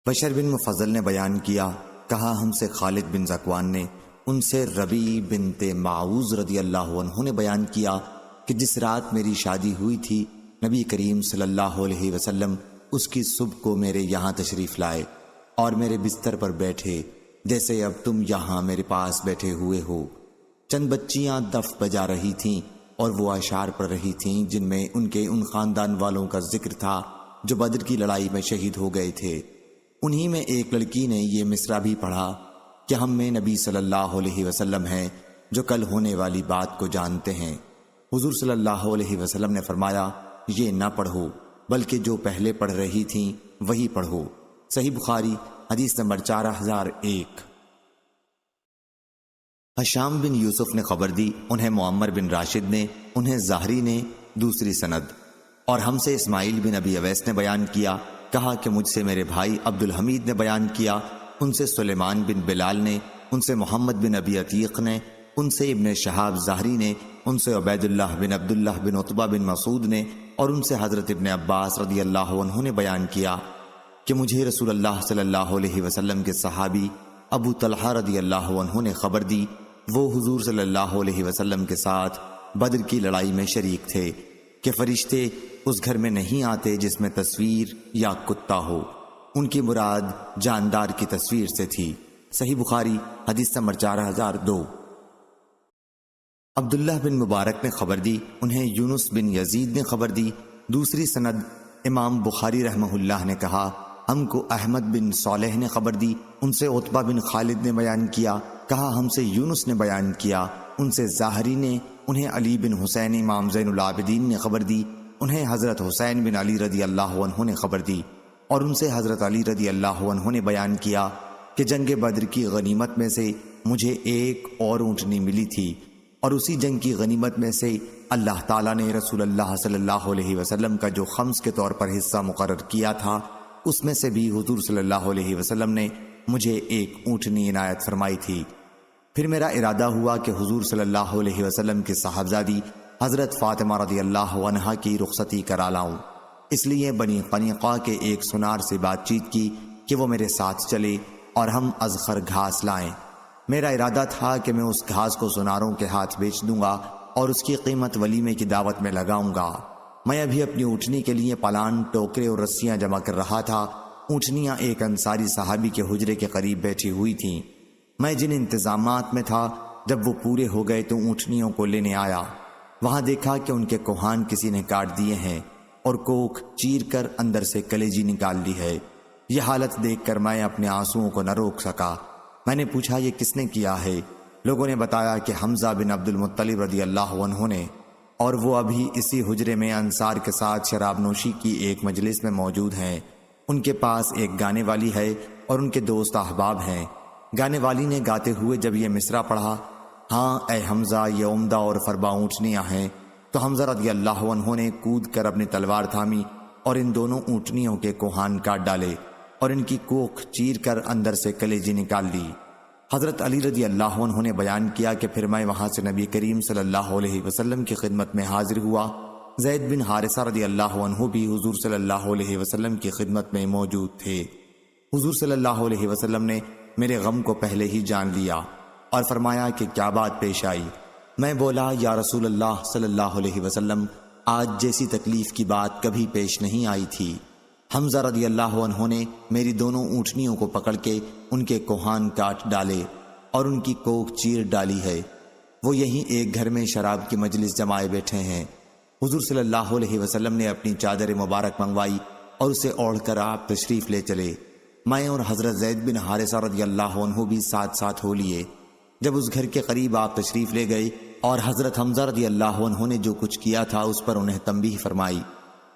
بشر بن مفضل نے بیان کیا، کہا ہم سے خالد بن ذکوان نے، ان سے ربیع بنت معوذ رضی اللہ عنہ نے بیان کیا کہ جس رات میری شادی ہوئی تھی نبی کریم صلی اللہ علیہ وسلم اس کی صبح کو میرے یہاں تشریف لائے اور میرے بستر پر بیٹھے جیسے اب تم یہاں میرے پاس بیٹھے ہوئے ہو۔ چند بچیاں دف بجا رہی تھیں اور وہ اشعار پڑھ رہی تھیں جن میں ان کے ان خاندان والوں کا ذکر تھا جو بدر کی لڑائی میں شہید ہو گئے تھے۔ انہی میں ایک لڑکی نے یہ مصرع بھی پڑھا کہ ہم میں نبی صلی اللہ علیہ وسلم ہیں جو کل ہونے والی بات کو جانتے ہیں۔ حضور صلی اللہ علیہ وسلم نے فرمایا، یہ نہ پڑھو بلکہ جو پہلے پڑھ رہی تھیں وہی پڑھو۔ صحیح بخاری حدیث نمبر 4001۔ ہشام بن یوسف نے خبر دی، انہیں معمر بن راشد نے، انہیں زہری نے دوسری سند، اور ہم سے اسماعیل بن ابی اویس نے بیان کیا، کہا کہ مجھ سے میرے بھائی عبد الحمید نے بیان کیا، ان سے سلیمان بن بلال نے، ان سے محمد بن ابی عتیق نے، ان سے ابن شہاب زہری نے، ان سے عبید اللہ بن عبداللہ بن عتبہ بن مسعود نے، اور ان سے حضرت ابن عباس رضی اللہ عنہ نے بیان کیا کہ مجھے رسول اللہ صلی اللہ علیہ وسلم کے صحابی ابو طلحہ رضی اللہ عنہ نے خبر دی، وہ حضور صلی اللہ علیہ وسلم کے ساتھ بدر کی لڑائی میں شریک تھے کہ فرشتے اس گھر میں نہیں آتے جس میں تصویر یا کتا ہو۔ ان کی مراد جاندار کی تصویر سے تھی۔ صحیح بخاری حدیث نمبر 4002۔ عبداللہ بن مبارک نے خبر دی، انہیں یونس بن یزید نے خبر دی، دوسری سند۔ امام بخاری رحمہ اللہ نے کہا، ہم کو احمد بن صالح نے خبر دی، ان سے عتبہ بن خالد نے بیان کیا، کہا ہم سے یونس نے بیان کیا، ان سے زاہری نے، انہیں علی بن حسین امام زین العابدین نے خبر دی، انہیں حضرت حسین بن علی رضی اللہ عنہ نے خبر دی، اور ان سے حضرت علی رضی اللہ عنہ نے بیان کیا کہ جنگ بدر کی غنیمت میں سے مجھے ایک اور اونٹنی ملی تھی، اور اسی جنگ کی غنیمت میں سے اللہ تعالیٰ نے رسول اللہ صلی اللہ علیہ وسلم کا جو خمس کے طور پر حصہ مقرر کیا تھا اس میں سے بھی حضور صلی اللہ علیہ وسلم نے مجھے ایک اونٹنی عنایت فرمائی تھی۔ پھر میرا ارادہ ہوا کہ حضور صلی اللہ علیہ وسلم کی صاحبزادی حضرت فاطمہ رضی اللہ عنہا کی رخصتی کرا لاؤں، اس لیے بنی قنیقہ کے ایک سنار سے بات چیت کی کہ وہ میرے ساتھ چلے اور ہم ازخر گھاس لائیں۔ میرا ارادہ تھا کہ میں اس گھاس کو سناروں کے ہاتھ بیچ دوں گا اور اس کی قیمت ولیمے کی دعوت میں لگاؤں گا۔ میں ابھی اپنی اونٹنی کے لیے پالان، ٹوکرے اور رسیاں جمع کر رہا تھا۔ اونٹنیاں ایک انصاری صحابی کے حجرے کے قریب بیٹھی ہوئی تھیں۔ میں جن انتظامات میں تھا جب وہ پورے ہو گئے تو اونٹنیوں کو لینے آیا، وہاں دیکھا کہ ان کے کوہان کسی نے کاٹ دیے ہیں اور کوکھ چیر کر اندر سے کلیجی نکال لی ہے۔ یہ حالت دیکھ کر میں اپنے آنسوؤں کو نہ روک سکا۔ میں نے پوچھا یہ کس نے کیا ہے؟ لوگوں نے بتایا کہ حمزہ بن عبد المطلب رضی اللہ عنہ نے، اور وہ ابھی اسی حجرے میں انصار کے ساتھ شراب نوشی کی ایک مجلس میں موجود ہیں۔ ان کے پاس ایک گانے والی ہے اور ان کے دوست احباب ہیں۔ گانے والی نے گاتے ہوئے جب یہ مصرع پڑھا، ہاں اے حمزہ یہ عمدہ اور فربا اونٹنیاں ہیں، تو حمزہ رضی اللہ عنہ نے کود کر اپنی تلوار تھامی اور ان دونوں اونٹنیوں کے کوہان کاٹ ڈالے اور ان کی کوکھ چیر کر اندر سے کلیجی نکال لی۔ حضرت علی رضی اللہ عنہ نے بیان کیا کہ پھر میں وہاں سے نبی کریم صلی اللہ علیہ وسلم کی خدمت میں حاضر ہوا۔ زید بن حارثہ رضی اللہ عنہ بھی حضور صلی اللہ علیہ وسلم کی خدمت میں موجود تھے۔ حضور صلی اللہ علیہ وسلم نے میرے غم کو پہلے ہی جان لیا اور فرمایا کہ کیا بات پیش آئی؟ میں بولا، یا رسول اللہ صلی اللہ علیہ وسلم، آج جیسی تکلیف کی بات کبھی پیش نہیں آئی تھی۔ حمزہ رضی اللہ عنہ نے میری دونوں اونٹنیوں کو پکڑ کے ان کے کوہان کاٹ ڈالے اور ان کی کوکھ چیر ڈالی ہے۔ وہ یہیں ایک گھر میں شراب کی مجلس جمائے بیٹھے ہیں۔ حضور صلی اللہ علیہ وسلم نے اپنی چادر مبارک منگوائی اور اسے اوڑھ کر آپ تشریف لے چلے۔ میں اور حضرت زید بن حارثہ رضی اللہ عنہ بھی ساتھ ساتھ ہو لیے۔ جب اس گھر کے قریب آپ تشریف لے گئے اور حضرت حمزہ رضی اللہ عنہ نے جو کچھ کیا تھا اس پر انہیں تنبیہ فرمائی۔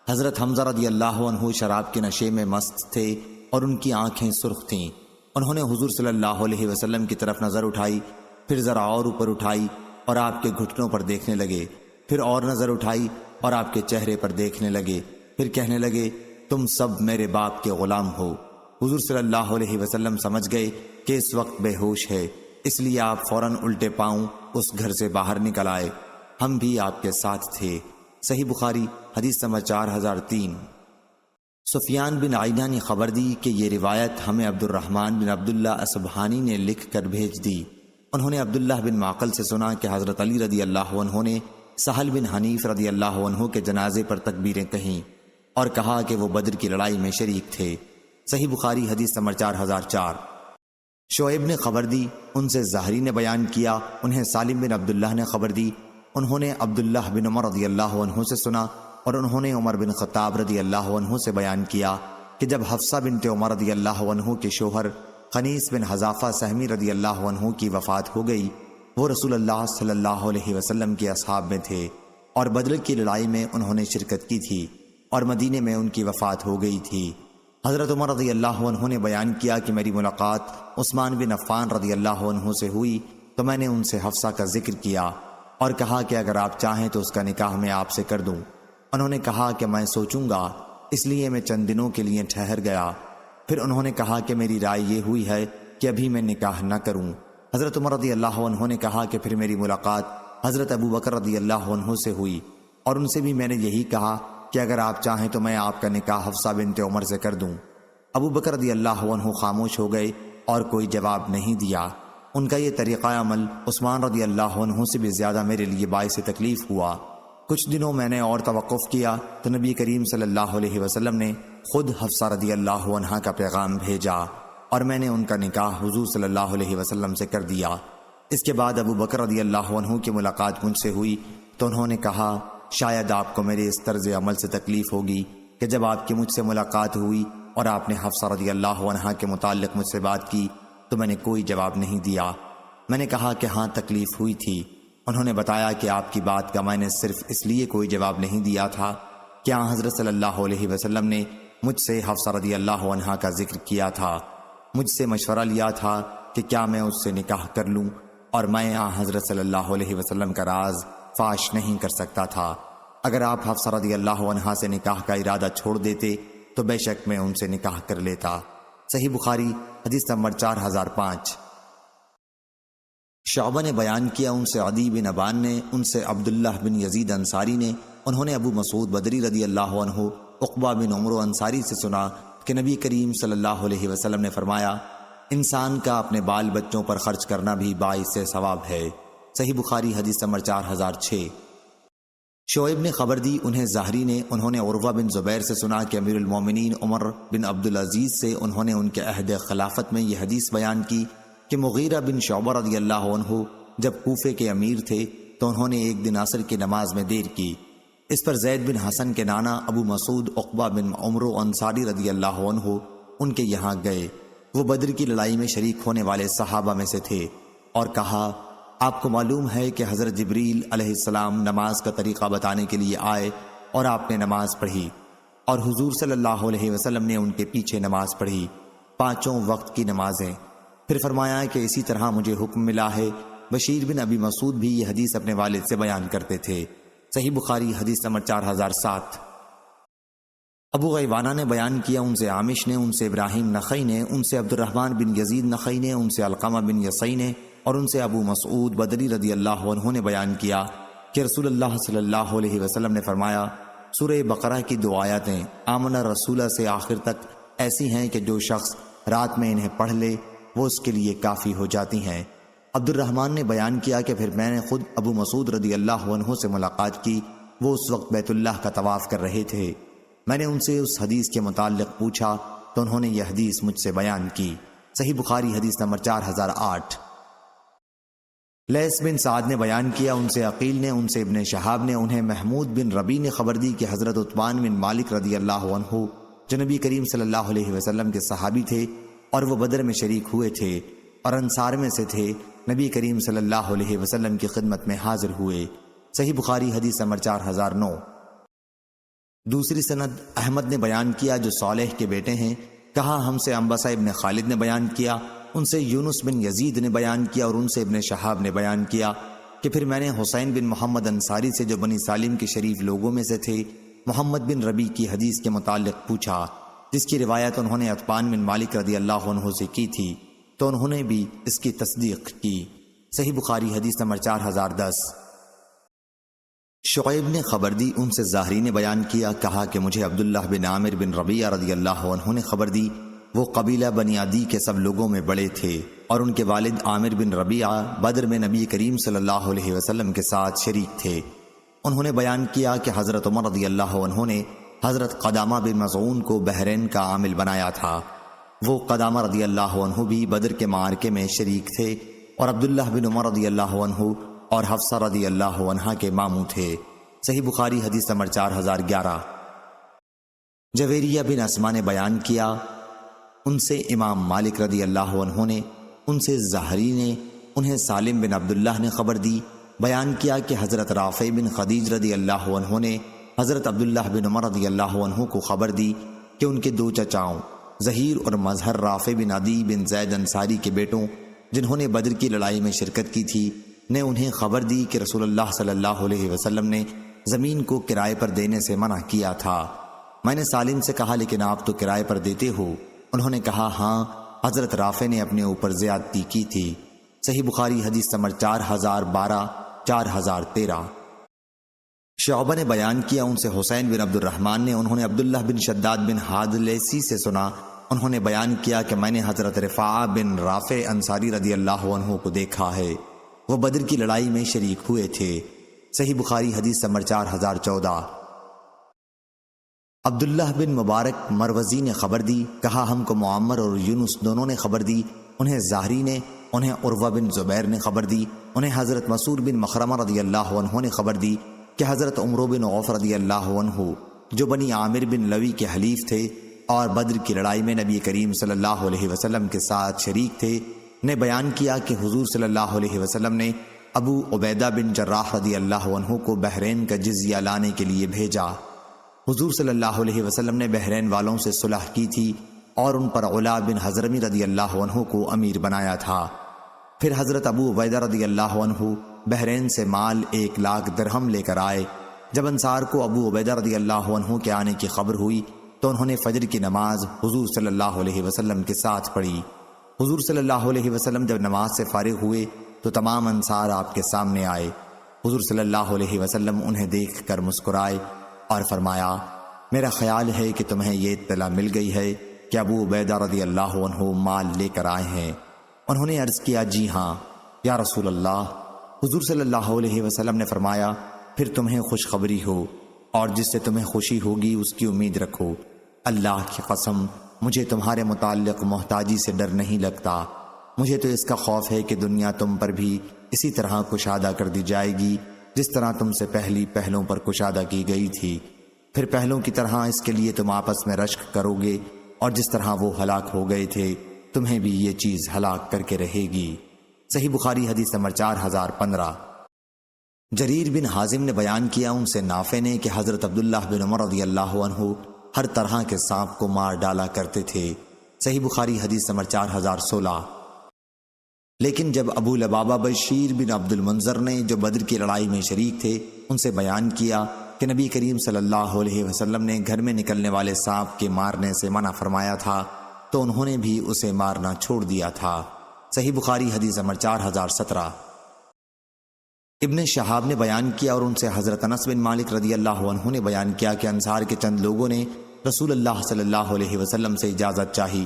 حضرت حمزہ رضی اللہ عنہ شراب کے نشے میں مست تھے اور ان کی آنکھیں سرخ تھیں۔ انہوں نے حضور صلی اللہ علیہ وسلم کی طرف نظر اٹھائی، پھر ذرا اور اوپر اٹھائی اور آپ کے گھٹنوں پر دیکھنے لگے، پھر اور نظر اٹھائی اور آپ کے چہرے پر دیکھنے لگے، پھر کہنے لگے، تم سب میرے باپ کے غلام ہو۔ حضور صلی اللہ علیہ وسلم سمجھ گئے کہ اس وقت بے ہوش ہے، اس لیے آپ فوراً الٹے پاؤں اس گھر سے باہر نکل آئے۔ ہم بھی آپ کے ساتھ تھے۔ صحیح بخاری حدیث نمبر 4003۔ سفیان بن عیینہ نے خبر دی کہ یہ روایت ہمیں عبد الرحمن بن عبداللہ اصبہانی نے لکھ کر بھیج دی۔ انہوں نے عبداللہ بن معقل سے سنا کہ حضرت علی رضی اللہ عنہ نے سہل بن حنیف رضی اللہ عنہ کے جنازے پر تکبیریں کہیں اور کہا کہ وہ بدر کی لڑائی میں شریک تھے۔ صحیح بخاری حدیث نمبر 4004۔ شعیب نے خبر دی، ان سے زہری نے بیان کیا، انہیں سالم بن عبداللہ نے خبر دی، انہوں نے عبداللہ بن عمر رضی اللہ عنہ سے سنا اور انہوں نے عمر بن خطاب رضی اللہ عنہ سے بیان کیا کہ جب حفصہ بنت عمر رضی اللہ عنہ کے شوہر خنیس بن حذافہ سہمی رضی اللہ عنہ کی وفات ہو گئی، وہ رسول اللہ صلی اللہ علیہ وسلم کے اصحاب میں تھے اور بدر کی لڑائی میں انہوں نے شرکت کی تھی اور مدینے میں ان کی وفات ہو گئی تھی۔ حضرت عمر رضی اللہ عنہ نے بیان کیا کہ میری ملاقات عثمان بن عفان رضی اللہ عنہ سے ہوئی تو میں نے ان سے حفصہ کا ذکر کیا اور کہا کہ اگر آپ چاہیں تو اس کا نکاح میں آپ سے کر دوں۔ انہوں نے کہا کہ میں سوچوں گا، اس لیے میں چند دنوں کے لیے ٹھہر گیا۔ پھر انہوں نے کہا کہ میری رائے یہ ہوئی ہے کہ ابھی میں نکاح نہ کروں۔ حضرت عمر رضی اللہ عنہ نے کہا کہ پھر میری ملاقات حضرت ابو بکر رضی اللہ عنہ سے ہوئی اور ان سے بھی میں نے یہی کہا کہ اگر آپ چاہیں تو میں آپ کا نکاح حفصہ بنت عمر سے کر دوں۔ ابو بکر رضی اللہ عنہ خاموش ہو گئے اور کوئی جواب نہیں دیا۔ ان کا یہ طریقہ عمل عثمان رضی اللہ عنہ سے بھی زیادہ میرے لیے باعث تکلیف ہوا۔ کچھ دنوں میں نے اور توقف کیا تو نبی کریم صلی اللہ علیہ وسلم نے خود حفصہ رضی اللہ عنہ کا پیغام بھیجا اور میں نے ان کا نکاح حضور صلی اللہ علیہ وسلم سے کر دیا۔ اس کے بعد ابو بکر رضی اللہ عنہ کی ملاقات مجھ سے ہوئی تو انہوں نے کہا شاید آپ کو میرے اس طرز عمل سے تکلیف ہوگی کہ جب آپ کی مجھ سے ملاقات ہوئی اور آپ نے حفصہ رضی اللہ عنہ کے متعلق مجھ سے بات کی تو میں نے کوئی جواب نہیں دیا۔ میں نے کہا کہ ہاں تکلیف ہوئی تھی۔ انہوں نے بتایا کہ آپ کی بات کا میں نے صرف اس لیے کوئی جواب نہیں دیا تھا کہ حضرت صلی اللہ علیہ وسلم نے مجھ سے حفصہ رضی اللہ عنہ کا ذکر کیا تھا، مجھ سے مشورہ لیا تھا کہ کیا میں اس سے نکاح کر لوں، اور میں حضرت صلی اللہ علیہ وسلم کا راز فاش نہیں کر سکتا تھا۔ اگر آپ حفصہ رضی اللہ عنہ سے نکاح کا ارادہ چھوڑ دیتے تو بے شک میں ان سے نکاح کر لیتا۔ صحیح بخاری حدیث نمبر 4005۔ شعبہ نے بیان کیا، ان سے عدی بن ابان نے، ان سے عبداللہ بن یزید انصاری نے، انہوں نے ابو مسعود بدری رضی اللہ عنہ عقبہ بن عمرو انصاری سے سنا کہ نبی کریم صلی اللہ علیہ وسلم نے فرمایا انسان کا اپنے بال بچوں پر خرچ کرنا بھی باعث ثواب ہے۔ صحیح بخاری حدیث نمبر 4006۔ شعیب نے خبر دی، انہیں زہری نے، انہوں نے عروہ بن زبیر سے سنا کہ امیر المومنین عمر بن عبدالعزیز سے انہوں نے ان کے عہد خلافت میں یہ حدیث بیان کی کہ مغیرہ بن شعبہ رضی اللہ عنہ جب کوفے کے امیر تھے تو انہوں نے ایک دن عصر کی نماز میں دیر کی۔ اس پر زید بن حسن کے نانا ابو مسعود عقبہ بن عمرو انصاری رضی اللہ عنہ ان کے یہاں گئے۔ وہ بدر کی لڑائی میں شریک ہونے والے صحابہ میں سے تھے اور کہا آپ کو معلوم ہے کہ حضرت جبریل علیہ السلام نماز کا طریقہ بتانے کے لیے آئے اور آپ نے نماز پڑھی اور حضور صلی اللہ علیہ وسلم نے ان کے پیچھے نماز پڑھی، 5 وقت کی نمازیں۔ پھر فرمایا کہ اسی طرح مجھے حکم ملا ہے۔ بشیر بن ابی مسعود بھی یہ حدیث اپنے والد سے بیان کرتے تھے۔ صحیح بخاری حدیث نمبر 4007۔ ابو غیوانہ نے بیان کیا، ان سے عامش نے، ان سے ابراہیم نخعی نے، ان سے عبد الرحمن بن یزید نخعی نے، ان سے علقمہ بن یسعی نے اور ان سے ابو مسعود بدری رضی اللہ عنہ نے بیان کیا کہ رسول اللہ صلی اللہ علیہ وسلم نے فرمایا سورہ بقرہ کی 2 آیاتیں آمن رسولہ سے آخر تک ایسی ہیں کہ جو شخص رات میں انہیں پڑھ لے وہ اس کے لیے کافی ہو جاتی ہیں۔ عبد الرحمن نے بیان کیا کہ پھر میں نے خود ابو مسعود رضی اللہ عنہ سے ملاقات کی، وہ اس وقت بیت اللہ کا طواف کر رہے تھے۔ میں نے ان سے اس حدیث کے متعلق پوچھا تو انہوں نے یہ حدیث مجھ سے بیان کی۔ صحیح بخاری حدیث نمبر 4008۔ لیث بن سعد نے بیان کیا، ان سے عقیل نے، ان سے ابن شہاب نے، انہیں محمود بن ربی نے خبر دی کہ حضرت عثمان بن مالک رضی اللہ عنہ جو نبی کریم صلی اللہ علیہ وسلم کے صحابی تھے اور وہ بدر میں شریک ہوئے تھے اور انصار میں سے تھے، نبی کریم صلی اللہ علیہ وسلم کی خدمت میں حاضر ہوئے۔ صحیح بخاری حدیث نمبر 4009۔ دوسری سند احمد نے بیان کیا جو صالح کے بیٹے ہیں، کہا ہم سے انبسہ ابن خالد نے بیان کیا، ان سے یونس بن یزید نے بیان کیا اور ان سے ابن شہاب نے بیان کیا کہ پھر میں نے حسین بن محمد انصاری سے جو بنی سالم کے شریف لوگوں میں سے تھے محمد بن ربی کی حدیث کے متعلق پوچھا، جس کی روایت انہوں نے عتبان بن مالک رضی اللہ عنہ سے کی تھی، تو انہوں نے بھی اس کی تصدیق کی۔ صحیح بخاری حدیث نمبر 4010۔ شعیب نے خبر دی، ان سے زہری نے بیان کیا، کہا کہ مجھے عبداللہ بن عامر بن ربیعہ رضی اللہ عنہ نے خبر دی، وہ قبیلہ بنی عدی کے سب لوگوں میں بڑے تھے، اور ان کے والد عامر بن ربیعہ بدر میں نبی کریم صلی اللہ علیہ وسلم کے ساتھ شریک تھے۔ انہوں نے بیان کیا کہ حضرت عمر رضی اللہ عنہ نے حضرت قدامہ بن مظعون کو بحرین کا عامل بنایا تھا۔ وہ قدامہ رضی اللہ عنہ بھی بدر کے معرکے میں شریک تھے، اور عبداللہ بن عمر رضی اللہ عنہ اور حفصہ رضی اللہ عنہا کے ماموں تھے۔ صحیح بخاری حدیث نمبر 4011۔ جویریہ بن اسما نے بیان کیا، ان سے امام مالک رضی اللہ عنہ نے، ان سے زہری نے، انہیں سالم بن عبداللہ نے خبر دی، بیان کیا کہ حضرت رافع بن خدیج رضی اللہ عنہ نے حضرت عبداللہ بن عمر رضی اللہ عنہ کو خبر دی کہ ان کے دو چچاؤں ظہیر اور مظہر رافع بن عدی بن زید انصاری کے بیٹوں، جنہوں نے بدر کی لڑائی میں شرکت کی تھی، نے انہیں خبر دی کہ رسول اللہ صلی اللہ علیہ وسلم نے زمین کو کرائے پر دینے سے منع کیا تھا۔ میں نے سالم سے کہا، لیکن آپ تو کرائے پر دیتے ہو؟ انہوں نے کہا، ہاں، حضرت رافع نے اپنے اوپر زیادتی کی تھی۔ صحیح بخاری حدیث نمبر 4012 4013۔ شعبہ نے بیان کیا، ان سے حسین بن عبد الرحمن نے، انہوں نے عبداللہ بن شداد بن حاد لیسی سے سنا، انہوں نے بیان کیا کہ میں نے حضرت رفاعہ بن رافع انصاری رضی اللہ عنہ کو دیکھا ہے، وہ بدر کی لڑائی میں شریک ہوئے تھے۔ صحیح بخاری حدیث نمبر 4014۔ عبداللہ بن مبارک مروزی نے خبر دی، کہا ہم کو معمر اور یونس دونوں نے خبر دی، انہیں زہری نے، انہیں عروہ بن زبیر نے خبر دی، انہیں حضرت مسعود بن مخرمہ رضی اللہ عنہ نے خبر دی کہ حضرت عمرو بن عوف رضی اللہ عنہ، جو بنی عامر بن لوی کے حلیف تھے اور بدر کی لڑائی میں نبی کریم صلی اللہ علیہ وسلم کے ساتھ شریک تھے، نے بیان کیا کہ حضور صلی اللہ علیہ وسلم نے ابو عبیدہ بن جراح رضی اللہ عنہ کو بحرین کا جزیہ لانے کے لیے بھیجا۔ حضور صلی اللہ علیہ وسلم نے بحرین والوں سے صلح کی تھی اور ان پر علا بن حضرمی رضی اللہ عنہ کو امیر بنایا تھا۔ پھر حضرت ابو عبیدہ رضی اللہ عنہ بحرین سے مال 1,00,000 درہم لے کر آئے۔ جب انصار کو ابو عبیدہ رضی اللہ عنہ کے آنے کی خبر ہوئی تو انہوں نے فجر کی نماز حضور صلی اللہ علیہ وسلم کے ساتھ پڑھی۔ حضور صلی اللہ علیہ وسلم جب نماز سے فارغ ہوئے تو تمام انصار آپ کے سامنے آئے۔ حضور صلی اللہ علیہ وسلم انہیں دیکھ کر مسکرائے اور فرمایا، میرا خیال ہے کہ تمہیں یہ اطلاع مل گئی ہے کہ ابو عبیدہ رضی اللہ عنہ مال لے کر آئے ہیں۔ انہوں نے عرض کیا، جی ہاں یا رسول اللہ۔ حضور صلی اللہ علیہ وسلم نے فرمایا، پھر تمہیں خوشخبری ہو، اور جس سے تمہیں خوشی ہوگی اس کی امید رکھو۔ اللہ کی قسم، مجھے تمہارے متعلق محتاجی سے ڈر نہیں لگتا، مجھے تو اس کا خوف ہے کہ دنیا تم پر بھی اسی طرح کشادہ کر دی جائے گی جس طرح تم سے پہلی پہلوں پر کشادہ کی گئی تھی، پھر پہلوں کی طرح اس کے لیے تم آپس میں رشک کرو گے، اور جس طرح وہ ہلاک ہو گئے تھے تمہیں بھی یہ چیز ہلاک کر کے رہے گی۔ صحیح بخاری حدیث نمبر 4015۔ جریر بن حازم نے بیان کیا، ان سے نافع نے، کہ حضرت عبداللہ بن عمر رضی اللہ عنہ ہر طرح کے سانپ کو مار ڈالا کرتے تھے۔ صحیح بخاری حدیث نمبر 4016۔ لیکن جب ابو لبابہ بشیر بن عبد المنذر نے، جو بدر کی لڑائی میں شریک تھے، ان سے بیان کیا کہ نبی کریم صلی اللہ علیہ وسلم نے گھر میں نکلنے والے سانپ کے مارنے سے منع فرمایا تھا تو انہوں نے بھی اسے مارنا چھوڑ دیا تھا۔ صحیح بخاری حدیث نمبر 4017۔ ابن شہاب نے بیان کیا، اور ان سے حضرت انس بن مالک رضی اللہ عنہ نے بیان کیا کہ انصار کے چند لوگوں نے رسول اللہ صلی اللہ علیہ وسلم سے اجازت چاہی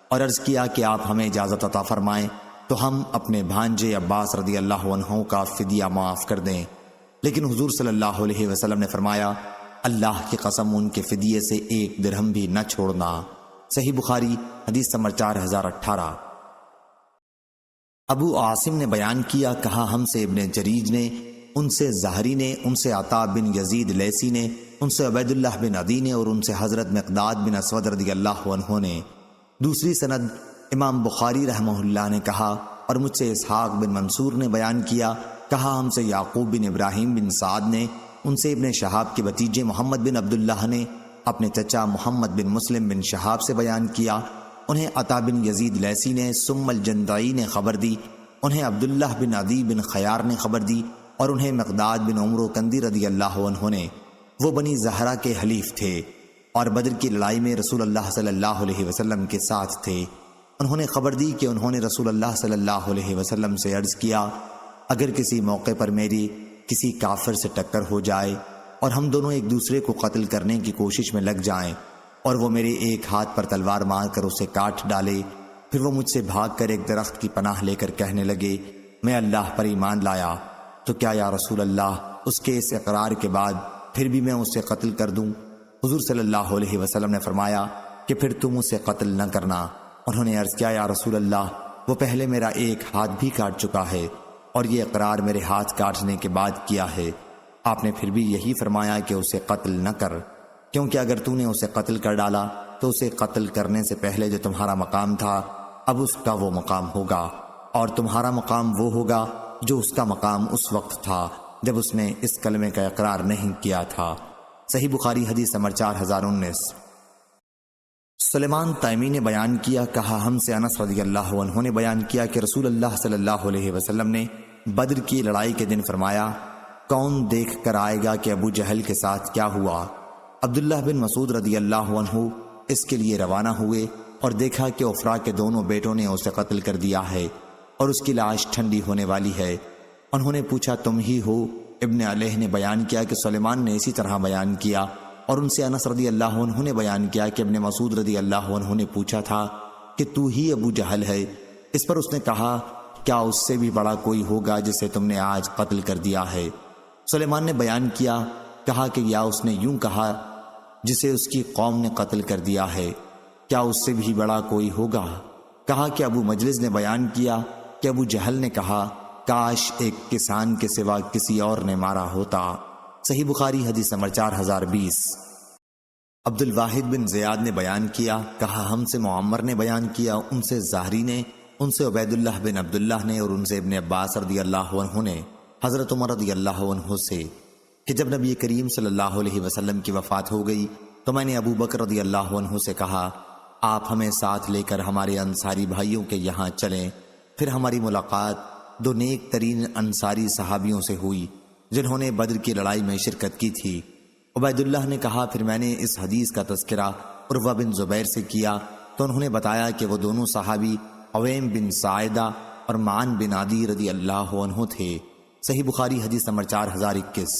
اور عرض کیا کہ آپ ہمیں اجازت عطا فرمائیں تو ہم اپنے بھانجے عباس رضی اللہ عنہ کا فدیہ معاف کر دیں، لیکن حضور صلی اللہ علیہ وسلم نے فرمایا، اللہ کی قسم ان کے فدیے سے 1 درہم بھی نہ چھوڑنا۔ صحیح بخاری حدیث نمبر 4018۔ ابو عاصم نے بیان کیا، کہا ہم سے ابن جریج نے، ان سے زہری نے، ان سے عطا بن یزید لیسی نے، ان سے عبید اللہ بن عدی نے، اور ان سے حضرت مقداد بن اسود رضی اللہ عنہ نے۔ دوسری سند امام بخاری رحمہ اللہ نے کہا، اور مجھ سے اسحاق بن منصور نے بیان کیا، کہا ہم سے یعقوب بن ابراہیم بن سعد نے، ان سے ابن شہاب کے بھتیجے محمد بن عبداللہ نے اپنے چچا محمد بن مسلم بن شہاب سے بیان کیا، انہیں عطا بن یزید لیسی نے، ثم الجندعی نے خبر دی، انہیں عبداللہ بن عدی بن خیار نے خبر دی، اور انہیں مقداد بن عمرو کندی رضی اللہ عنہ نے۔ وہ بنی زہرہ کے حلیف تھے اور بدر کی لڑائی میں رسول اللہ صلی اللہ علیہ وسلم کے ساتھ تھے۔ انہوں نے خبر دی کہ انہوں نے رسول اللہ صلی اللہ علیہ وسلم سے عرض کیا، اگر کسی موقع پر میری کسی کافر سے ٹکر ہو جائے اور ہم دونوں ایک دوسرے کو قتل کرنے کی کوشش میں لگ جائیں اور وہ میرے ایک ہاتھ پر تلوار مار کر اسے کاٹ ڈالے، پھر وہ مجھ سے بھاگ کر ایک درخت کی پناہ لے کر کہنے لگے میں اللہ پر ایمان لایا، تو کیا یا رسول اللہ اس کے اس اقرار کے بعد پھر بھی میں اسے قتل کر دوں؟ حضور صلی اللہ علیہ وسلم نے فرمایا کہ پھر تم اسے قتل نہ کرنا۔ انہوں نے عرض کیا یا رسول اللہ وہ پہلے میرا ایک ہاتھ بھی کاٹ چکا ہے اور یہ اقرار میرے ہاتھ کاٹنے کے بعد کیا ہے۔ آپ نے پھر بھی یہی فرمایا کہ اسے قتل نہ کر، کیونکہ اگر تو نے اسے قتل کر ڈالا تو اسے قتل کرنے سے پہلے جو تمہارا مقام تھا اب اس کا وہ مقام ہوگا، اور تمہارا مقام وہ ہوگا جو اس کا مقام اس وقت تھا جب اس نے اس کلمے کا اقرار نہیں کیا تھا۔ صحیح بخاری حدیث نمبر 4019۔ سلیمان تیمی نے بیان کیا، کہا ہم سے انس رضی اللہ عنہ نے بیان کیا کہ رسول اللہ صلی اللہ علیہ وسلم نے بدر کی لڑائی کے دن فرمایا کون دیکھ کر آئے گا کہ ابو جہل کے ساتھ کیا ہوا؟ عبداللہ بن مسعود رضی اللہ عنہ اس کے لیے روانہ ہوئے اور دیکھا کہ عفرا کے دونوں بیٹوں نے اسے قتل کر دیا ہے اور اس کی لاش ٹھنڈی ہونے والی ہے۔ انہوں نے پوچھا تم ہی ہو؟ ابن علیہ نے بیان کیا کہ سلیمان نے اسی طرح بیان کیا، اور ان سے انس رضی اللہ عنہ نے بیان کیا کہ ابن مسعود رضی اللہ عنہ نے پوچھا تھا کہ تو ہی ابو جہل ہے؟ اس پر اس نے کہا کیا اس سے بھی بڑا کوئی ہوگا جسے تم نے آج قتل کر دیا ہے؟ سلیمان نے بیان کیا، کہا کہ یا اس نے یوں کہا جسے اس کی قوم نے قتل کر دیا ہے، کیا اس سے بھی بڑا کوئی ہوگا؟ کہا کہ ابو مجلس نے بیان کیا کہ ابو جہل نے کہا کاش ایک کسان کے سوا کسی اور نے مارا ہوتا۔ صحیح بخاری حدیث نمبر 4020۔ عبد الواحد بن زیاد نے بیان کیا، کہا ہم سے معمر نے بیان کیا، ان سے زہری نے، ان سے عبید اللہ بن عبداللہ نے، اور ان سے ابن عباس رضی اللہ عنہ نے حضرت عمر رضی اللہ عنہ سے کہ جب نبی کریم صلی اللہ علیہ وسلم کی وفات ہو گئی تو میں نے ابو بکر رضی اللہ عنہ سے کہا آپ ہمیں ساتھ لے کر ہمارے انصاری بھائیوں کے یہاں چلیں۔ پھر ہماری ملاقات دو نیک ترین انصاری صحابیوں سے ہوئی جنہوں نے بدر کی لڑائی میں شرکت کی تھی۔ عبید اللہ نے کہا پھر میں نے اس حدیث کا تذکرہ عروہ بن زبیر سے کیا تو انہوں نے بتایا کہ وہ دونوں صحابی عویم بن ساعدہ اور معن بن عدی رضی اللہ عنہ تھے۔ صحیح بخاری حدیث نمبر 4021۔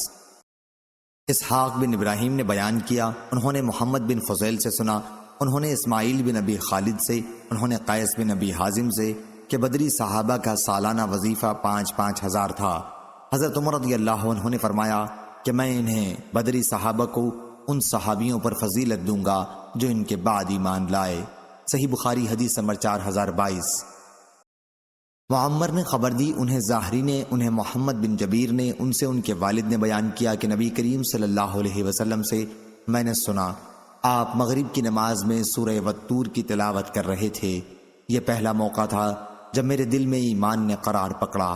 اسحاق بن ابراہیم نے بیان کیا، انہوں نے محمد بن فضیل سے سنا، انہوں نے اسماعیل بن ابی خالد سے، انہوں نے قیس بن ابی حازم سے کہ بدری صحابہ کا سالانہ وظیفہ 5,000 5,000 تھا۔ حضرت عمر رضی اللہ عنہ نے فرمایا کہ میں انہیں بدری صحابہ کو ان صحابیوں پر فضیلت دوں گا جو ان کے بعد ایمان لائے۔ صحیح بخاری حدیث نمبر 4022۔ معمر نے خبر دی، انہیں زاہری نے، انہیں محمد بن جبیر نے، ان سے ان کے والد نے بیان کیا کہ نبی کریم صلی اللہ علیہ وسلم سے میں نے سنا آپ مغرب کی نماز میں سورہ والطور کی تلاوت کر رہے تھے۔ یہ پہلا موقع تھا جب میرے دل میں ایمان نے قرار پکڑا۔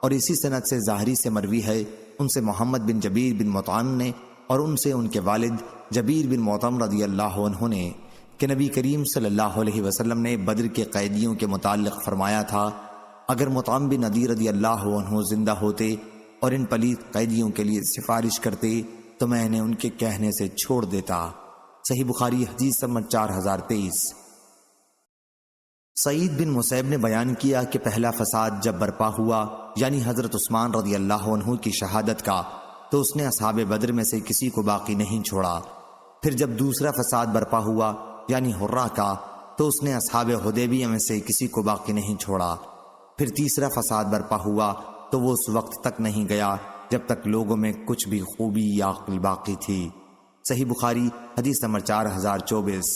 اور اسی سند سے زاہری سے مروی ہے، ان سے محمد بن جبیر بن مطعم نے اور ان سے ان کے والد جبیر بن مطعم رضی اللہ عنہ نے کہ نبی کریم صلی اللہ علیہ وسلم نے بدر کے قیدیوں کے متعلق فرمایا تھا اگر مطعم بن عدی رضی اللہ عنہ زندہ ہوتے اور ان پلیت قیدیوں کے لیے سفارش کرتے تو میں انہیں ان کے کہنے سے چھوڑ دیتا۔ صحیح بخاری حدیث نمبر 4023۔ سعید بن مسیب نے بیان کیا کہ پہلا فساد جب برپا ہوا یعنی حضرت عثمان رضی اللہ عنہ کی شہادت کا تو اس نے اصحاب بدر میں سے کسی کو باقی نہیں چھوڑا۔ پھر جب دوسرا فساد برپا ہوا یعنی حرہ کا تو اس نے اصحاب حدیبیہ میں سے کسی کو باقی نہیں چھوڑا۔ پھر تیسرا فساد برپا ہوا تو وہ اس وقت تک نہیں گیا جب تک لوگوں میں کچھ بھی خوبی یا عقل باقی تھی۔ صحیح بخاری حدیث نمبر 4024۔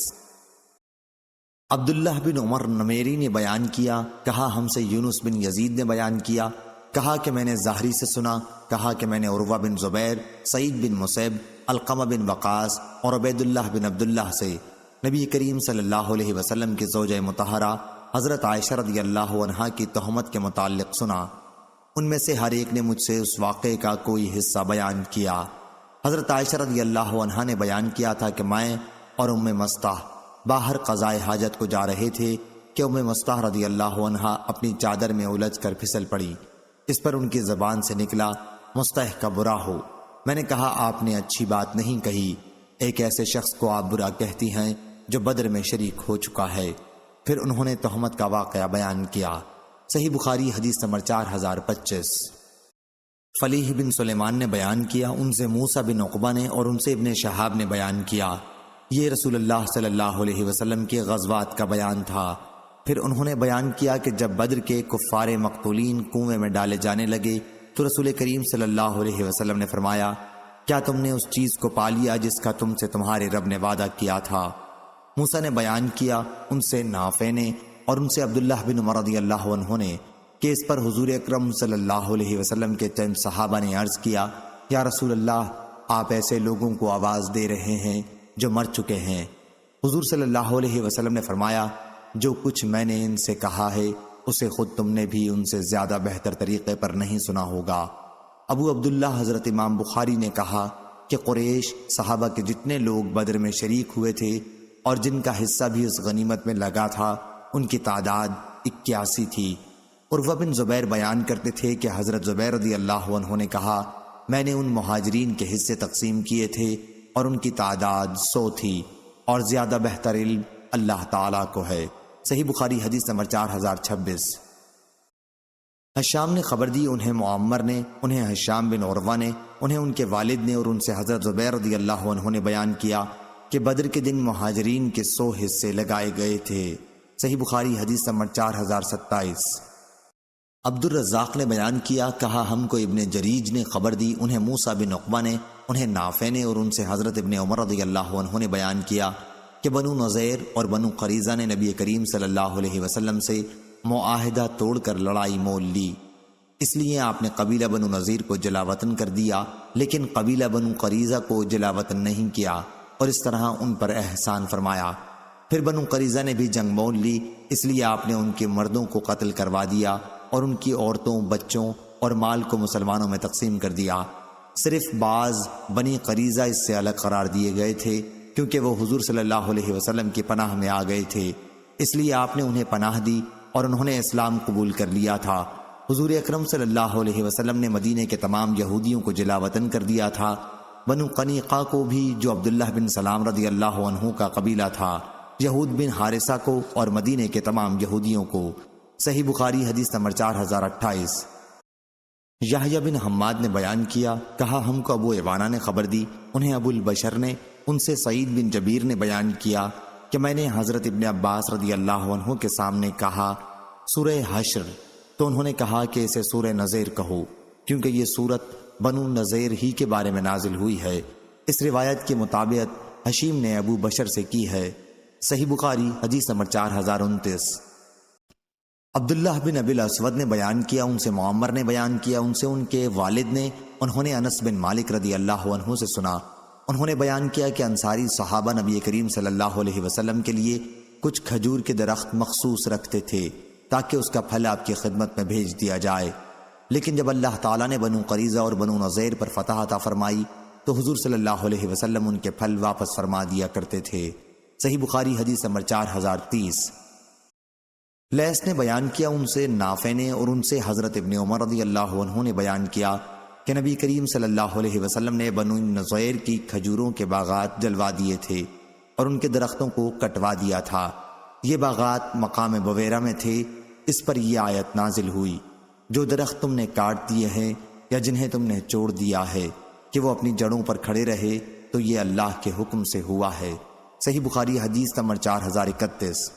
عبداللہ بن عمر نمیری نے بیان کیا، کہا ہم سے یونس بن یزید نے بیان کیا، کہا کہ میں نے زہری سے سنا، کہا کہ میں نے عروہ بن زبیر، سعید بن مسیب، علقمہ بن وقاص اور عبید اللہ بن عبداللہ سے نبی کریم صلی اللہ علیہ وسلم کی زوجہ مطہرہ حضرت عائشہ رضی اللہ عنہا کی تہمت کے متعلق سنا۔ ان میں سے ہر ایک نے مجھ سے اس واقعے کا کوئی حصہ بیان کیا۔ حضرت عائشہ رضی اللہ عنہا نے بیان کیا تھا کہ میں اور ام مستح باہر قضائے حاجت کو جا رہے تھے کہ ام مستح رضی اللہ عنہا اپنی چادر میں الجھ کر پھسل پڑی۔ اس پر ان کی زبان سے نکلا مستح کا برا ہو۔ میں نے کہا آپ نے اچھی بات نہیں کہی، ایک ایسے شخص کو آپ برا کہتی ہیں جو بدر میں شریک ہو چکا ہے۔ پھر انہوں نے تہمت کا واقعہ بیان کیا۔ صحیح بخاری حدیث نمبر 4025۔ فلیح بن سلیمان نے بیان کیا، ان سے موسیٰ بن عقبہ نے، اور ان سے ابن شہاب نے بیان کیا۔ یہ رسول اللہ صلی اللہ علیہ وسلم کے غزوات کا بیان تھا۔ پھر انہوں نے بیان کیا کہ جب بدر کے کفار مقتولین کنویں میں ڈالے جانے لگے تو رسول کریم صلی اللہ علیہ وسلم نے فرمایا، کیا تم نے اس چیز کو پا لیا جس کا تم سے تمہارے رب نے وعدہ کیا تھا؟ موسیٰ نے بیان کیا، ان سے نافع نے، اور ان سے عبداللہ بن عمر رضی اللہ عنہ نے، کہ اس پر حضور اکرم صلی اللہ علیہ وسلم کے چند صحابہ نے عرض کیا، یا رسول اللہ، آپ ایسے لوگوں کو آواز دے رہے ہیں جو مر چکے ہیں۔ حضور صلی اللہ علیہ وسلم نے فرمایا، جو کچھ میں نے ان سے کہا ہے اسے خود تم نے بھی ان سے زیادہ بہتر طریقے پر نہیں سنا ہوگا۔ ابو عبداللہ حضرت امام بخاری نے کہا کہ قریش صحابہ کے جتنے لوگ بدر میں شریک ہوئے تھے اور جن کا حصہ بھی اس غنیمت میں لگا تھا، ان کی تعداد 81 تھی۔ عروہ بن زبیر بیان کرتے تھے کہ حضرت زبیر رضی اللہ عنہ نے کہا، میں نے ان مہاجرین کے حصے تقسیم کیے تھے اور ان کی تعداد 100 تھی، اور زیادہ بہتر علم اللہ تعالیٰ کو ہے۔ صحیح بخاری حدیث نمبر 4026۔ حشام نے خبر دی، انہیں معمر نے، انہیں حشام بن عروہ نے، انہیں ان کے والد نے، اور ان سے حضرت زبیر رضی اللہ عنہ نے بیان کیا کہ بدر کے دن مہاجرین کے 100 حصے لگائے گئے تھے۔ صحیح بخاری حدیث نمبر 4027۔ عبد الرزاق نے بیان کیا، کہا ہم کو ابن جریج نے خبر دی، انہیں موسیٰ بن عقبہ نے، انہیں نافع نے، اور ان سے حضرت ابن عمر رضی اللہ عنہ نے بیان کیا کہ بنو نذیر اور بنو قریظہ نے نبی کریم صلی اللہ علیہ وسلم سے معاہدہ توڑ کر لڑائی مول لی، اس لیے آپ نے قبیلہ بنو نذیر کو جلا وطن کر دیا، لیکن قبیلہ بنو قریظہ کو جلا وطن نہیں کیا، اور اس طرح ان پر احسان فرمایا۔ پھر بنو قریظہ نے بھی جنگ مول لی، اس لیے آپ نے ان کے مردوں کو قتل کروا دیا اور ان کی عورتوں، بچوں اور مال کو مسلمانوں میں تقسیم کر دیا۔ صرف بعض بنی قریظہ اس سے الگ قرار دیے گئے تھے کیونکہ وہ حضور صلی اللہ علیہ وسلم کی پناہ میں آ گئے تھے، اس لیے آپ نے انہیں پناہ دی اور انہوں نے اسلام قبول کر لیا تھا۔ حضور اکرم صلی اللہ علیہ وسلم نے مدینے کے تمام یہودیوں کو جلا وطن کر دیا تھا، بنو قنیقہ کو بھی جو عبداللہ بن سلام رضی اللہ عنہ کا قبیلہ تھا، یہود بن حارثہ کو، اور مدینے کے تمام یہودیوں کو۔ صحیح بخاری حدیث نمبر 4028۔ یحییٰ بن حماد نے بیان کیا، کہا ہم کو ابو عوانہ نے خبر دی، انہیں ابو البشر نے، ان سے سعید بن جبیر نے بیان کیا کہ میں نے حضرت ابن عباس رضی اللہ عنہ کے سامنے کہا سورہ حشر، تو انہوں نے کہا کہ اسے سورہ نذیر کہو، کیونکہ یہ سورت بنو نذیر ہی کے بارے میں نازل ہوئی ہے۔ اس روایت کے مطابق حشیم نے ابو بشر سے کی ہے۔ صحیح بخاری حدیث نمبر 4029۔ عبداللہ بن ابی الاسود نے بیان کیا، ان سے معمر نے بیان کیا، ان سے ان کے والد نے، انہوں نے انس بن مالک رضی اللہ عنہ سے سنا، انہوں نے بیان کیا کہ انصاری صحابہ نبی کریم صلی اللہ علیہ وسلم کے لیے کچھ کھجور کے درخت مخصوص رکھتے تھے تاکہ اس کا پھل آپ کی خدمت میں بھیج دیا جائے، لیکن جب اللہ تعالیٰ نے بنو قریظہ اور بنو نذیر پر فتح عطا فرمائی تو حضور صلی اللہ علیہ وسلم ان کے پھل واپس فرما دیا کرتے تھے۔ صحیح بخاری حدیث نمبر 4030۔ لیث نے بیان کیا، ان سے نافع نے، اور ان سے حضرت ابن عمر رضی اللہ عنہ نے بیان کیا کہ نبی کریم صلی اللہ علیہ وسلم نے بنو نذیر کی کھجوروں کے باغات جلوا دیے تھے اور ان کے درختوں کو کٹوا دیا تھا۔ یہ باغات مقام بویرہ میں تھے۔ اس پر یہ آیت نازل ہوئی، جو درخت تم نے کاٹ دیے ہیں یا جنہیں تم نے چھوڑ دیا ہے کہ وہ اپنی جڑوں پر کھڑے رہے تو یہ اللہ کے حکم سے ہوا ہے۔ صحیح بخاری حدیث نمبر 4031۔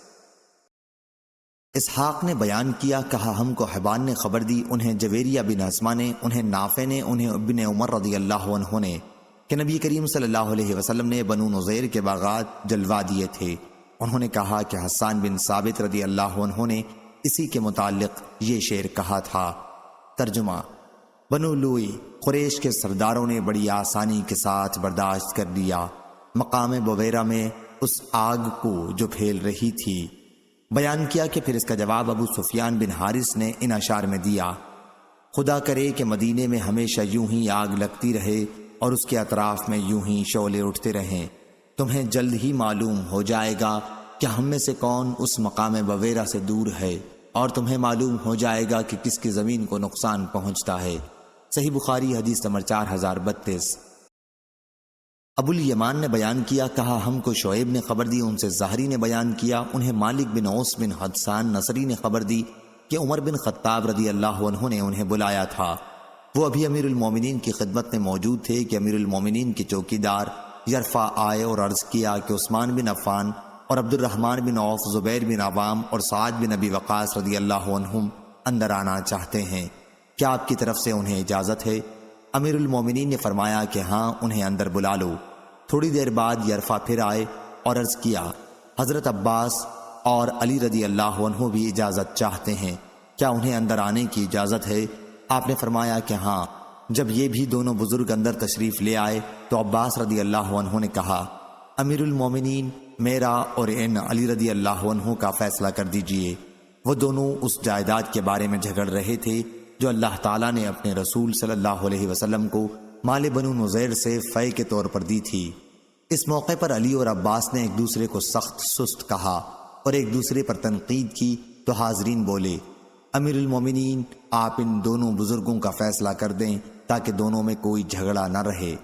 اسحاق نے بیان کیا، کہا ہم کو حبان نے خبر دی، انہیں جویریہ بن اسما نے، انہیں نافع نے، انہیں ابن عمر رضی اللہ عنہ نے، کہ نبی کریم صلی اللہ علیہ وسلم نے بنو نذیر کے باغات جلوا دیے تھے۔ انہوں نے کہا کہ حسان بن ثابت رضی اللہ عنہ نے اسی کے متعلق یہ شعر کہا تھا۔ ترجمہ: بنو لوئی قریش کے سرداروں نے بڑی آسانی کے ساتھ برداشت کر لیا مقام بویرہ میں اس آگ کو جو پھیل رہی تھی۔ بیان کیا کہ پھر اس کا جواب ابو سفیان بن حارث نے ان اشعار میں دیا: خدا کرے کہ مدینے میں ہمیشہ یوں ہی آگ لگتی رہے اور اس کے اطراف میں یوں ہی شعلے اٹھتے رہیں، تمہیں جلد ہی معلوم ہو جائے گا کہ ہم میں سے کون اس مقام بویرہ سے دور ہے، اور تمہیں معلوم ہو جائے گا کہ کس کی زمین کو نقصان پہنچتا ہے۔ صحیح بخاری حدیث نمبر 4032۔ ابو الیمان نے بیان کیا، کہا ہم کو شعیب نے خبر دی، ان سے زہری نے بیان کیا، انہیں مالک بن اوس بن حدسان نصری نے خبر دی کہ عمر بن خطاب رضی اللہ عنہ نے انہیں بلایا تھا۔ وہ ابھی امیر المومنین کی خدمت میں موجود تھے کہ امیر المومنین کے چوکیدار یرفع آئے اور عرض کیا کہ عثمان بن عفان اور عبد الرحمن بن عوف، زبیر بن عوام اور سعد بن ابی وقاص رضی اللہ عنہم اندر آنا چاہتے ہیں، کیا آپ کی طرف سے انہیں اجازت ہے؟ امیر المومنین نے فرمایا کہ ہاں، انہیں اندر بلا لو۔ تھوڑی دیر بعد یرفع پھر آئے اور عرض کیا، حضرت عباس اور علی رضی اللہ عنہ بھی اجازت چاہتے ہیں، کیا انہیں اندر آنے کی اجازت ہے؟ آپ نے فرمایا کہ ہاں۔ جب یہ بھی دونوں بزرگ اندر تشریف لے آئے تو عباس رضی اللہ عنہ نے کہا، امیر المومنین، میرا اور ان علی رضی اللہ عنہ کا فیصلہ کر دیجئے۔ وہ دونوں اس جائیداد کے بارے میں جھگڑ رہے تھے جو اللہ تعالیٰ نے اپنے رسول صلی اللہ علیہ وسلم کو مال بنو نذیر سے فے کے طور پر دی تھی۔ اس موقع پر علی اور عباس نے ایک دوسرے کو سخت سست کہا اور ایک دوسرے پر تنقید کی تو حاضرین بولے، امیر المومنین، آپ ان دونوں بزرگوں کا فیصلہ کر دیں تاکہ دونوں میں کوئی جھگڑا نہ رہے۔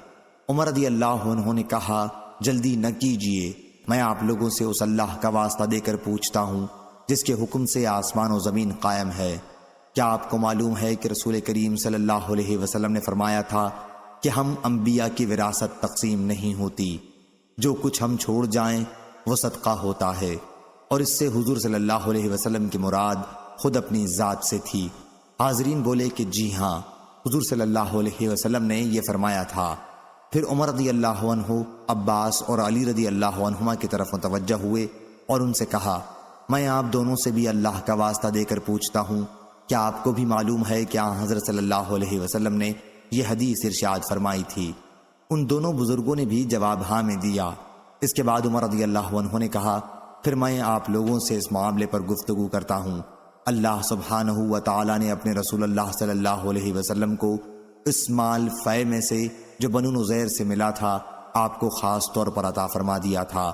عمر رضی اللہ عنہ نے کہا، جلدی نہ کیجیے، میں آپ لوگوں سے اس اللہ کا واسطہ دے کر پوچھتا ہوں جس کے حکم سے آسمان و زمین قائم ہے۔ کیا آپ کو معلوم ہے کہ رسول کریم صلی اللہ علیہ وسلم نے فرمایا تھا کہ ہم انبیاء کی وراثت تقسیم نہیں ہوتی، جو کچھ ہم چھوڑ جائیں وہ صدقہ ہوتا ہے، اور اس سے حضور صلی اللہ علیہ وسلم کی مراد خود اپنی ذات سے تھی۔ حاضرین بولے کہ جی ہاں، حضور صلی اللہ علیہ وسلم نے یہ فرمایا تھا۔ پھر عمر رضی اللہ عنہ عباس اور علی رضی اللہ عنہما کی طرف متوجہ ہوئے اور ان سے کہا، میں آپ دونوں سے بھی اللہ کا واسطہ دے کر پوچھتا ہوں، کیا آپ کو بھی معلوم ہے کہ حضرت صلی اللہ علیہ وسلم نے یہ حدیث ارشاد فرمائی تھی؟ ان دونوں بزرگوں نے بھی جواب ہاں میں دیا۔ اس کے بعد عمر رضی اللہ عنہ نے کہا، پھر میں آپ لوگوں سے اس معاملے پر گفتگو کرتا ہوں۔ اللہ سبحانہ و تعالی نے اپنے رسول اللہ صلی اللہ علیہ وسلم کو اس مال فے میں سے جو بنو نذیر سے ملا تھا آپ کو خاص طور پر عطا فرما دیا تھا۔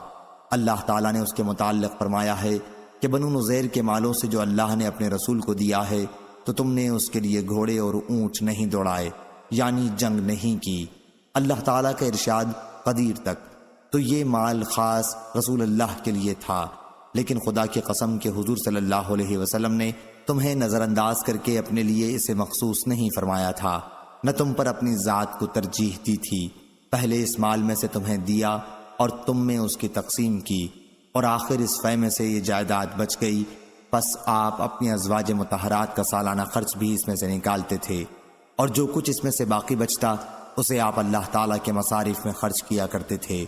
اللہ تعالیٰ نے اس کے متعلق فرمایا ہے کہ بنو نذیر کے مالوں سے جو اللہ نے اپنے رسول کو دیا ہے تو تم نے اس کے لیے گھوڑے اور اونٹ نہیں دوڑائے، یعنی جنگ نہیں کی۔ اللہ تعالیٰ کا ارشاد قدیر تک، تو یہ مال خاص رسول اللہ کے لیے تھا، لیکن خدا کی قسم کہ حضور صلی اللہ علیہ وسلم نے تمہیں نظر انداز کر کے اپنے لیے اسے مخصوص نہیں فرمایا تھا، نہ تم پر اپنی ذات کو ترجیح دی تھی۔ پہلے اس مال میں سے تمہیں دیا اور تم میں اس کی تقسیم کی، اور آخر اس فے میں سے یہ جائیداد بچ گئی، پس آپ اپنی ازواج مطہرات کا سالانہ خرچ بھی اس میں سے نکالتے تھے، اور جو کچھ اس میں سے باقی بچتا اسے آپ اللہ تعالیٰ کے مصارف میں خرچ کیا کرتے تھے۔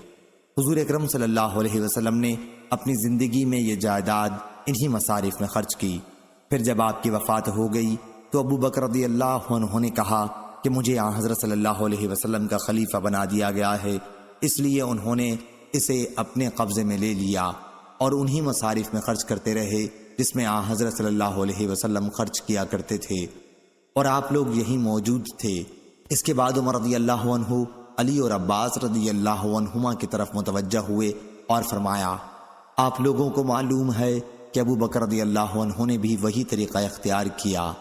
حضور اکرم صلی اللہ علیہ وسلم نے اپنی زندگی میں یہ جائیداد انہی مصارف میں خرچ کی۔ پھر جب آپ کی وفات ہو گئی تو ابو بکر رضی اللہ عنہ نے کہا کہ مجھے حضرت صلی اللہ علیہ وسلم کا خلیفہ بنا دیا گیا ہے، اس لیے انہوں نے اسے اپنے قبضے میں لے لیا اور انہی مصارف میں خرچ کرتے رہے جس میں حضرت صلی اللہ علیہ وسلم خرچ کیا کرتے تھے، اور آپ لوگ یہی موجود تھے۔ اس کے بعد عمر رضی اللہ عنہ علی اور عباس رضی اللہ عنہما کی طرف متوجہ ہوئے اور فرمایا، آپ لوگوں کو معلوم ہے کہ ابو بکر رضی اللہ عنہ نے بھی وہی طریقہ اختیار کیا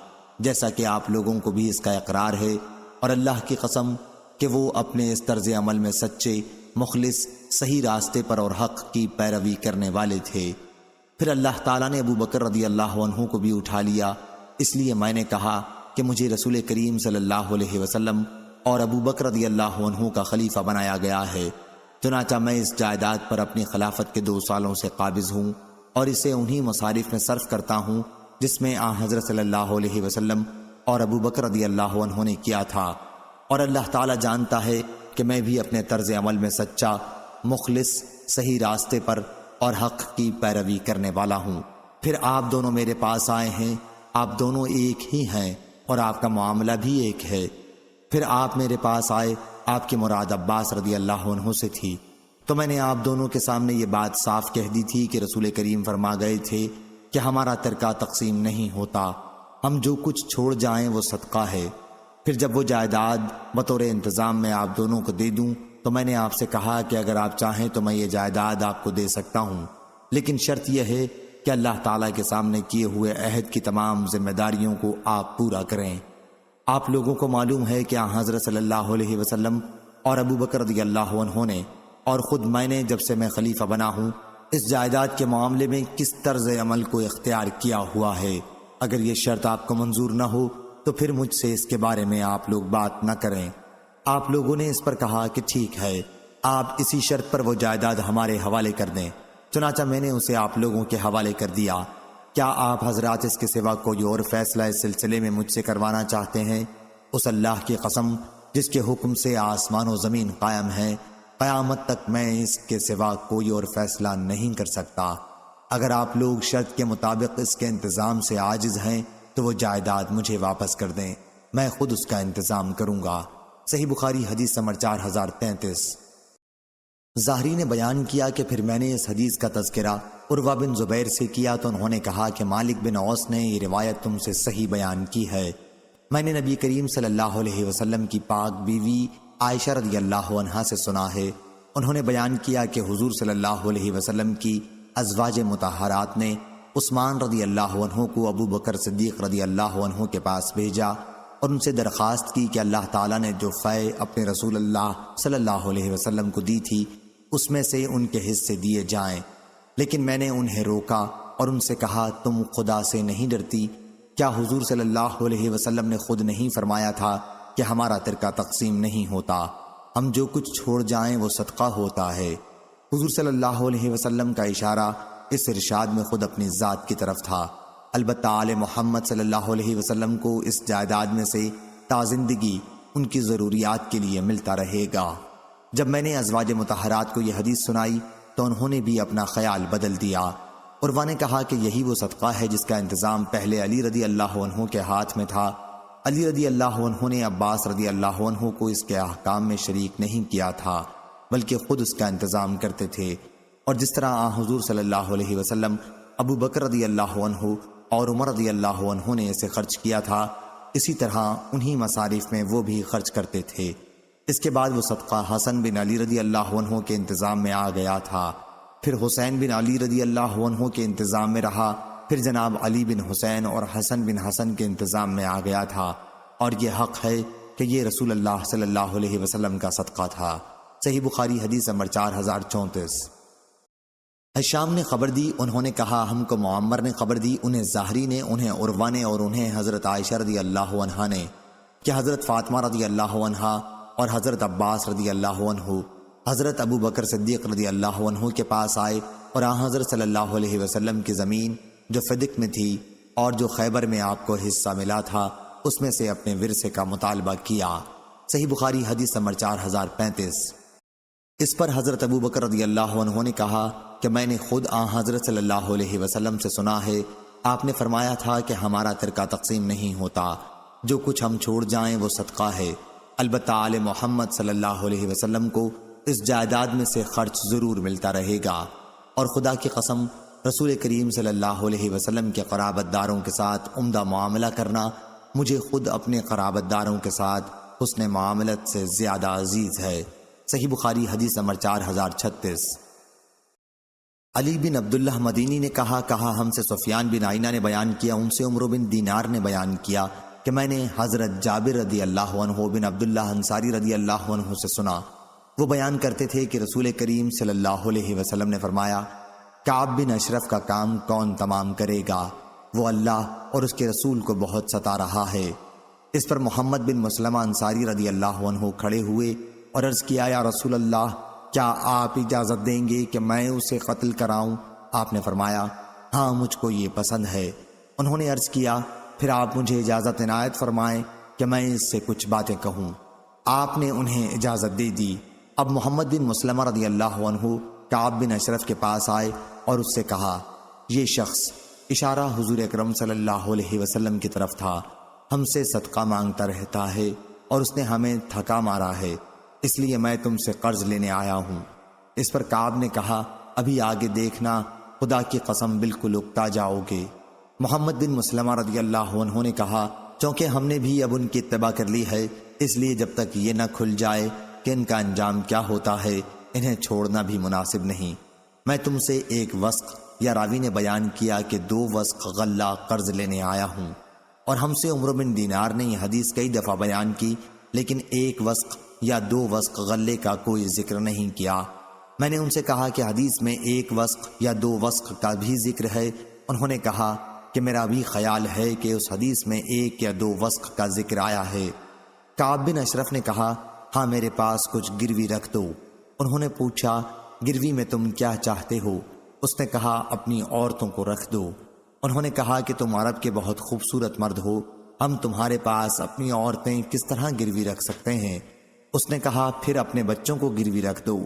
جیسا کہ آپ لوگوں کو بھی اس کا اقرار ہے، اور اللہ کی قسم کہ وہ اپنے اس طرز عمل میں سچے، مخلص، صحیح راستے پر اور حق کی پیروی کرنے والے تھے۔ پھر اللہ تعالیٰ نے ابو بکر رضی اللہ عنہ کو بھی اٹھا لیا، اس لیے میں نے کہا کہ مجھے رسول کریم صلی اللہ علیہ وسلم اور ابو بکر رضی اللہ عنہ کا خلیفہ بنایا گیا ہے، چنانچہ میں اس جائیداد پر اپنی خلافت کے 2 سالوں سے قابض ہوں اور اسے انہی مصارف میں صرف کرتا ہوں جس میں حضرت صلی اللہ علیہ وسلم اور ابو بکر رضی اللہ عنہ نے کیا تھا، اور اللہ تعالیٰ جانتا ہے کہ میں بھی اپنے طرز عمل میں سچا، مخلص، صحیح راستے پر اور حق کی پیروی کرنے والا ہوں۔ پھر آپ دونوں میرے پاس آئے ہیں، آپ دونوں ایک ہی ہیں اور آپ کا معاملہ بھی ایک ہے۔ پھر آپ میرے پاس آئے، آپ کی مراد عباس رضی اللہ عنہ سے تھی، تو میں نے آپ دونوں کے سامنے یہ بات صاف کہہ دی تھی کہ رسول کریم فرما گئے تھے کہ ہمارا ترکہ تقسیم نہیں ہوتا، ہم جو کچھ چھوڑ جائیں وہ صدقہ ہے۔ پھر جب وہ جائیداد بطور انتظام میں آپ دونوں کو دے دوں تو میں نے آپ سے کہا کہ اگر آپ چاہیں تو میں یہ جائیداد آپ کو دے سکتا ہوں، لیکن شرط یہ ہے کہ اللہ تعالیٰ کے سامنے کیے ہوئے عہد کی تمام ذمہ داریوں کو آپ پورا کریں۔ آپ لوگوں کو معلوم ہے کہ حضرت صلی اللہ علیہ وسلم اور ابو بکر رضی اللہ عنہ نے اور خود میں نے جب سے میں خلیفہ بنا ہوں اس جائیداد کے معاملے میں کس طرز عمل کو اختیار کیا ہوا ہے۔ اگر یہ شرط آپ کو منظور نہ ہو تو تو پھر مجھ سے اس کے بارے میں آپ لوگ بات نہ کریں۔ آپ لوگوں نے اس پر کہا کہ ٹھیک ہے، آپ اسی شرط پر وہ جائیداد ہمارے حوالے کر دیں۔ چنانچہ میں نے اسے آپ لوگوں کے حوالے کر دیا۔ کیا آپ حضرات اس کے سوا کوئی اور فیصلہ اس سلسلے میں مجھ سے کروانا چاہتے ہیں؟ اس اللہ کی قسم جس کے حکم سے آسمان و زمین قائم ہے، قیامت تک میں اس کے سوا کوئی اور فیصلہ نہیں کر سکتا۔ اگر آپ لوگ شرط کے مطابق اس کے انتظام سے عاجز ہیں تو وہ جائیداد مجھے واپس کر دیں، میں خود اس کا انتظام کروں گا۔ صحیح بخاری حدیث نمبر 4033۔ ظاہری نے بیان کیا کہ پھر میں نے اس حدیث کا تذکرہ عروہ بن زبیر سے کیا تو انہوں نے کہا کہ مالک بن اوس نے یہ روایت تم سے صحیح بیان کی ہے۔ میں نے نبی کریم صلی اللہ علیہ وسلم کی پاک بیوی عائشہ رضی اللہ عنہا سے سنا ہے، انہوں نے بیان کیا کہ حضور صلی اللہ علیہ وسلم کی ازواج مطہرات نے عثمان رضی اللہ عنہ کو ابو بکر صدیق رضی اللہ عنہ کے پاس بھیجا اور ان سے درخواست کی کہ اللہ تعالیٰ نے جو فے اپنے رسول اللہ صلی اللہ علیہ وسلم کو دی تھی اس میں سے ان کے حصے دیے جائیں، لیکن میں نے انہیں روکا اور ان سے کہا تم خدا سے نہیں ڈرتی؟ کیا حضور صلی اللہ علیہ وسلم نے خود نہیں فرمایا تھا کہ ہمارا ترکہ تقسیم نہیں ہوتا، ہم جو کچھ چھوڑ جائیں وہ صدقہ ہوتا ہے؟ حضور صلی اللہ علیہ وسلم کا اشارہ اس ارشاد میں خود اپنی ذات کی طرف تھا، البتہ آل محمد صلی اللہ علیہ وسلم کو اس جائیداد میں سے تا زندگی ان کی ضروریات کے لیے ملتا رہے گا۔ جب میں نے ازواج مطہرات کو یہ حدیث سنائی تو انہوں نے بھی اپنا خیال بدل دیا۔ عروہ نے کہا کہ یہی وہ صدقہ ہے جس کا انتظام پہلے علی رضی اللہ عنہ کے ہاتھ میں تھا۔ علی رضی اللہ عنہ نے عباس رضی اللہ عنہ کو اس کے احکام میں شریک نہیں کیا تھا بلکہ خود اس کا انتظام کرتے تھے، اور جس طرح حضور صلی اللہ علیہ وسلم ابو بکر رضی اللہ عنہ اور عمر رضی اللہ عنہ نے اسے خرچ کیا تھا، اسی طرح انہی مصارف میں وہ بھی خرچ کرتے تھے۔ اس کے بعد وہ صدقہ حسن بن علی رضی اللہ عنہ کے انتظام میں آ گیا تھا، پھر حسین بن علی رضی اللہ عنہ کے انتظام میں رہا، پھر جناب علی بن حسین اور حسن بن حسن کے انتظام میں آ گیا تھا، اور یہ حق ہے کہ یہ رسول اللہ صلی اللہ علیہ وسلم کا صدقہ تھا۔ صحیح بخاری حدیث نمبر 4034۔ ہشام نے خبر دی، انہوں نے کہا ہم کو معمر نے خبر دی، انہیں ظاہری نے، انہیں عروہ نے اور انہیں حضرت عائشہ رضی اللہ عنہا نے کہ حضرت فاطمہ رضی اللہ عنہا اور حضرت عباس رضی اللہ عنہ حضرت ابو بکر صدیق رضی اللہ عنہ کے پاس آئے اور حضرت صلی اللہ علیہ وسلم کی زمین جو فدق میں تھی اور جو خیبر میں آپ کو حصہ ملا تھا اس میں سے اپنے ورثے کا مطالبہ کیا۔ صحیح بخاری حدیث نمبر 4035۔ اس پر حضرت ابو بکر رضی اللہ عنہ نے کہا کہ میں نے خود حضرت صلی اللہ علیہ وسلم سے سنا ہے، آپ نے فرمایا تھا کہ ہمارا ترکہ تقسیم نہیں ہوتا، جو کچھ ہم چھوڑ جائیں وہ صدقہ ہے، البتہ آل محمد صلی اللہ علیہ وسلم کو اس جائیداد میں سے خرچ ضرور ملتا رہے گا، اور خدا کی قسم رسول کریم صلی اللہ علیہ وسلم کے قرابت داروں کے ساتھ عمدہ معاملہ کرنا مجھے خود اپنے قرابت داروں کے ساتھ حسن معاملت سے زیادہ عزیز ہے۔ صحیح بخاری حدیث نمبر 4036۔ علی بن عبداللہ مدینی نے کہا ہم سے سفیان بن عینہ نے بیان کیا، ان سے عمرو بن دینار نے بیان کیا کہ میں نے حضرت جابر رضی اللہ عنہ بن عبداللہ انصاری رضی اللہ عنہ سے سنا، وہ بیان کرتے تھے کہ رسول کریم صلی اللہ علیہ وسلم نے فرمایا کعب بن اشرف کا کام کون تمام کرے گا؟ وہ اللہ اور اس کے رسول کو بہت ستا رہا ہے۔ اس پر محمد بن مسلمہ انصاری رضی اللہ عنہ کھڑے ہوئے اور عرض کیا یا رسول اللہ، کیا آپ اجازت دیں گے کہ میں اسے قتل کراؤں؟ آپ نے فرمایا ہاں مجھ کو یہ پسند ہے۔ انہوں نے عرض کیا پھر آپ مجھے اجازت عنایت فرمائیں کہ میں اس سے کچھ باتیں کہوں۔ آپ نے انہیں اجازت دے دی۔ اب محمد بن مسلمہ رضی اللہ عنہ کعب بن اشرف کے پاس آئے اور اس سے کہا یہ شخص، اشارہ حضور اکرم صلی اللہ علیہ وسلم کی طرف تھا، ہم سے صدقہ مانگتا رہتا ہے اور اس نے ہمیں تھکا مارا ہے، اس لیے میں تم سے قرض لینے آیا ہوں۔ اس پر کعب نے کہا ابھی آگے دیکھنا، خدا کی قسم بالکل اکتا جاؤ گے۔ محمد بن مسلمہ رضی اللہ عنہ نے کہا چونکہ ہم نے بھی اب ان کی اتباع کر لی ہے، اس لیے جب تک یہ نہ کھل جائے کہ ان کا انجام کیا ہوتا ہے انہیں چھوڑنا بھی مناسب نہیں۔ میں تم سے ایک وسق، یا راوی نے بیان کیا کہ 2 وسق غلہ قرض لینے آیا ہوں، اور ہم سے عمرو بن دینار نے یہ حدیث کئی دفعہ بیان کی لیکن 1 وسق یا 2 وسق غلے کا کوئی ذکر نہیں کیا۔ میں نے ان سے کہا کہ حدیث میں 1 وسق یا 2 وسق کا بھی ذکر ہے۔ انہوں نے کہا کہ میرا بھی خیال ہے کہ اس حدیث میں 1 یا 2 وسق کا ذکر آیا ہے۔ کعب بن اشرف نے کہا ہاں میرے پاس کچھ گروی رکھ دو۔ انہوں نے پوچھا گروی میں تم کیا چاہتے ہو؟ اس نے کہا اپنی عورتوں کو رکھ دو۔ انہوں نے کہا کہ تم عرب کے بہت خوبصورت مرد ہو، ہم تمہارے پاس اپنی عورتیں کس طرح گروی رکھ سکتے ہیں؟ اس نے کہا پھر اپنے بچوں کو گروی رکھ دو۔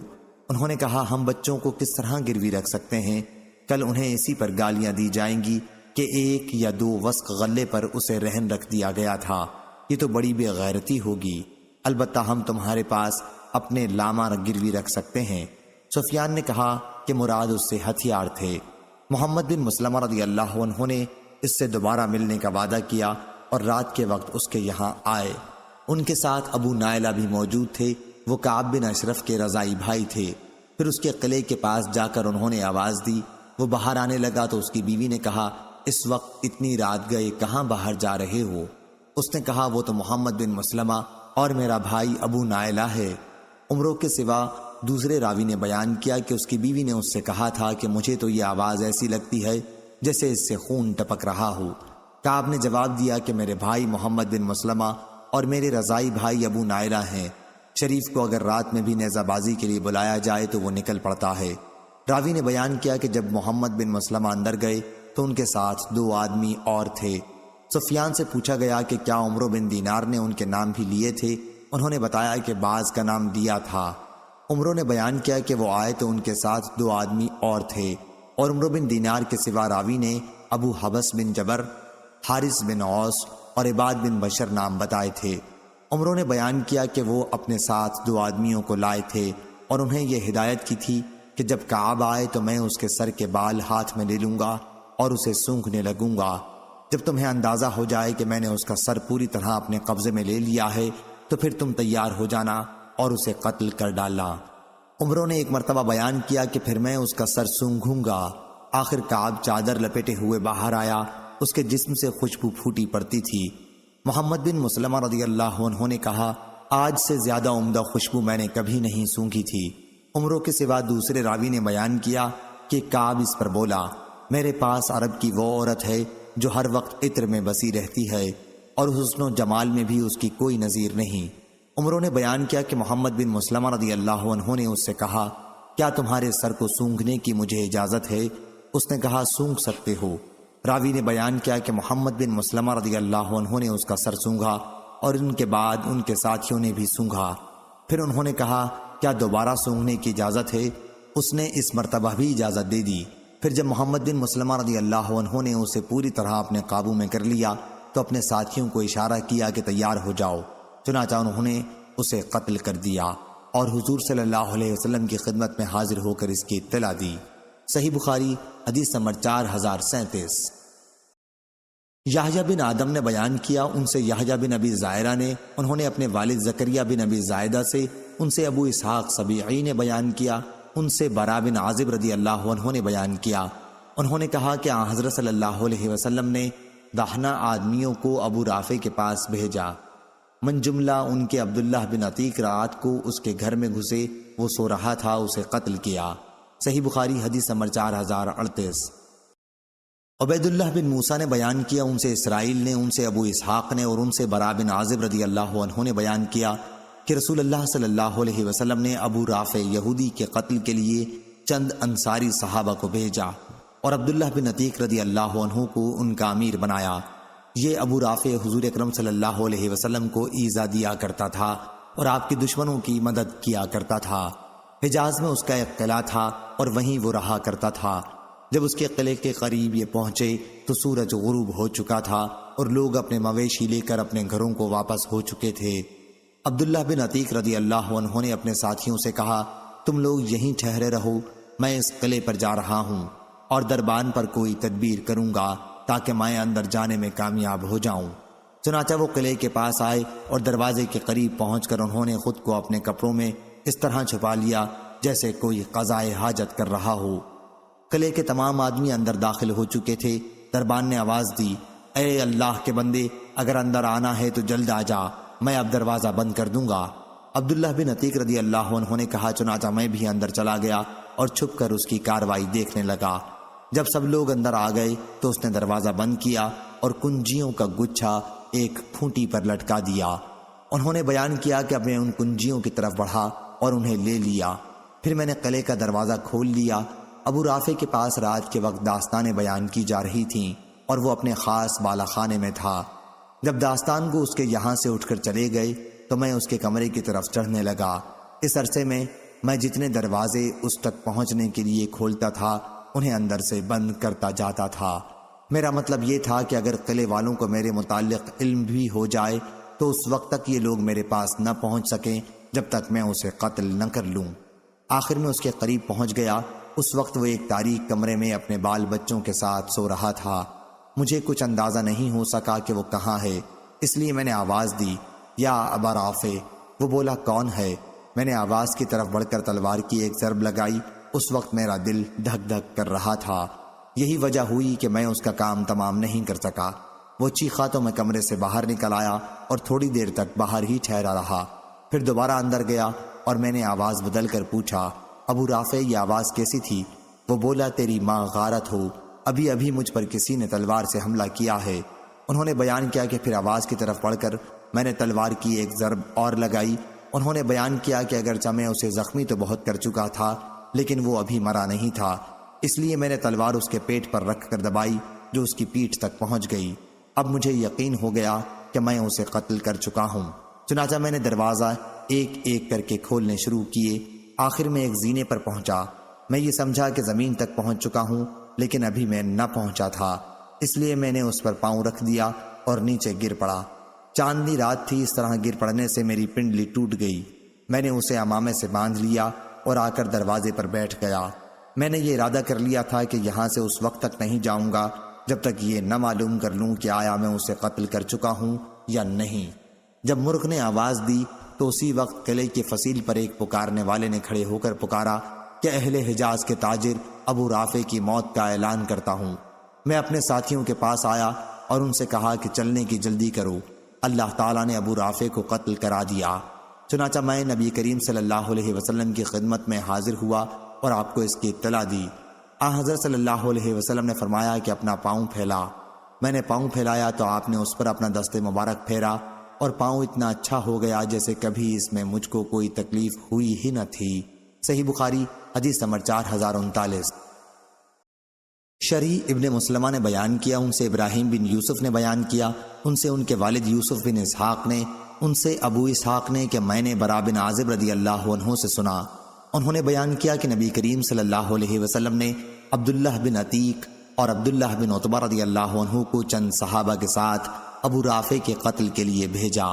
انہوں نے کہا ہم بچوں کو کس طرح گروی رکھ سکتے ہیں؟ کل انہیں اسی پر گالیاں دی جائیں گی کہ 1 یا 2 وسق غلے پر اسے رہن رکھ دیا گیا تھا، یہ تو بڑی بے غیرتی ہوگی۔ البتہ ہم تمہارے پاس اپنے لاما گروی رکھ سکتے ہیں۔ سفیان نے کہا کہ مراد اس سے ہتھیار تھے۔ محمد بن مسلمہ رضی اللہ عنہ نے اس سے دوبارہ ملنے کا وعدہ کیا اور رات کے وقت اس کے یہاں آئے۔ ان کے ساتھ ابو نائلہ بھی موجود تھے، وہ کعب بن اشرف کے رضائی بھائی تھے۔ پھر اس کے قلعے کے پاس جا کر انہوں نے آواز دی، وہ باہر آنے لگا تو اس کی بیوی نے کہا اس وقت اتنی رات گئے کہاں باہر جا رہے ہو؟ اس نے کہا وہ تو محمد بن مسلمہ اور میرا بھائی ابو نائلہ ہے۔ عمروں کے سوا دوسرے راوی نے بیان کیا کہ اس کی بیوی نے اس سے کہا تھا کہ مجھے تو یہ آواز ایسی لگتی ہے جیسے اس سے خون ٹپک رہا ہو۔ کعب نے جواب دیا کہ میرے بھائی محمد بن مسلمہ اور میرے رضائی بھائی ابو نائلہ ہیں، شریف کو اگر رات میں بھی نیزہ بازی کے لیے بلایا جائے تو وہ نکل پڑتا ہے۔ راوی نے بیان کیا کہ جب محمد بن مسلمہ اندر گئے تو ان کے ساتھ 2 آدمی اور تھے۔ سفیان سے پوچھا گیا کہ کیا عمرو بن دینار نے ان کے نام بھی لیے تھے؟ انہوں نے بتایا کہ بعض کا نام دیا تھا۔ عمرو نے بیان کیا کہ وہ آئے تو ان کے ساتھ 2 آدمی اور تھے، اور عمرو بن دینار کے سوا راوی نے ابو حبس بن جبر، حارث بن عوس اور عباد بن بشر نام بتائے تھے۔ عمرو نے بیان کیا کہ وہ اپنے ساتھ 2 آدمیوں کو لائے تھے اور انہیں یہ ہدایت کی تھی کہ جب کعب آئے تو میں اس کے سر کے بال ہاتھ میں لے لوں گا اور اسے سونگھنے لگوں گا۔ جب تمہیں اندازہ ہو جائے کہ میں نے اس کا سر پوری طرح اپنے قبضے میں لے لیا ہے تو پھر تم تیار ہو جانا اور اسے قتل کر ڈالنا۔ عمروں نے ایک مرتبہ بیان کیا کہ پھر میں اس کا سر سونگھوں گا۔ آخر کعب چادر لپیٹے ہوئے باہر آیا، اس کے جسم سے خوشبو پھوٹی پڑتی تھی۔ محمد بن مسلمہ رضی اللہ عنہ نے کہا آج سے زیادہ عمدہ خوشبو میں نے کبھی نہیں سونگھی تھی۔ عمروں کے سوا دوسرے راوی نے بیان کیا کہ کعب اس پر بولا میرے پاس عرب کی وہ عورت ہے جو ہر وقت عطر میں بسی رہتی ہے اور حسن و جمال میں بھی اس کی کوئی نظیر نہیں۔ عمروں نے بیان کیا کہ محمد بن مسلمہ رضی اللہ عنہ نے اس سے کہا کیا تمہارے سر کو سونگھنے کی مجھے اجازت ہے؟ اس نے کہا سونگھ سکتے ہو۔ راوی نے بیان کیا کہ محمد بن مسلمہ رضی اللہ عنہ نے اس کا سر سونگھا اور ان کے بعد ان کے ساتھیوں نے بھی سونگھا۔ پھر انہوں نے کہا کیا دوبارہ سونگھنے کی اجازت ہے؟ اس نے اس مرتبہ بھی اجازت دے دی۔ پھر جب محمد بن مسلمہ رضی اللہ عنہ نے اسے پوری طرح اپنے قابو میں کر لیا تو اپنے ساتھیوں کو اشارہ کیا کہ تیار ہو جاؤ، چنانچہ انہوں نے اسے قتل کر دیا اور حضور صلی اللہ علیہ وسلم کی خدمت میں حاضر ہو کر اس کی اطلاع دی۔ صحیح بخاری حدیث نمبر 4037۔ یحییٰ بن آدم نے بیان کیا، ان سے یحییٰ بن ابی زائرہ نے، انہوں نے اپنے والد زکریا بن ابی زائدہ سے، ان سے ابو اسحاق سبیعی نے بیان کیا، ان سے برا بن عازب رضی اللہ عنہ نے بیان کیا۔ انہوں نے کہا کہ آن حضرت صلی اللہ علیہ وسلم نے داہنہ آدمیوں کو ابو رافع کے پاس بھیجا، من جملہ ان کے عبداللہ بن عتیق رات کو اس کے گھر میں گھسے، وہ سو رہا تھا، اسے قتل کیا۔ صحیح بخاری حدیث نمبر 4038۔ عبید اللہ بن موسیٰ نے بیان کیا، ان سے اسرائیل نے، ان سے ابو اسحاق نے اور ان سے برا بن عازب رضی اللہ عنہ نے بیان کیا کہ رسول اللہ صلی اللہ علیہ وسلم نے ابو رافع یہودی کے قتل کے لیے چند انصاری صحابہ کو بھیجا اور عبداللہ بن عتیق رضی اللہ عنہ کو ان کا امیر بنایا۔ یہ ابو رافع حضور اکرم صلی اللہ علیہ وسلم کو ایذا دیا کرتا تھا اور آپ کے دشمنوں کی مدد کیا کرتا تھا۔ حجاز میں اس کا ایک قلعہ تھا اور وہیں وہ رہا کرتا تھا۔ جب اس کے قلعے کے قریب یہ پہنچے تو سورج غروب ہو چکا تھا اور لوگ اپنے مویشی لے کر اپنے گھروں کو واپس ہو چکے تھے۔ عبداللہ بن عتیق رضی اللہ عنہ نے اپنے ساتھیوں سے کہا تم لوگ یہیں ٹھہرے رہو، میں اس قلعے پر جا رہا ہوں اور دربان پر کوئی تدبیر کروں گا تاکہ میں اندر جانے میں کامیاب ہو جاؤں۔ چنانچہ وہ قلعے کے پاس آئے اور دروازے کے قریب پہنچ کر انہوں نے خود کو اپنے کپڑوں میں اس طرح چھپا لیا جیسے کوئی قضائے حاجت کر رہا ہو۔ قلعے کے تمام آدمی اندر داخل ہو چکے تھے۔ دربان نے آواز دی اے اللہ کے بندے، اگر اندر آنا ہے تو جلد آ جا، میں اب دروازہ بند کر دوں گا۔ عبداللہ بن عتیق رضی اللہ عنہ نے کہا چنانچہ میں بھی اندر چلا گیا اور چھپ کر اس کی کاروائی دیکھنے لگا۔ جب سب لوگ اندر آ گئے تو اس نے دروازہ بند کیا اور کنجیوں کا گچھا ایک پھونٹی پر لٹکا دیا۔ انہوں نے بیان کیا کہ اب میں ان کنجیوں کی طرف بڑھا اور انہیں لے لیا۔ پھر میں نے قلعے کا دروازہ کھول لیا۔ ابو رافع کے پاس رات کے وقت داستانیں بیان کی جا رہی تھیں اور وہ اپنے خاص بالا خانے میں تھا۔ جب داستان کو اس کے یہاں سے اٹھ کر چلے گئے تو میں اس کے کمرے کی طرف چڑھنے لگا۔ اس عرصے میں جتنے دروازے اس تک پہنچنے کے لیے کھولتا تھا انہیں اندر سے بند کرتا جاتا تھا۔ میرا مطلب یہ تھا کہ اگر قلعے والوں کو میرے متعلق علم بھی ہو جائے تو اس وقت تک یہ لوگ میرے پاس نہ پہنچ سکیں جب تک میں اسے قتل نہ کر لوں۔ آخر میں اس کے قریب پہنچ گیا۔ اس وقت وہ ایک تاریک کمرے میں اپنے بال بچوں کے ساتھ سو رہا تھا۔ مجھے کچھ اندازہ نہیں ہو سکا کہ وہ کہاں ہے، اس لیے میں نے آواز دی، یا ابا رافع۔ وہ بولا کون ہے؟ میں نے آواز کی طرف بڑھ کر تلوار کی ایک ضرب لگائی۔ اس وقت میرا دل دھک دھک کر رہا تھا۔ یہی وجہ ہوئی کہ میں اس کا کام تمام نہیں کر سکا۔ وہ چیخا تو میں کمرے سے باہر نکل آیا اور تھوڑی دیر تک باہر ہی ٹھہرا رہا۔ پھر دوبارہ اندر گیا اور میں نے آواز بدل کر پوچھا، ابو رافع یہ آواز کیسی تھی؟ وہ بولا تیری ماں غارت ہو، ابھی ابھی مجھ پر کسی نے تلوار سے حملہ کیا ہے۔ انہوں نے بیان کیا کہ پھر آواز کی طرف بڑھ کر میں نے تلوار کی ایک ضرب اور لگائی۔ انہوں نے بیان کیا کہ اگرچہ میں اسے زخمی تو بہت کر چکا تھا لیکن وہ ابھی مرا نہیں تھا، اس لیے میں نے تلوار اس کے پیٹ پر رکھ کر دبائی جو اس کی پیٹھ تک پہنچ گئی۔ اب مجھے یقین ہو گیا کہ میں اسے قتل کر چکا ہوں۔ چنانچہ میں نے دروازہ ایک ایک کر کے کھولنے شروع کیے۔ آخر میں ایک زینے پر پہنچا۔ میں یہ سمجھا کہ زمین تک پہنچ چکا ہوں لیکن ابھی میں نہ پہنچا تھا، اس لیے میں نے اس پر پاؤں رکھ دیا اور نیچے گر پڑا۔ چاندنی رات تھی، اس طرح گر پڑنے سے میری پنڈلی ٹوٹ گئی۔ میں نے اسے عمامے سے باندھ لیا اور آ کر دروازے پر بیٹھ گیا۔ میں نے یہ ارادہ کر لیا تھا کہ یہاں سے اس وقت تک نہیں جاؤں گا جب تک یہ نہ معلوم کر لوں کہ آیا میں اسے قتل کر چکا ہوں یا نہیں۔ جب مرغ نے آواز دی تو اسی وقت قلعے کے فصیل پر ایک پکارنے والے نے کھڑے ہو کر پکارا کہ اہل حجاز کے تاجر ابو رافع کی موت کا اعلان کرتا ہوں۔ میں اپنے ساتھیوں کے پاس آیا اور ان سے کہا کہ چلنے کی جلدی کرو، اللہ تعالیٰ نے ابو رافع کو قتل کرا دیا۔ چنانچہ میں نبی کریم صلی اللہ علیہ وسلم کی خدمت میں حاضر ہوا اور آپ کو اس کی اطلاع دی۔ حضرت صلی اللہ علیہ وسلم نے فرمایا کہ اپنا پاؤں پھیلا۔ میں نے پاؤں پھیلایا تو آپ نے اس پر اپنا دست مبارک پھیرا اور پاؤں اتنا اچھا ہو گیا جیسے کبھی اس میں مجھ کو کوئی تکلیف ہوئی ہی نہ تھی۔ صحیح بخاری حدیث نمبر 4039۔ شریح ابن مسلمہ نے بیان کیا، ان سے ابراہیم بن یوسف نے بیان کیا، ان سے ان کے والد یوسف بن اسحاق نے، ان سے ابو اسحاق نے کہ میں نے برا بن عازب رضی اللہ عنہ سے سنا۔ انہوں نے بیان کیا کہ نبی کریم صلی اللہ علیہ وسلم نے عبداللہ بن عتیق اور عبداللہ بن عتبہ رضی اللہ عنہ کو چند صحابہ کے ساتھ ابو رافع کے قتل کے لیے بھیجا۔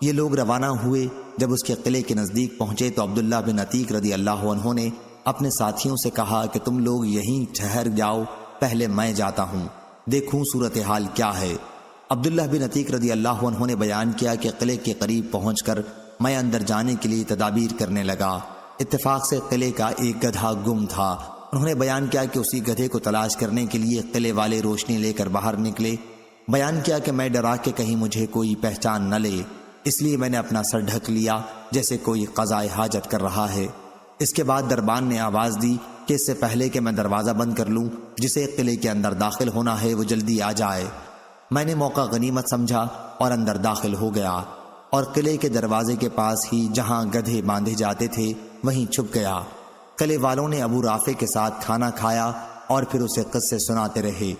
یہ لوگ روانہ ہوئے۔ جب اس کے قلعے کے نزدیک پہنچے تو عبداللہ بن عتیق رضی اللہ عنہ نے اپنے ساتھیوں سے کہا کہ تم لوگ یہیں ٹھہر جاؤ، پہلے میں جاتا ہوں، دیکھوں صورتحال کیا ہے۔ عبداللہ بن عتیق رضی اللہ عنہ نے بیان کیا کہ قلعے کے قریب پہنچ کر میں اندر جانے کے لیے تدابیر کرنے لگا۔ اتفاق سے قلعے کا ایک گدھا گم تھا۔ انہوں نے بیان کیا کہ اسی گدھے کو تلاش کرنے کے لیے قلعے والے روشنی لے کر باہر نکلے۔ بیان کیا کہ میں ڈرا کہ کہیں مجھے کوئی پہچان نہ لے، اس لیے میں نے اپنا سر ڈھک لیا جیسے کوئی قضائے حاجت کر رہا ہے۔ اس کے بعد دربان نے آواز دی کہ اس سے پہلے کہ میں دروازہ بند کر لوں، جسے قلعے کے اندر داخل ہونا ہے وہ جلدی آ جائے۔ میں نے موقع غنیمت سمجھا اور اندر داخل ہو گیا اور قلعے کے دروازے کے پاس ہی جہاں گدھے باندھے جاتے تھے وہیں چھپ گیا۔ قلعے والوں نے ابو رافع کے ساتھ کھانا کھایا اور پھر اسے قصے سناتے رہے۔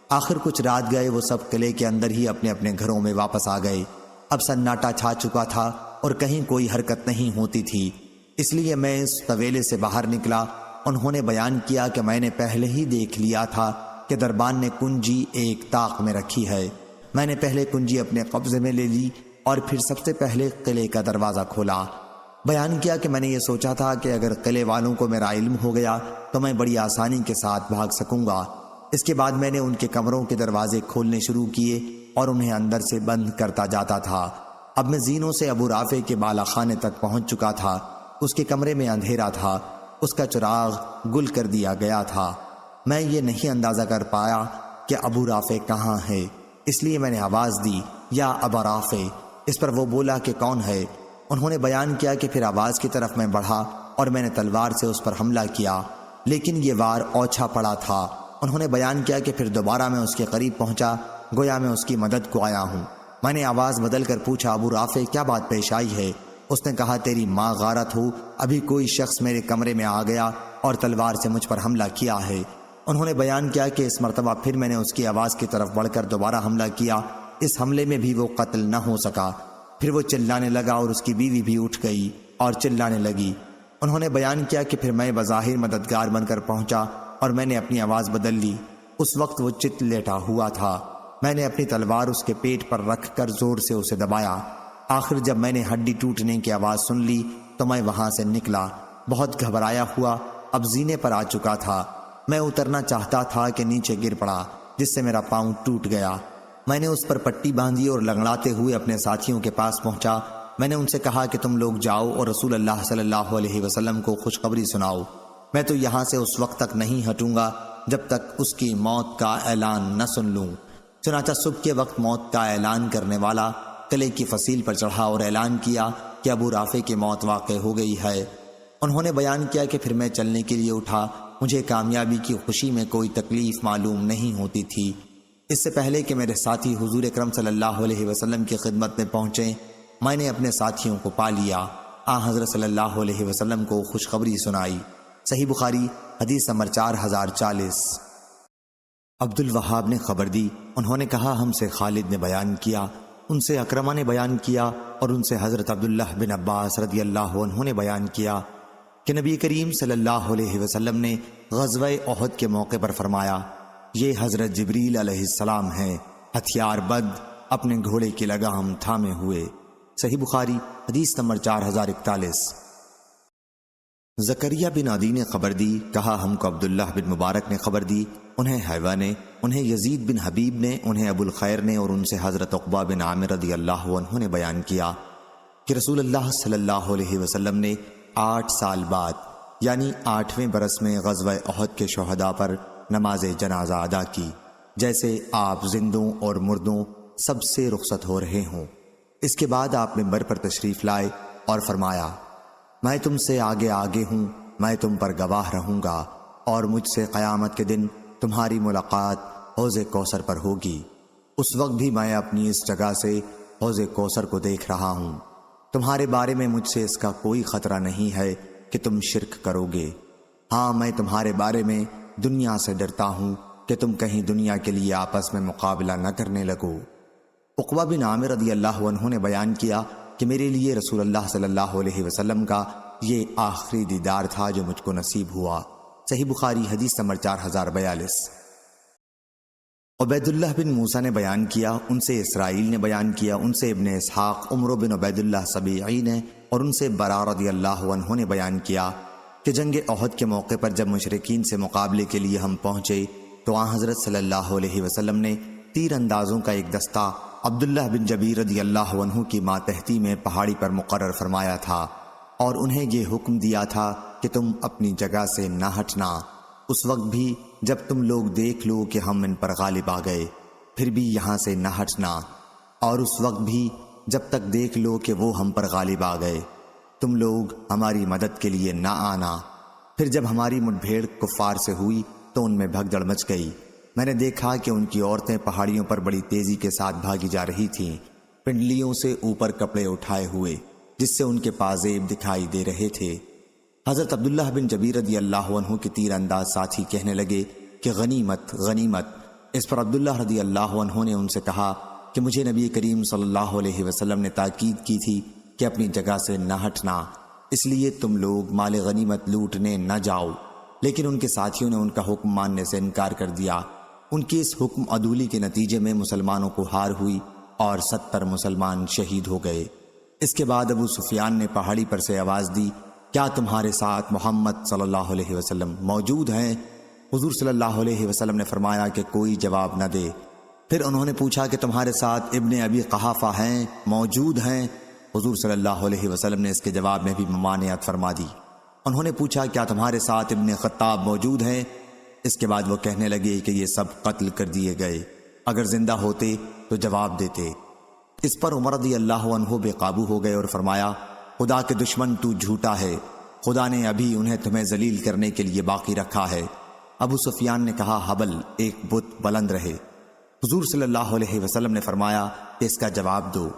آخر کچھ رات گئے وہ سب قلعے کے اندر ہی اپنے اپنے گھروں میں واپس آ گئے۔ اب سناٹا چھا چکا تھا اور کہیں کوئی حرکت نہیں ہوتی تھی، اس لیے میں اس طویلے سے باہر نکلا۔ انہوں نے بیان کیا کہ میں نے پہلے ہی دیکھ لیا تھا کہ دربان نے کنجی ایک طاق میں رکھی ہے۔ میں نے پہلے کنجی اپنے قبضے میں لے لی اور پھر سب سے پہلے قلعے کا دروازہ کھولا۔ بیان کیا کہ میں نے یہ سوچا تھا کہ اگر قلعے والوں کو میرا علم ہو گیا تو میں بڑی آسانی کے ساتھ بھاگ سکوں گا۔ اس کے بعد میں نے ان کے کمروں کے دروازے کھولنے شروع کیے اور انہیں اندر سے بند کرتا جاتا تھا۔ اب میں زینوں سے ابو رافع کے بالا خانے تک پہنچ چکا تھا۔ اس کے کمرے میں اندھیرا تھا، اس کا چراغ گل کر دیا گیا تھا۔ میں یہ نہیں اندازہ کر پایا کہ ابو رافع کہاں ہے، اس لیے میں نے آواز دی، یا ابا رافع۔ اس پر وہ بولا کہ کون ہے؟ انہوں نے بیان کیا کہ پھر آواز کی طرف میں بڑھا اور میں نے تلوار سے اس پر حملہ کیا، لیکن یہ وار اوچھا پڑا تھا انہوں نے بیان کیا کہ پھر دوبارہ میں اس کے قریب پہنچا، گویا میں اس کی مدد کو آیا ہوں۔ میں نے آواز بدل کر پوچھا، ابو رافع کیا بات پیش آئی ہے؟ اس نے کہا، تیری ماں غارت ہو، ابھی کوئی شخص میرے کمرے میں آ گیا اور تلوار سے مجھ پر حملہ کیا ہے۔ انہوں نے بیان کیا کہ اس مرتبہ پھر میں نے اس کی آواز کی طرف بڑھ کر دوبارہ حملہ کیا، اس حملے میں بھی وہ قتل نہ ہو سکا۔ پھر وہ چلانے لگا اور اس کی بیوی بھی اٹھ گئی اور چلانے لگی۔ انہوں نے بیان کیا کہ پھر میں بظاہر مددگار بن کر پہنچا اور میں نے اپنی آواز بدل لی۔ اس وقت وہ چت لیٹا ہوا تھا۔ میں نے اپنی تلوار اس کے پیٹ پر رکھ کر زور سے اسے دبایا۔ آخر جب میں نے ہڈی ٹوٹنے کی آواز سن لی تو میں وہاں سے نکلا، بہت گھبرایا ہوا، اب زینے پر آ چکا تھا۔ میں اترنا چاہتا تھا کہ نیچے گر پڑا، جس سے میرا پاؤں ٹوٹ گیا۔ میں نے اس پر پٹی باندھی اور لنگڑاتے ہوئے اپنے ساتھیوں کے پاس پہنچا۔ میں نے ان سے کہا کہ تم لوگ جاؤ اور رسول اللہ صلی اللہ علیہ وسلم کو خوشخبری سناؤ۔ میں تو یہاں سے اس وقت تک نہیں ہٹوں گا جب تک اس کی موت کا اعلان نہ سن لوں۔ چنانچہ صبح کے وقت موت کا اعلان کرنے والا قلعے کی فصیل پر چڑھا اور اعلان کیا کہ ابو رافع کی موت واقع ہو گئی ہے۔ انہوں نے بیان کیا کہ پھر میں چلنے کے لیے اٹھا۔ مجھے کامیابی کی خوشی میں کوئی تکلیف معلوم نہیں ہوتی تھی۔ اس سے پہلے کہ میرے ساتھی حضور اکرم صلی اللہ علیہ وسلم کی خدمت میں پہنچیں، میں نے اپنے ساتھیوں کو پا لیا۔ حضرت صلی اللہ علیہ وسلم کو خوشخبری سنائی۔ صحیح بخاری حدیث نمبر 4040۔ عبد الوہاب نے خبر دی، انہوں نے کہا ہم سے خالد نے بیان کیا، ان سے اکرمہ نے بیان کیا اور ان سے حضرت عبداللہ بن عباس رضی اللہ عنہ نے بیان کیا کہ نبی کریم صلی اللہ علیہ وسلم نے غزوہ احد کے موقع پر فرمایا، یہ حضرت جبریل علیہ السلام ہیں، ہتھیار بند، اپنے گھوڑے کی لگام تھامے ہوئے۔ صحیح بخاری حدیث نمبر 4041۔ زکریا بن عدی نے خبر دی، کہا ہم کو عبداللہ بن مبارک نے خبر دی، انہیں حیوہ نے، انہیں یزید بن حبیب نے، انہیں ابو الخیر نے اور ان سے حضرت عقبہ بن عامر رضی اللہ عنہ نے بیان کیا کہ رسول اللہ صلی اللہ علیہ وسلم نے 8 سال بعد یعنی 8ویں برس میں غزوہ احد کے شہداء پر نماز جنازہ ادا کی، جیسے آپ زندوں اور مردوں سب سے رخصت ہو رہے ہوں۔ اس کے بعد آپ منبر پر تشریف لائے اور فرمایا، میں تم سے آگے آگے ہوں، میں تم پر گواہ رہوں گا اور مجھ سے قیامت کے دن تمہاری ملاقات حوض کوثر پر ہوگی۔ اس وقت بھی میں اپنی اس جگہ سے حوض کوثر کو دیکھ رہا ہوں۔ تمہارے بارے میں مجھ سے اس کا کوئی خطرہ نہیں ہے کہ تم شرک کرو گے۔ ہاں، میں تمہارے بارے میں دنیا سے ڈرتا ہوں کہ تم کہیں دنیا کے لیے آپس میں مقابلہ نہ کرنے لگو۔ عقبہ بن عامر رضی اللہ عنہ نے بیان کیا کہ میرے لیے رسول اللہ صلی اللہ علیہ وسلم کا یہ آخری دیدار تھا جو مجھ کو نصیب ہوا۔ صحیح بخاری حدیث نمبر 4042۔ عبید اللہ بن موسیٰ نے بیان کیا، ان سے اسرائیل نے بیان کیا، ان سے ابن اسحاق، عمرو بن عبید اللہ سبیعی نے اور ان سے برا رضی اللہ عنہ نے بیان کیا کہ جنگ احد کے موقع پر جب مشرکین سے مقابلے کے لیے ہم پہنچے تو آن حضرت صلی اللہ علیہ وسلم نے تیر اندازوں کا ایک دستہ عبداللہ بن جبیر رضی اللہ عنہ کی ماتحتی میں پہاڑی پر مقرر فرمایا تھا اور انہیں یہ حکم دیا تھا کہ تم اپنی جگہ سے نہ ہٹنا۔ اس وقت بھی جب تم لوگ دیکھ لو کہ ہم ان پر غالب آ گئے، پھر بھی یہاں سے نہ ہٹنا، اور اس وقت بھی جب تک دیکھ لو کہ وہ ہم پر غالب آ گئے، تم لوگ ہماری مدد کے لیے نہ آنا۔ پھر جب ہماری مٹ بھیڑ کفار سے ہوئی تو ان میں بھگدڑ مچ گئی۔ میں نے دیکھا کہ ان کی عورتیں پہاڑیوں پر بڑی تیزی کے ساتھ بھاگی جا رہی تھیں، پنڈلیوں سے اوپر کپڑے اٹھائے ہوئے، جس سے ان کے پازیب دکھائی دے رہے تھے۔ حضرت عبداللہ بن جبیر رضی اللہ عنہ کے تیر انداز ساتھی کہنے لگے کہ غنیمت غنیمت۔ اس پر عبداللہ رضی اللہ عنہ نے ان سے کہا کہ مجھے نبی کریم صلی اللہ علیہ وسلم نے تاکید کی تھی کہ اپنی جگہ سے نہ ہٹنا، اس لیے تم لوگ مال غنیمت لوٹنے نہ جاؤ۔ لیکن ان کے ساتھیوں نے ان کا حکم ماننے سے انکار کر دیا۔ ان کی اس حکم عدولی کے نتیجے میں مسلمانوں کو ہار ہوئی اور 70 مسلمان شہید ہو گئے۔ اس کے بعد ابو سفیان نے پہاڑی پر سے آواز دی، کیا تمہارے ساتھ محمد صلی اللہ علیہ وسلم موجود ہیں؟ حضور صلی اللہ علیہ وسلم نے فرمایا کہ کوئی جواب نہ دے۔ پھر انہوں نے پوچھا کہ تمہارے ساتھ ابن ابی قحافہ ہیں، موجود ہیں؟ حضور صلی اللہ علیہ وسلم نے اس کے جواب میں بھی ممانعت فرما دی۔ انہوں نے پوچھا کیا تمہارے ساتھ ابن خطاب موجود ہیں؟ اس کے بعد وہ کہنے لگے کہ یہ سب قتل کر دیے گئے، اگر زندہ ہوتے تو جواب دیتے۔ اس پر عمر رضی اللہ عنہ بے قابو ہو گئے اور فرمایا، خدا کے دشمن تو جھوٹا ہے، خدا نے ابھی انہیں تمہیں ذلیل کرنے کے لیے باقی رکھا ہے۔ ابو سفیان نے کہا حبل ایک بت بلند رہے۔ حضور صلی اللہ علیہ وسلم نے فرمایا کہ اس کا جواب دو۔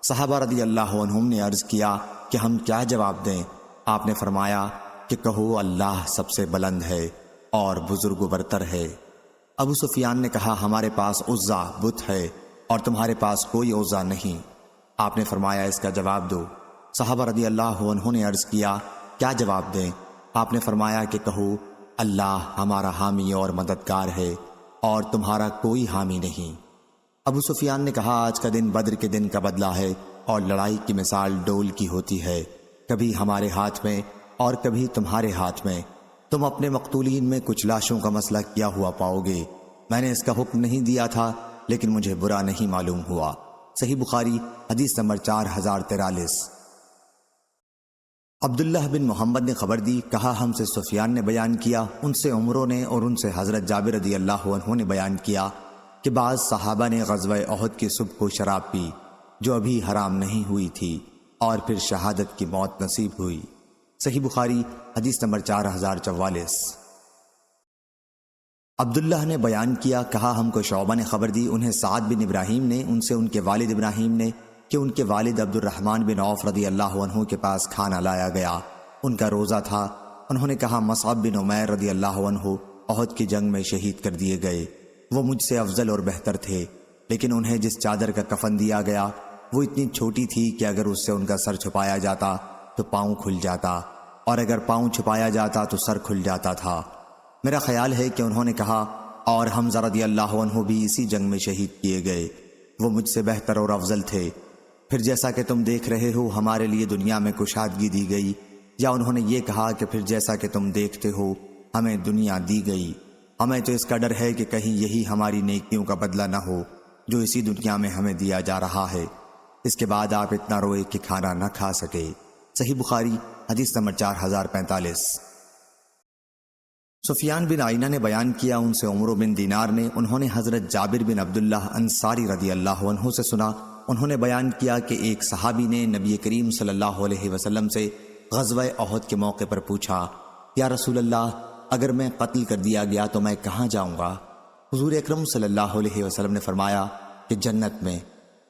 صحابہ رضی اللہ عنہم نے عرض کیا کہ ہم کیا جواب دیں؟ آپ نے فرمایا کہ کہو اللہ سب سے بلند ہے اور بزرگ و برتر ہے۔ ابو سفیان نے کہا ہمارے پاس عزا بت ہے اور تمہارے پاس کوئی عزا نہیں۔ آپ نے فرمایا اس کا جواب دو۔ صحابہ رضی اللہ عنہ نے عرض کیا کیا جواب دیں؟ آپ نے فرمایا کہ کہو اللہ ہمارا حامی اور مددگار ہے اور تمہارا کوئی حامی نہیں۔ ابو سفیان نے کہا آج کا دن بدر کے دن کا بدلہ ہے اور لڑائی کی مثال ڈول کی ہوتی ہے، کبھی ہمارے ہاتھ میں اور کبھی تمہارے ہاتھ میں۔ تم اپنے مقتولین میں کچھ لاشوں کا مسئلہ کیا ہوا پاؤ گے۔ میں نے اس کا حکم نہیں دیا تھا لیکن مجھے برا نہیں معلوم ہوا۔ صحیح بخاری حدیث نمبر 4043۔ عبداللہ بن محمد نے خبر دی، کہا ہم سے سفیان نے بیان کیا، ان سے عمروں نے اور ان سے حضرت جابر رضی اللہ عنہ نے بیان کیا کہ بعض صحابہ نے غزوہ احد کی صبح کو شراب پی جو ابھی حرام نہیں ہوئی تھی اور پھر شہادت کی موت نصیب ہوئی۔ صحیح بخاری حدیث نمبر 4044۔ عبداللہ نے بیان کیا، کہا ہم کو شعبہ نے خبر دی، انہیں سعد بن ابراہیم نے، ان سے ان کے والد ابراہیم نے کہ ان کے والد عبد الرحمن بن عوف رضی اللہ عنہ کے پاس کھانا لایا گیا، ان کا روزہ تھا۔ انہوں نے کہا مصعب بن عمیر رضی اللہ عنہ احد کی جنگ میں شہید کر دیے گئے، وہ مجھ سے افضل اور بہتر تھے، لیکن انہیں جس چادر کا کفن دیا گیا وہ اتنی چھوٹی تھی کہ اگر اس سے ان کا سر چھپایا جاتا تو پاؤں کھل جاتا اور اگر پاؤں چھپایا جاتا تو سر کھل جاتا تھا۔ میرا خیال ہے کہ انہوں نے کہا اور حمزہ رضی اللہ عنہ بھی اسی جنگ میں شہید کیے گئے، وہ مجھ سے بہتر اور افضل تھے۔ پھر جیسا کہ تم دیکھ رہے ہو ہمارے لیے دنیا میں کشادگی دی گئی، یا انہوں نے یہ کہا کہ پھر جیسا کہ تم دیکھتے ہو ہمیں دنیا دی گئی، ہمیں تو اس کا ڈر ہے کہ کہیں یہی ہماری نیکیوں کا بدلہ نہ ہو جو اسی دنیا میں ہمیں دیا جا رہا ہے۔ اس کے بعد آپ اتنا روئے کہ کھانا نہ کھا سکے۔ صحیح بخاری حدیث نمبر 4045۔ سفیان بن عینہ نے بیان کیا، ان سے عمرو بن دینار نے، انہوں نے حضرت جابر بن عبداللہ انصاری رضی اللہ عنہ سے سنا، انہوں نے بیان کیا کہ ایک صحابی نے نبی کریم صلی اللہ علیہ وسلم سے غزوہ احد کے موقع پر پوچھا یا رسول اللہ اگر میں قتل کر دیا گیا تو میں کہاں جاؤں گا؟ حضور اکرم صلی اللہ علیہ وسلم نے فرمایا کہ جنت میں۔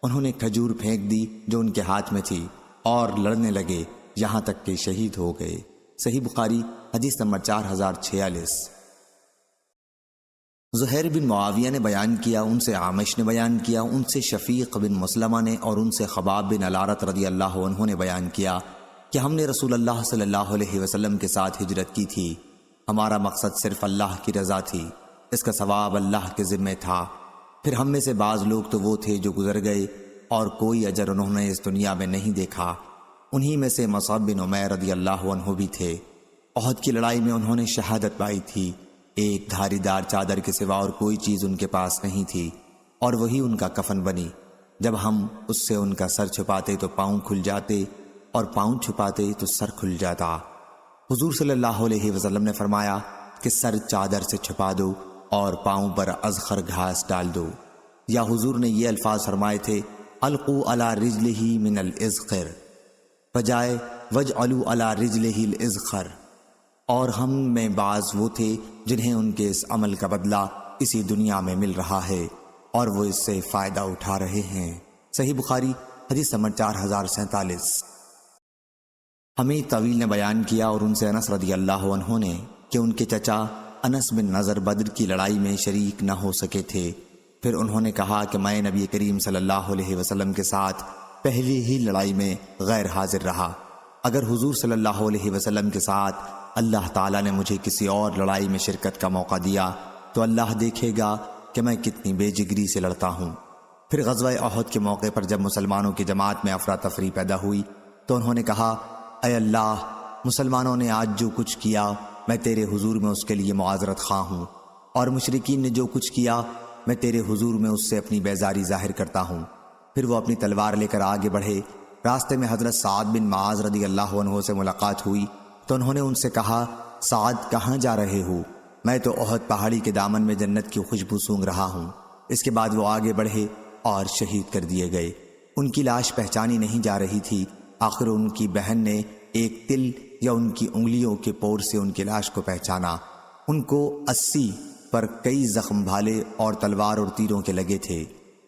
انہوں نے کھجور پھینک دی جو ان کے ہاتھ میں تھی اور لڑنے لگے یہاں تک کہ شہید ہو گئے۔ صحیح بخاری حدیث نمبر 4046۔ زہیر بن معاویہ نے بیان کیا، ان سے عامش نے بیان کیا، ان سے شفیق بن مسلمہ نے اور ان سے خباب بن علارت رضی اللہ عنہ نے بیان کیا کہ ہم نے رسول اللہ صلی اللہ علیہ وسلم کے ساتھ ہجرت کی تھی، ہمارا مقصد صرف اللہ کی رضا تھی، اس کا ثواب اللہ کے ذمے تھا۔ پھر ہم میں سے بعض لوگ تو وہ تھے جو گزر گئے اور کوئی اجر انہوں نے اس دنیا میں نہیں دیکھا، انہی میں سے مصعب بن عمیر رضی اللہ عنہ بھی تھے۔ احد کی لڑائی میں انہوں نے شہادت پائی تھی، ایک دھاری دار چادر کے سوا اور کوئی چیز ان کے پاس نہیں تھی اور وہی ان کا کفن بنی۔ جب ہم اس سے ان کا سر چھپاتے تو پاؤں کھل جاتے اور پاؤں چھپاتے تو سر کھل جاتا۔ حضور صلی اللہ علیہ وسلم نے فرمایا کہ سر چادر سے چھپا دو اور پاؤں پر ازخر گھاس ڈال دو، یا حضور نے یہ الفاظ فرمائے تھے القو علی رجلہ من الازخر بجائے وجعلوا علی رجلہ الازخر۔ اور ہم میں بعض وہ تھے جنہیں ان کے اس عمل کا بدلہ اسی دنیا میں مل رہا ہے اور وہ اس سے فائدہ اٹھا رہے ہیں۔ صحیح بخاری حدیث نمبر 4047۔ حمید طویل نے بیان کیا اور ان سے انس رضی اللہ عنہ نے کہ ان کے چچا انس بن نضر بدر کی لڑائی میں شریک نہ ہو سکے تھے۔ پھر انہوں نے کہا کہ میں نبی کریم صلی اللہ علیہ وسلم کے ساتھ پہلی ہی لڑائی میں غیر حاضر رہا، اگر حضور صلی اللہ علیہ وسلم کے ساتھ اللہ تعالیٰ نے مجھے کسی اور لڑائی میں شرکت کا موقع دیا تو اللہ دیکھے گا کہ میں کتنی بے جگری سے لڑتا ہوں۔ پھر غزوہ احد کے موقع پر جب مسلمانوں کی جماعت میں افراتفری پیدا ہوئی تو انہوں نے کہا اے اللہ، مسلمانوں نے آج جو کچھ کیا میں تیرے حضور میں اس کے لیے معذرت خواہ ہوں، اور مشرکین نے جو کچھ کیا میں تیرے حضور میں اس سے اپنی بیزاری ظاہر کرتا ہوں۔ پھر وہ اپنی تلوار لے کر آگے بڑھے، راستے میں حضرت سعد بن معاذ رضی اللہ عنہ سے ملاقات ہوئی تو انہوں نے ان سے کہا سعد کہاں جا رہے ہو؟ میں تو احد پہاڑی کے دامن میں جنت کی خوشبو سونگھ رہا ہوں۔ اس کے بعد وہ آگے بڑھے اور شہید کر دیے گئے۔ ان کی لاش پہچانی نہیں جا رہی تھی، آخر ان کی بہن نے ایک تل یا ان کی انگلیوں کے پور سے ان کی لاش کو پہچانا۔ ان کو 80 پر کئی زخم بھالے اور تلوار اور تیروں کے لگے تھے۔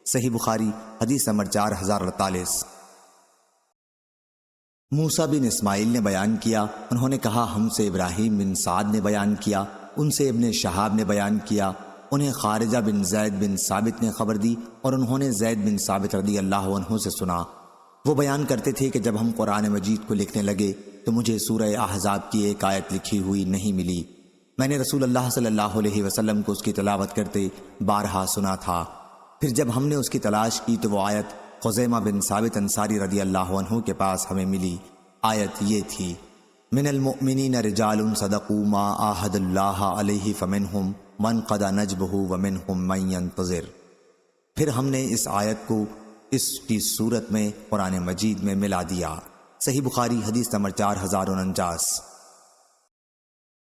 صحیح بخاری حدیث نمبر 4048۔ موسیٰ بن اسماعیل نے بیان کیا، انہوں نے کہا ہم سے ابراہیم بن سعد نے بیان کیا، ان سے ابن شہاب نے بیان کیا، انہیں خارجہ بن زید بن ثابت نے خبر دی اور انہوں نے زید بن ثابت رضی اللہ عنہ سے سنا۔ وہ بیان کرتے تھے کہ جب ہم قرآن مجید کو لکھنے لگے تو مجھے سورہ احزاب کی ایک آیت لکھی ہوئی نہیں ملی۔ میں نے رسول اللہ صلی اللہ علیہ وسلم کو اس کی تلاوت کرتے بارہا سنا تھا۔ پھر جب ہم نے اس کی تلاش کی تو وہ آیت خزیمہ بن ثابت انصاری رضی اللہ عنہ کے پاس ہمیں ملی۔ آیت یہ تھی، من المؤمنین رجال صدقوا ما عاہد اللہ علیہ فمنہم من قضى نجبہ ومنہم من ينتظر۔ پھر ہم نے اس آیت کو اس کی صورت میں قرآن مجید میں ملا دیا۔ صحیح بخاری حدیث نمبر 4049۔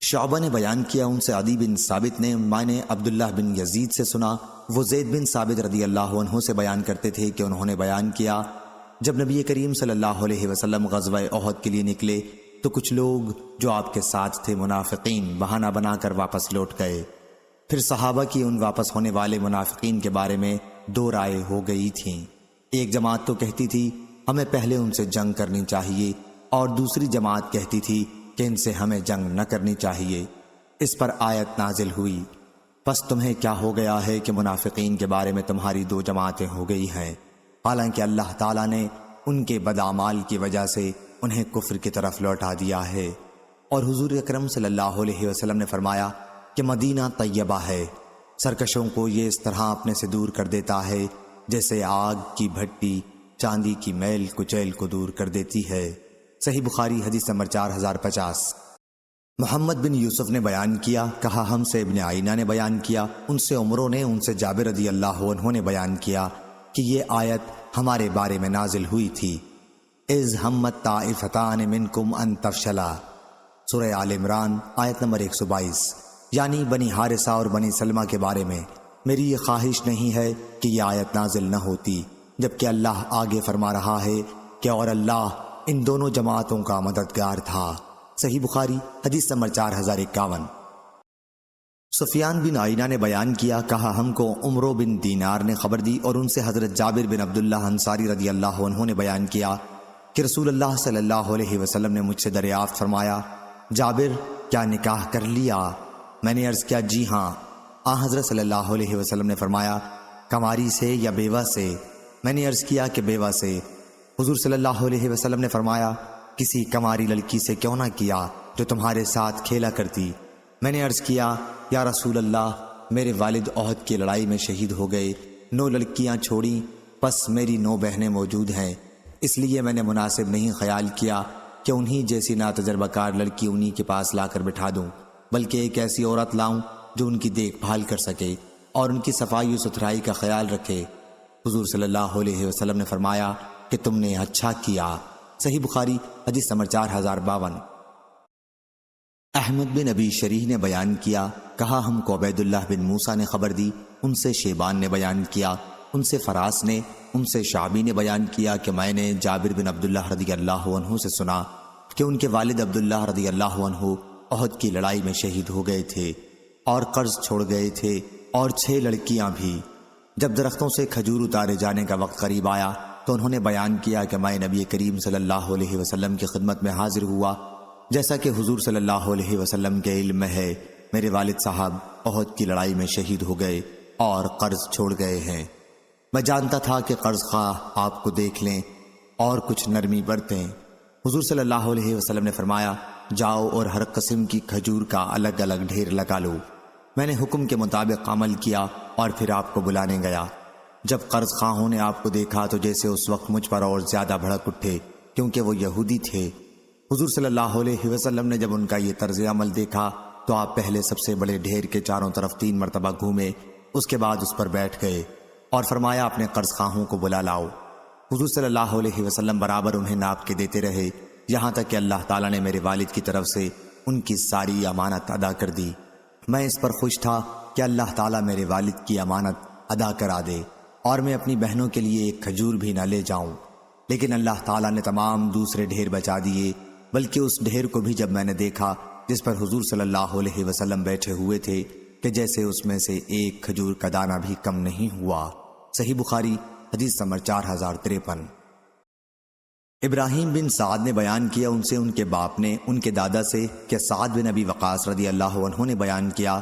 شعبہ نے بیان کیا، ان سے عدی بن ثابت نے میں نے عبداللہ بن یزید سے سنا، وہ زید بن ثابت رضی اللہ عنہ سے بیان کرتے تھے کہ انہوں نے بیان کیا، جب نبی کریم صلی اللہ علیہ وسلم غزوہ احد کے لیے نکلے تو کچھ لوگ جو آپ کے ساتھ تھے منافقین بہانہ بنا کر واپس لوٹ گئے۔ پھر صحابہ کی ان واپس ہونے والے منافقین کے بارے میں دو رائے ہو گئی تھیں۔ ایک جماعت تو کہتی تھی ہمیں پہلے ان سے جنگ کرنی چاہیے، اور دوسری جماعت کہتی تھی کہ ان سے ہمیں جنگ نہ کرنی چاہیے۔ اس پر آیت نازل ہوئی، پس تمہیں کیا ہو گیا ہے کہ منافقین کے بارے میں تمہاری دو جماعتیں ہو گئی ہیں، حالانکہ اللہ تعالیٰ نے ان کے بداعمال کی وجہ سے انہیں کفر کی طرف لوٹا دیا ہے۔ اور حضور اکرم صلی اللہ علیہ وسلم نے فرمایا کہ مدینہ طیبہ ہے، سرکشوں کو یہ اس طرح اپنے سے دور کر دیتا ہے جیسے آگ کی بھٹی چاندی کی میل کچیل کو دور کر دیتی ہے۔ صحیح بخاری حدیث نمبر 4050۔ محمد بن یوسف نے بیان کیا، کہا ہم سے ابن آئینہ نے بیان کیا، ان سے عمروں نے، ان سے جابر رضی اللہ عنہ نے بیان کیا کہ یہ آیت ہمارے بارے میں نازل ہوئی تھی، اذ ہمت طائفتان منکم ان تفشلا، سورہ آل عمران آیت نمبر 122، یعنی بنی حارثہ اور بنی سلمہ کے بارے میں میری یہ خواہش نہیں ہے کہ یہ آیت نازل نہ ہوتی، جبکہ اللہ آگے فرما رہا ہے کہ اور اللہ ان دونوں جماعتوں کا مددگار تھا۔ صحیح بخاری حدیث نمبر 4051۔ سفیان بن آئینہ نے بیان کیا، کہا ہم کو عمرو بن دینار نے خبر دی اور ان سے حضرت جابر بن عبداللہ انصاری رضی اللہ عنہ نے بیان کیا کہ رسول اللہ صلی اللہ علیہ وسلم نے مجھ سے دریافت فرمایا، جابر کیا نکاح کر لیا؟ میں نے عرض کیا جی ہاں۔ حضرت صلی اللہ علیہ وسلم نے فرمایا، کماری سے یا بیوہ سے؟ میں نے عرض کیا کہ بیوہ سے۔ حضور صلی اللہ علیہ وسلم نے فرمایا، کسی کماری لڑکی سے کیوں نہ کیا جو تمہارے ساتھ کھیلا کرتی؟ میں نے عرض کیا، یا رسول اللہ، میرے والد احد کی لڑائی میں شہید ہو گئے، 9 لڑکیاں چھوڑیں، پس میری 9 بہنیں موجود ہیں، اس لیے میں نے مناسب نہیں خیال کیا کہ انہی جیسی ناتجربہ کار لڑکی انہی کے پاس لا کر بٹھا دوں، بلکہ ایک ایسی عورت لاؤں جو ان کی دیکھ بھال کر سکے اور ان کی صفائی و ستھرائی کا خیال رکھے۔ حضور صلی اللہ علیہ وسلم نے فرمایا کہ تم نے اچھا کیا۔ صحیح بخاری حدیث نمبر 4052۔ احمد بن ابی شریح نے بیان کیا، کہا ہم کو عبید اللہ بن موسیٰ نے خبر دی، ان سے شیبان نے بیان کیا، ان سے فراس نے، ان سے شعبی نے بیان کیا کہ میں نے جابر بن عبداللہ رضی اللہ عنہ سے سنا کہ ان کے والد عبداللہ رضی اللہ عنہ احد کی لڑائی میں شہید ہو گئے تھے اور قرض چھوڑ گئے تھے، اور 6 لڑکیاں بھی۔ جب درختوں سے کھجور اتارے جانے کا وقت قریب آیا تو انہوں نے بیان کیا کہ میں نبی کریم صلی اللہ علیہ وسلم کی خدمت میں حاضر ہوا، جیسا کہ حضور صلی اللہ علیہ وسلم کے علم میں ہے، میرے والد صاحب احد کی لڑائی میں شہید ہو گئے اور قرض چھوڑ گئے ہیں۔ میں جانتا تھا کہ قرض خواہ آپ کو دیکھ لیں اور کچھ نرمی برتیں۔ حضور صلی اللہ علیہ وسلم نے فرمایا، جاؤ اور ہر قسم کی کھجور کا الگ الگ ڈھیر لگا لو۔ میں نے حکم کے مطابق عمل کیا اور پھر آپ کو بلانے گیا۔ جب قرض خواہوں نے آپ کو دیکھا تو جیسے اس وقت مجھ پر اور زیادہ بھڑک اٹھے، کیونکہ وہ یہودی تھے۔ حضور صلی اللہ علیہ وسلم نے جب ان کا یہ طرز عمل دیکھا تو آپ پہلے سب سے بڑے ڈھیر کے چاروں طرف 3 مرتبہ گھومے، اس کے بعد اس پر بیٹھ گئے اور فرمایا اپنے قرض خواہوں کو بلا لاؤ۔ حضور صلی اللہ علیہ وسلم برابر انہیں ناپ کے دیتے رہے، یہاں تک کہ اللہ تعالیٰ نے میرے والد کی طرف سے ان کی ساری امانت ادا کر دی۔ میں اس پر خوش تھا کہ اللہ تعالیٰ میرے والد کی امانت ادا کرا دے اور میں اپنی بہنوں کے لیے ایک کھجور بھی نہ لے جاؤں، لیکن اللہ تعالیٰ نے تمام دوسرے ڈھیر بچا دیے، بلکہ اس ڈھیر کو بھی جب میں نے دیکھا جس پر حضور صلی اللہ علیہ وسلم بیٹھے ہوئے تھے کہ جیسے اس میں سے ایک کھجور کا دانہ بھی کم نہیں ہوا۔ صحیح بخاری حدیث نمبر 4053۔ ابراہیم بن سعد نے بیان کیا ان سے ان کے باپ نے ان کے دادا سے کہ سعد بن ابی وقاص رضی اللہ عنہ نے بیان کیا،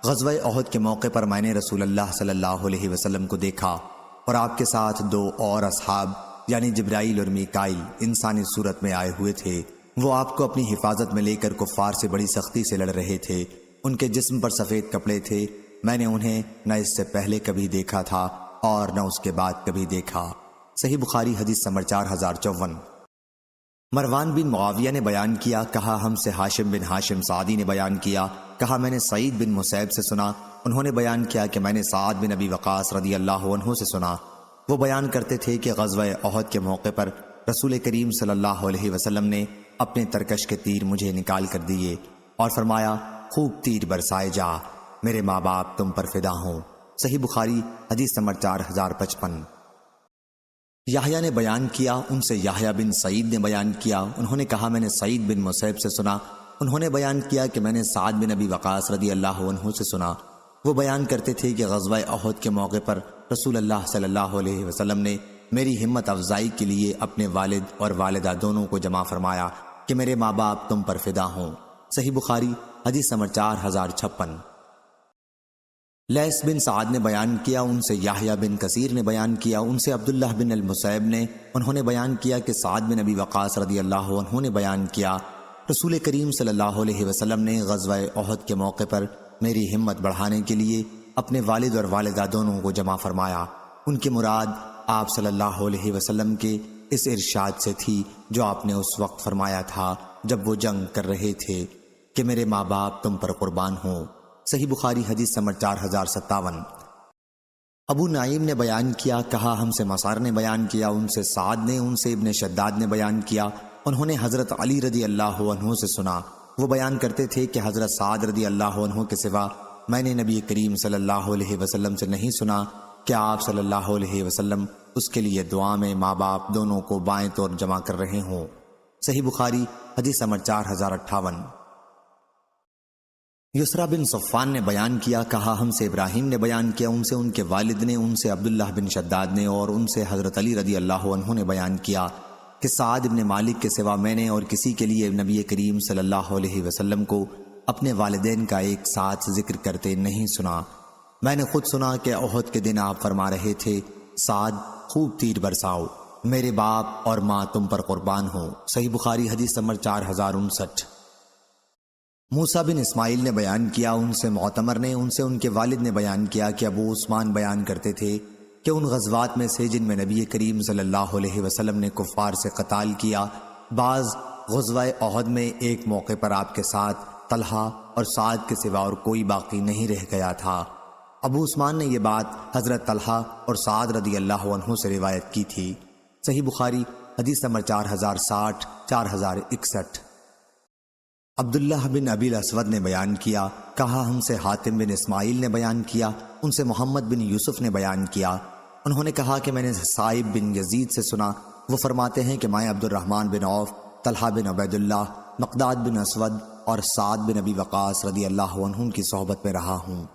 غزوہ احد کے موقع پر میں نے رسول اللہ صلی اللہ علیہ وسلم کو دیکھا اور آپ کے ساتھ 2 اور اصحاب یعنی جبرائیل اور میکائیل انسانی صورت میں آئے ہوئے تھے۔ وہ آپ کو اپنی حفاظت میں لے کر کفار سے بڑی سختی سے لڑ رہے تھے۔ ان کے جسم پر سفید کپڑے تھے، میں نے انہیں نہ اس سے پہلے کبھی دیکھا تھا اور نہ اس کے بعد کبھی دیکھا۔ صحیح بخاری حدیث نمبر 4054۔ مروان بن معاویہ نے بیان کیا، کہا ہم سے ہاشم بن ہاشم سعدی نے بیان کیا، کہا میں نے سعید بن مسیب سے سنا، انہوں نے بیان کیا کہ میں نے سعد بن ابی وقاص رضی اللہ عنہ سے سنا۔ وہ بیان کرتے تھے کہ غزوہ احد کے موقع پر رسول کریم صلی اللہ علیہ وسلم نے اپنے ترکش کے تیر مجھے نکال کر دیے اور فرمایا، خوب تیر برسائے جا، میرے ماں باپ تم پر فدا ہوں۔ صحیح بخاری حدیث نمبر 4055۔ یحییٰ نے بیان کیا، ان سے یحییٰ بن سعید نے بیان کیا، انہوں نے کہا میں نے سعید بن مسیب سے سنا، انہوں نے بیان کیا کہ میں نے سعد بن ابی وقاص رضی اللہ عنہ سے سنا۔ وہ بیان کرتے تھے کہ غزوہ احد کے موقع پر رسول اللہ صلی اللہ علیہ وسلم نے میری ہمت افزائی کے لیے اپنے والد اور والدہ دونوں کو جمع فرمایا کہ میرے ماں باپ تم پر فدا ہوں۔ صحیح بخاری حدیث نمبر 4056۔ لیث بن سعد نے بیان کیا، ان سے یحییٰ بن کثیر نے بیان کیا، ان سے عبداللہ بن المسیب نے انہوں نے بیان کیا کہ سعد بن ابی وقاص رضی اللہ عنہ نے بیان کیا، رسول کریم صلی اللہ علیہ وسلم نے غزوہ احد کے موقع پر میری ہمت بڑھانے کے لیے اپنے والد اور والدہ دونوں کو جمع فرمایا۔ ان کی مراد آپ صلی اللہ علیہ وسلم کے اس ارشاد سے تھی جو آپ نے اس وقت فرمایا تھا جب وہ جنگ کر رہے تھے کہ میرے ماں باپ تم پر قربان ہوں۔ صحیح بخاری حدیث نمبر 4057۔ ابو نعیم نے بیان کیا، کہا ہم سے مسعر نے بیان کیا، ان سے سعد نے، ان سے ابن شداد نے بیان کیا، انہوں نے حضرت علی رضی اللہ عنہ سے سنا۔ وہ بیان کرتے تھے کہ حضرت سعد رضی اللہ عنہ کے سوا میں نے نبی کریم صلی اللہ علیہ وسلم سے نہیں سنا کہ آپ صلی اللہ علیہ وسلم اس کے لیے دعا میں ماں باپ دونوں کو بائیں طور جمع کر رہے ہوں۔ صحیح بخاری حدیث نمبر 4058۔ یسرا بن صفان نے بیان کیا، کہا ہم سے ابراہیم نے بیان کیا، ان سے ان کے والد نے، ان سے عبداللہ بن شداد نے اور ان سے حضرت علی رضی اللہ عنہ نے بیان کیا کہ سعد بن مالک کے سوا میں نے اور کسی کے لیے نبی کریم صلی اللہ علیہ وسلم کو اپنے والدین کا ایک ساتھ ذکر کرتے نہیں سنا۔ میں نے خود سنا کہ احد کے دن آپ فرما رہے تھے، سعد خوب تیر برساؤ، میرے باپ اور ماں تم پر قربان ہوں۔ صحیح بخاری حدیث نمبر 4059۔ موسیٰ بن اسماعیل نے بیان کیا، ان سے معتمر نے، ان سے ان کے والد نے بیان کیا کہ ابو عثمان بیان کرتے تھے کہ ان غزوات میں سے جن میں نبی کریم صلی اللہ علیہ وسلم نے کفار سے قتال کیا، بعض غزوہ احد میں ایک موقع پر آپ کے ساتھ طلحہ اور سعد کے سوا اور کوئی باقی نہیں رہ گیا تھا۔ ابو عثمان نے یہ بات حضرت طلحہ اور سعد رضی اللہ عنہ سے روایت کی تھی۔ صحیح بخاری حدیث نمبر 4060 4061۔ عبداللہ بن ابی الاسود نے بیان کیا، کہا ہم سے حاتم بن اسماعیل نے بیان کیا، ان سے محمد بن یوسف نے بیان کیا، انہوں نے کہا کہ میں نے صائب بن یزید سے سنا، وہ فرماتے ہیں کہ میں عبد الرحمن بن عوف، طلحہ بن عبید اللہ، مقداد بن اسود اور سعد بن ابی وقاص رضی اللہ عنہ کی صحبت میں رہا ہوں،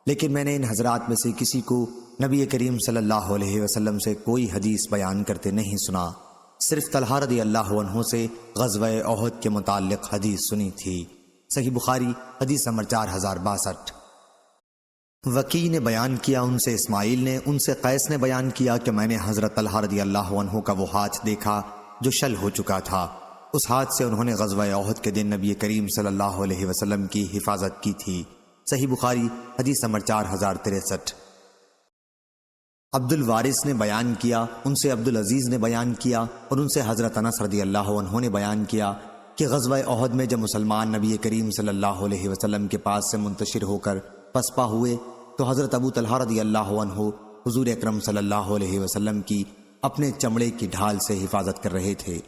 لیکن میں نے ان حضرات میں سے کسی کو نبی کریم صلی اللہ علیہ وسلم سے کوئی حدیث بیان کرتے نہیں سنا، صرف طلحہ رضی اللہ عنہ سے غزوہ احد کے متعلق حدیث سنی تھی۔ صحیح بخاری حدیث نمبر 4062۔ وکی نے بیان کیا، ان سے اسماعیل نے، ان سے قیس نے بیان کیا کہ میں نے حضرت طلحہ رضی اللہ عنہ کا وہ ہاتھ دیکھا جو شل ہو چکا تھا، اس ہاتھ سے انہوں نے غزوہ احد کے دن نبی کریم صلی اللہ علیہ وسلم کی حفاظت کی تھی۔ صحیح بخاری حدیث نمبر 4063۔ عبد الوارث نے بیان کیا، ان سے عبد العزیز نے بیان کیا اور ان سے حضرت انس رضی اللہ عنہ نے بیان کیا کہ غزوہ احد میں جب مسلمان نبی کریم صلی اللہ علیہ وسلم کے پاس سے منتشر ہو کر پسپا ہوئے تو حضرت ابو طلحہ رضی اللہ عنہ حضور اکرم صلی اللہ علیہ وسلم کی اپنے چمڑے کی ڈھال سے حفاظت کر رہے تھے۔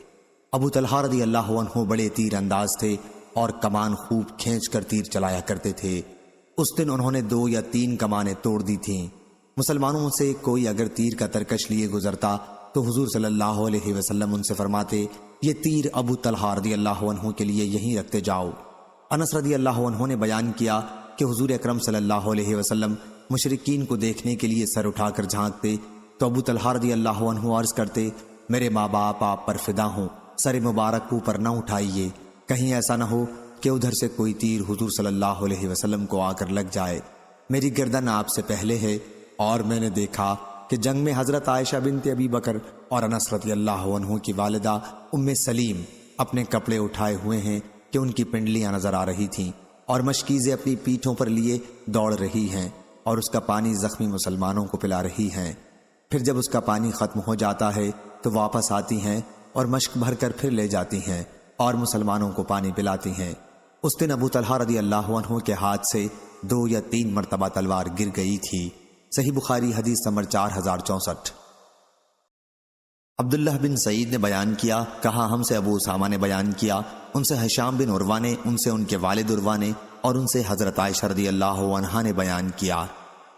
ابو طلحہ رضی اللہ عنہ بڑے تیر انداز تھے اور کمان خوب کھینچ کر تیر چلایا کرتے تھے۔ اس دن انہوں نے 2 یا 3 کمانیں توڑ دی تھیں۔ مسلمانوں سے کوئی اگر تیر کا ترکش لیے گزرتا تو حضور صلی اللہ علیہ وسلم ان سے فرماتے، یہ تیر ابو طلحہ رضی اللہ عنہ کے لیے یہیں رکھتے جاؤ۔ انس رضی اللہ عنہ نے بیان کیا کہ حضور اکرم صلی اللہ علیہ وسلم مشرکین کو دیکھنے کے لیے سر اٹھا کر جھانکتے تو ابو طلحہ رضی اللہ عنہ عرض کرتے، میرے ماں باپ آپ پر فدا ہوں، سر مبارک اوپر نہ اٹھائیے، کہیں ایسا نہ ہو کہ ادھر سے کوئی تیر حضور صلی اللہ علیہ وسلم کو آ کر لگ جائے۔ میری گردن آپ سے پہلے ہے، اور میں نے دیکھا کہ جنگ میں حضرت عائشہ بنت ابی بکر اور انس رضی اللہ عنہ کی والدہ ام سلیم اپنے کپڑے اٹھائے ہوئے ہیں کہ ان کی پنڈلیاں نظر آ رہی تھیں، اور مشکیزیں اپنی پیٹھوں پر لیے دوڑ رہی ہیں اور اس کا پانی زخمی مسلمانوں کو پلا رہی ہیں۔ پھر جب اس کا پانی ختم ہو جاتا ہے تو واپس آتی ہیں اور مشک بھر کر پھر لے جاتی ہیں اور مسلمانوں کو پانی پلاتی ہیں۔ اس دن ابو طلحہ رضی اللہ عنہ کے ہاتھ سے 2 یا 3 مرتبہ تلوار گر گئی تھی۔ صحیح بخاری حدیث نمبر 4064۔ عبداللہ بن سعید نے بیان کیا، کہا ہم سے ابو اسامہ نے بیان کیا، ان سے ہشام بن عروہ نے، ان سے ان کے والد عروہ نے، اور ان سے حضرت عائشہ رضی اللہ عنہا نے بیان کیا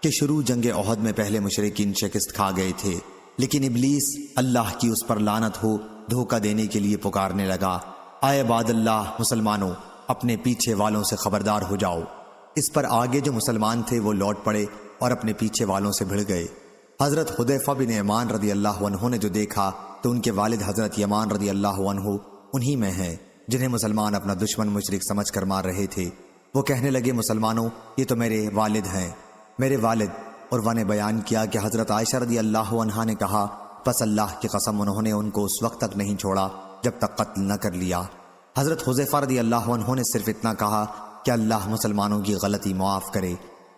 کہ شروع جنگ احد میں پہلے مشرکین شکست کھا گئے تھے، لیکن ابلیس اللہ کی اس پر لعنت ہو دھوکہ دینے کے لیے پکارنے لگا، اے عباد اللہ مسلمانوں، اپنے پیچھے والوں سے خبردار ہو جاؤ۔ اس پر آگے جو مسلمان تھے وہ لوٹ پڑے اور اپنے پیچھے والوں سے بھڑ گئے۔ حضرت حذیفہ بن یمان رضی اللہ عنہ نے جو دیکھا تو ان کے والد حضرت یمان رضی اللہ عنہ انہی میں ہیں جنہیں مسلمان اپنا دشمن مشرک سمجھ کر مار رہے تھے۔ وہ کہنے لگے، مسلمانوں یہ تو میرے والد ہیں۔ میرے والد عروہ نے بیان کیا کہ حضرت عائشہ رضی اللہ عنہا نے کہا، پس اللہ کی قسم انہوں نے ان کو اس وقت تک نہیں چھوڑا جب تک قتل نہ کر لیا۔ حضرت حذیفہ رضی اللہ عنہ نے صرف اتنا کہا کہ اللہ مسلمانوں کی غلطی معاف کرے۔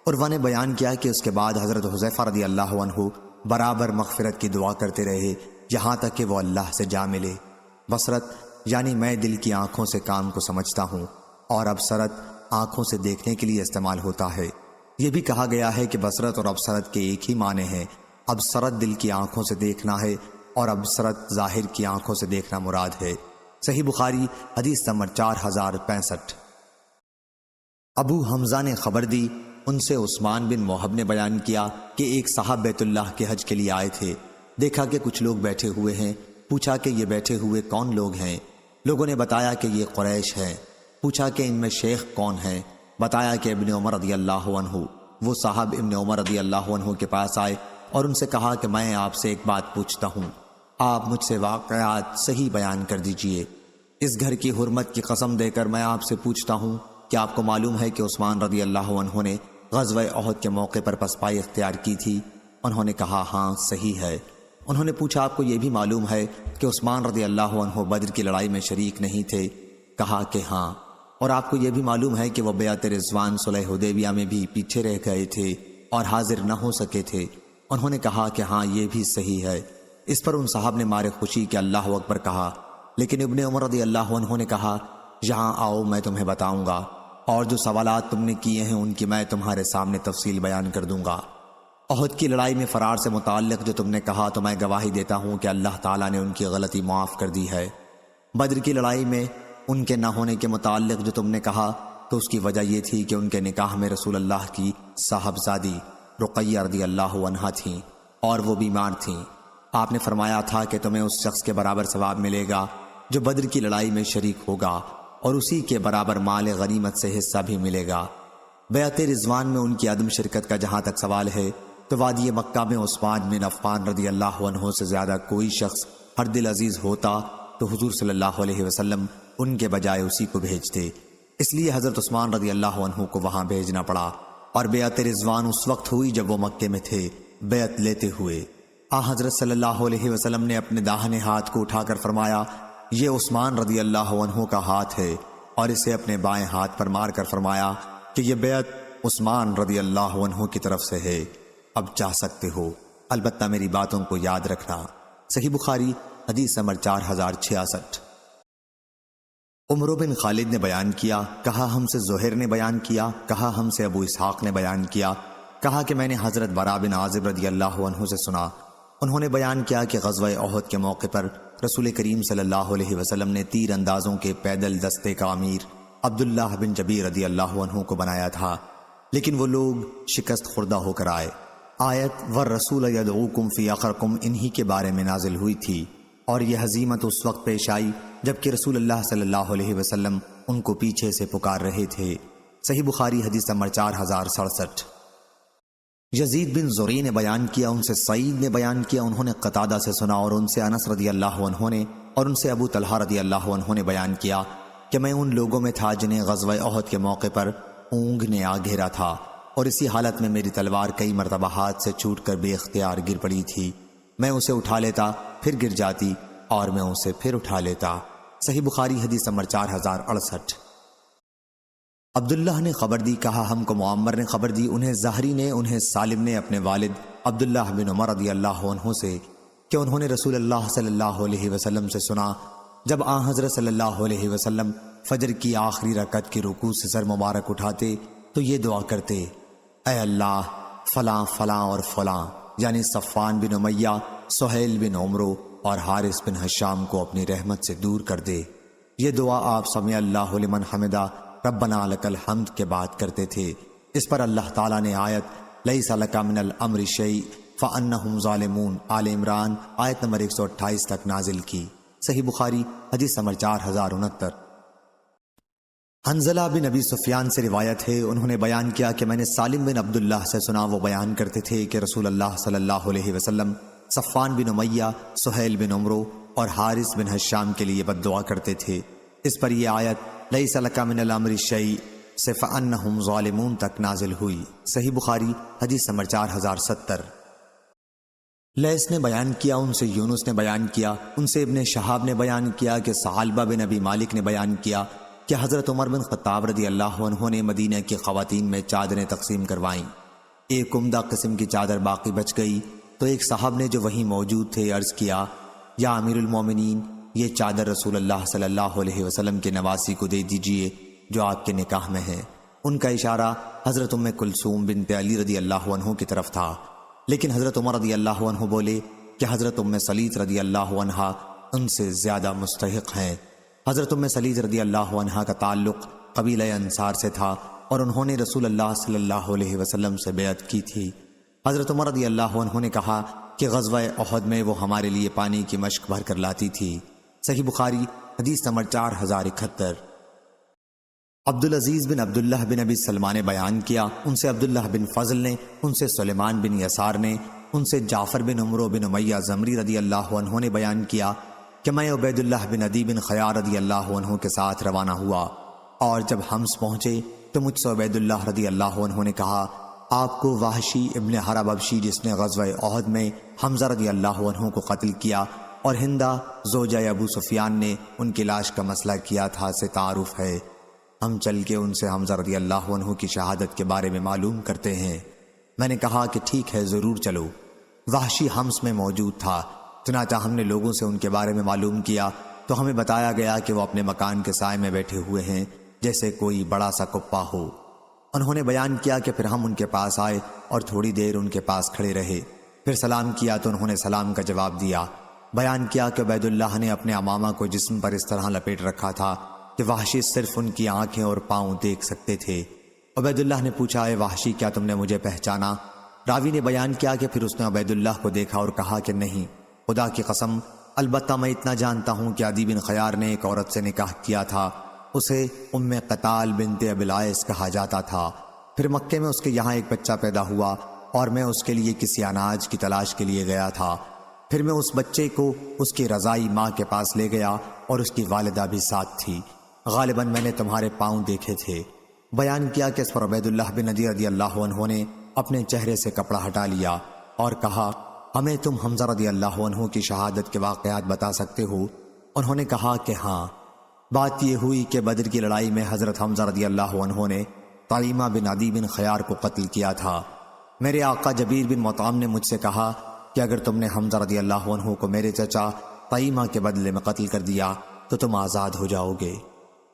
عروہ نے بیان کیا کہ اس کے بعد حضرت حذیفہ رضی اللہ عنہ برابر مغفرت کی دعا کرتے رہے یہاں تک کہ وہ اللہ سے جا ملے۔ بصرت یعنی میں دل کی آنکھوں سے کام کو سمجھتا ہوں، اور ابصرت آنکھوں سے دیکھنے کے لیے استعمال ہوتا ہے۔ یہ بھی کہا گیا ہے کہ بصرت اور ابصرت کے ایک ہی معنی ہیں، ابصرت دل کی آنکھوں سے دیکھنا ہے اور ابصرت ظاہر کی آنکھوں سے دیکھنا مراد ہے۔ صحیح بخاری حدیث نمبر 4065۔ ابو حمزہ نے خبر دی، ان سے عثمان بن موہب نے بیان کیا کہ ایک صاحب بیت اللہ کے حج کے لیے آئے تھے، دیکھا کہ کچھ لوگ بیٹھے ہوئے ہیں، پوچھا کہ یہ بیٹھے ہوئے کون لوگ ہیں؟ لوگوں نے بتایا کہ یہ قریش ہیں۔ پوچھا کہ ان میں شیخ کون ہیں؟ بتایا کہ ابن عمر رضی اللہ عنہ۔ وہ صاحب ابن عمر رضی اللہ عنہ کے پاس آئے اور ان سے کہا کہ میں آپ سے ایک بات پوچھتا ہوں، آپ مجھ سے واقعات صحیح بیان کر دیجئے۔ اس گھر کی حرمت کی قسم دے کر میں آپ سے پوچھتا ہوں کہ آپ کو معلوم ہے کہ عثمان رضی اللہ عنہ نے غزوہ احد کے موقع پر پسپائی اختیار کی تھی؟ انہوں نے کہا ہاں صحیح ہے۔ انہوں نے پوچھا آپ کو یہ بھی معلوم ہے کہ عثمان رضی اللہ عنہ بدر کی لڑائی میں شریک نہیں تھے؟ کہا کہ ہاں۔ اور آپ کو یہ بھی معلوم ہے کہ وہ بیعت رضوان صلح حدیبیہ میں بھی پیچھے رہ گئے تھے اور حاضر نہ ہو سکے تھے؟ انہوں نے کہا کہ ہاں یہ بھی صحیح ہے۔ اس پر ان صاحب نے مارے خوشی کہ اللہ اکبر کہا، لیکن ابن عمر رضی اللہ عنہ نے کہا یہاں آؤ میں تمہیں بتاؤں گا، اور جو سوالات تم نے کیے ہیں ان کی میں تمہارے سامنے تفصیل بیان کر دوں گا۔ احد کی لڑائی میں فرار سے متعلق جو تم نے کہا تو میں گواہی دیتا ہوں کہ اللہ تعالیٰ نے ان کی غلطی معاف کر دی ہے۔ بدر کی لڑائی میں ان کے نہ ہونے کے متعلق جو تم نے کہا تو اس کی وجہ یہ تھی کہ ان کے نکاح میں رسول اللہ کی صاحبزادی رقیہ رضی اللہ عنہا تھیں اور وہ بیمار تھیں۔ آپ نے فرمایا تھا کہ تمہیں اس شخص کے برابر ثواب ملے گا جو بدر کی لڑائی میں شریک ہوگا، اور اسی کے برابر مال غنیمت سے حصہ بھی ملے گا۔ بیعت رضوان میں ان کی عدم شرکت کا جہاں تک سوال ہے تو وادی مکہ میں عثمان بن عفان رضی اللہ عنہ سے زیادہ کوئی شخص ہر دل عزیز ہوتا تو حضور صلی اللہ علیہ وسلم ان کے بجائے اسی کو بھیجتے، اس لیے حضرت عثمان رضی اللہ عنہ کو وہاں بھیجنا پڑا، اور بیعت رضوان اس وقت ہوئی جب وہ مکے میں تھے بیعت لیتے ہوئے۔ حضرت صلی اللہ علیہ وسلم نے اپنے داہنے ہاتھ کو اٹھا کر فرمایا یہ عثمان رضی اللہ عنہ کا ہاتھ ہے، اور اسے اپنے بائیں ہاتھ پر مار کر فرمایا کہ یہ بیعت عثمان رضی اللہ عنہ کی طرف سے ہے، اب جا سکتے ہو، البتہ میری باتوں کو یاد رکھنا۔ صحیح بخاری حدیث نمبر 4066۔ عمر بن خالد نے بیان کیا، کہا ہم سے زہیر نے بیان کیا، کہا ہم سے ابو اسحاق نے بیان کیا، کہا کہ میں نے حضرت براء بن عازب رضی اللہ عنہ سے سنا، انہوں نے بیان کیا کہ غزوہ احد کے موقع پر رسول کریم صلی اللہ علیہ وسلم نے تیر اندازوں کے پیدل دستے کا امیر عبداللہ بن جبیر رضی اللہ عنہ کو بنایا تھا، لیکن وہ لوگ شکست خوردہ ہو کر آئے۔ آیت والرسول یدعوکم فی اخرکم انہی کے بارے میں نازل ہوئی تھی، اور یہ ہزیمت اس وقت پیش آئی جبکہ رسول اللہ صلی اللہ علیہ وسلم ان کو پیچھے سے پکار رہے تھے۔ صحیح بخاری حدیث نمبر 4067۔ یزید بن زری نے بیان کیا، ان سے سعید نے بیان کیا، انہوں نے قتادہ سے سنا اور ان سے انس رضی اللہ عنہ نے اور ان سے ابو طلحہ رضی اللہ عنہ نے بیان کیا کہ میں ان لوگوں میں تھا جنہیں غزوہ احد کے موقع پر اونگ نے آ گھیرا تھا، اور اسی حالت میں میری تلوار کئی مرتبہ ہاتھ سے چھوٹ کر بے اختیار گر پڑی تھی۔ میں اسے اٹھا لیتا، پھر گر جاتی، اور میں اسے پھر اٹھا لیتا۔ صحیح بخاری حدیث نمبر 4068۔ عبداللہ نے خبر دی، کہا ہم کو معمر نے خبر دی، انہیں زہری نے، انہیں سالم نے اپنے والد عبداللہ بن عمر رضی اللہ عنہ سے کہ انہوں نے رسول اللہ صلی اللہ علیہ وسلم سے سنا جب آن حضرت صلی اللہ علیہ وسلم فجر کی آخری رکعت کی رکوع سے سر مبارک اٹھاتے تو یہ دعا کرتے، اے اللہ فلاں فلاں اور فلاں، یعنی صفوان بن امیہ، سہیل بن عمرو اور حارث بن حشام کو اپنی رحمت سے دور کر دے۔ یہ دعا آپ سمع اللہ لمن حمدہ ربنا لک الحمد کے بعد کرتے تھے۔ اس پر اللہ تعالیٰ نے آیت لیس لک من الامر شیء فانہم ظالمون آل عمران آیت نمبر 128 تک نازل کی۔ صحیح بخاری حدیث نمبر 4069۔ حنظلہ بن ابی سفیان سے روایت ہے، انہوں نے بیان کیا کہ میں نے سالم بن عبداللہ سے سنا، وہ بیان کرتے تھے کہ رسول اللہ صلی اللہ علیہ وسلم صفوان بن امیہ، سہیل بن عمرو اور حارث بن حشام کے لیے بد دعا کرتے تھے۔ اس پر یہ آیت لیس لک من الامر شیء سے فانہم ظالمون تک نازل ہوئی۔ صحیح بخاری حدیث نمبر 4070۔ لیث نے بیان کیا، ان سے یونس نے بیان کیا، ان سے ابن شہاب نے بیان کیا کہ ثعلبہ بن ابی مالک نے بیان کیا کہ حضرت عمر بن خطاب رضی اللہ عنہ نے مدینہ کی خواتین میں چادریں تقسیم کروائیں۔ ایک عمدہ قسم کی چادر باقی بچ گئی تو ایک صاحب نے جو وہیں موجود تھے عرض کیا، یا امیر المومنین، یہ چادر رسول اللہ صلی اللہ علیہ وسلم کے نواسی کو دے دیجئے جو آپ کے نکاح میں ہے۔ ان کا اشارہ حضرت ام کلثوم بنت علی رضی اللہ عنہ کی طرف تھا، لیکن حضرت عمر رضی اللہ عنہ بولے کہ حضرت ام سلیط رضی اللہ عنہ ان سے زیادہ مستحق ہیں۔ حضرت ام سلیط رضی اللہ عنہ کا تعلق قبیلہ انصار سے تھا اور انہوں نے رسول اللہ صلی اللہ علیہ وسلم سے بیعت کی تھی۔ حضرت عمر رضی اللہ عنہ نے کہا کہ غزوہ احد میں وہ ہمارے لیے پانی کی مشک بھر کر لاتی تھی۔ صحیح بخاری حدیث نمبر 4071۔ عبدالعزیز بن عبداللہ بن ابی سلمہ نے بیان کیا، ان سے عبداللہ بن فضل نے، ان سے سلیمان بن یسار نے، ان سے جعفر بن عمرو بن امیہ زمری رضی اللہ عنہ نے بیان کیا کہ میں عبید اللہ بن عدی بن خیار رضی اللہ عنہ کے ساتھ روانہ ہوا، اور جب حمص پہنچے تو مجھ سے عبید اللہ رضی اللہ عنہ نے کہا، آپ کو وحشی ابن حرب ابشی جس نے غزوہ احد میں حمزہ رضی اللہ عنہ کو قتل کیا اور ہندہ زوجہ ابو سفیان نے ان کی لاش کا مسئلہ کیا تھا سے تعارف ہے، ہم چل کے ان سے حمزہ رضی اللہ عنہ کی شہادت کے بارے میں معلوم کرتے ہیں۔ میں نے کہا کہ ٹھیک ہے، ضرور چلو۔ وحشی حمص میں موجود تھا، چنانچہ ہم نے لوگوں سے ان کے بارے میں معلوم کیا تو ہمیں بتایا گیا کہ وہ اپنے مکان کے سائے میں بیٹھے ہوئے ہیں جیسے کوئی بڑا سا کپا ہو۔ انہوں نے بیان کیا کہ پھر ہم ان کے پاس آئے اور تھوڑی دیر ان کے پاس کھڑے رہے، پھر سلام کیا تو انہوں نے سلام کا جواب دیا۔ بیان کیا کہ عبید اللہ نے اپنے امامہ کو جسم پر اس طرح لپیٹ رکھا تھا کہ وحشی صرف ان کی آنکھیں اور پاؤں دیکھ سکتے تھے۔ عبید اللہ نے پوچھا، اے وحشی، کیا تم نے مجھے پہچانا؟ راوی نے بیان کیا کہ پھر اس نے عبید اللہ کو دیکھا اور کہا کہ نہیں، خدا کی قسم، البتہ میں اتنا جانتا ہوں کہ عدی بن خیار نے ایک عورت سے نکاح کیا تھا، اسے ام قتال بنت ابی العیس کہا جاتا تھا۔ پھر مکے میں اس کے یہاں ایک بچہ پیدا ہوا اور میں اس کے لیے کسی اناج کی تلاش کے لیے گیا تھا، پھر میں اس بچے کو اس کی رضائی ماں کے پاس لے گیا اور اس کی والدہ بھی ساتھ تھی، غالباً میں نے تمہارے پاؤں دیکھے تھے۔ بیان کیا کہ اس پر عبید اللہ بن عدی رضی اللہ عنہ نے اپنے چہرے سے کپڑا ہٹا لیا اور کہا، ہمیں تم حمزہ رضی اللہ عنہ کی شہادت کے واقعات بتا سکتے ہو؟ انہوں نے کہا کہ ہاں۔ بات یہ ہوئی کہ بدر کی لڑائی میں حضرت حمزہ رضی اللہ عنہ نے طعیمہ بن عدی بن خیار کو قتل کیا تھا۔ میرے آقا جبیر بن مطعم نے مجھ سے کہا کہ اگر تم نے حمزہ رضی اللہ عنہ کو میرے چچا طعیمہ کے بدلے میں قتل کر دیا تو تم آزاد ہو جاؤ گے۔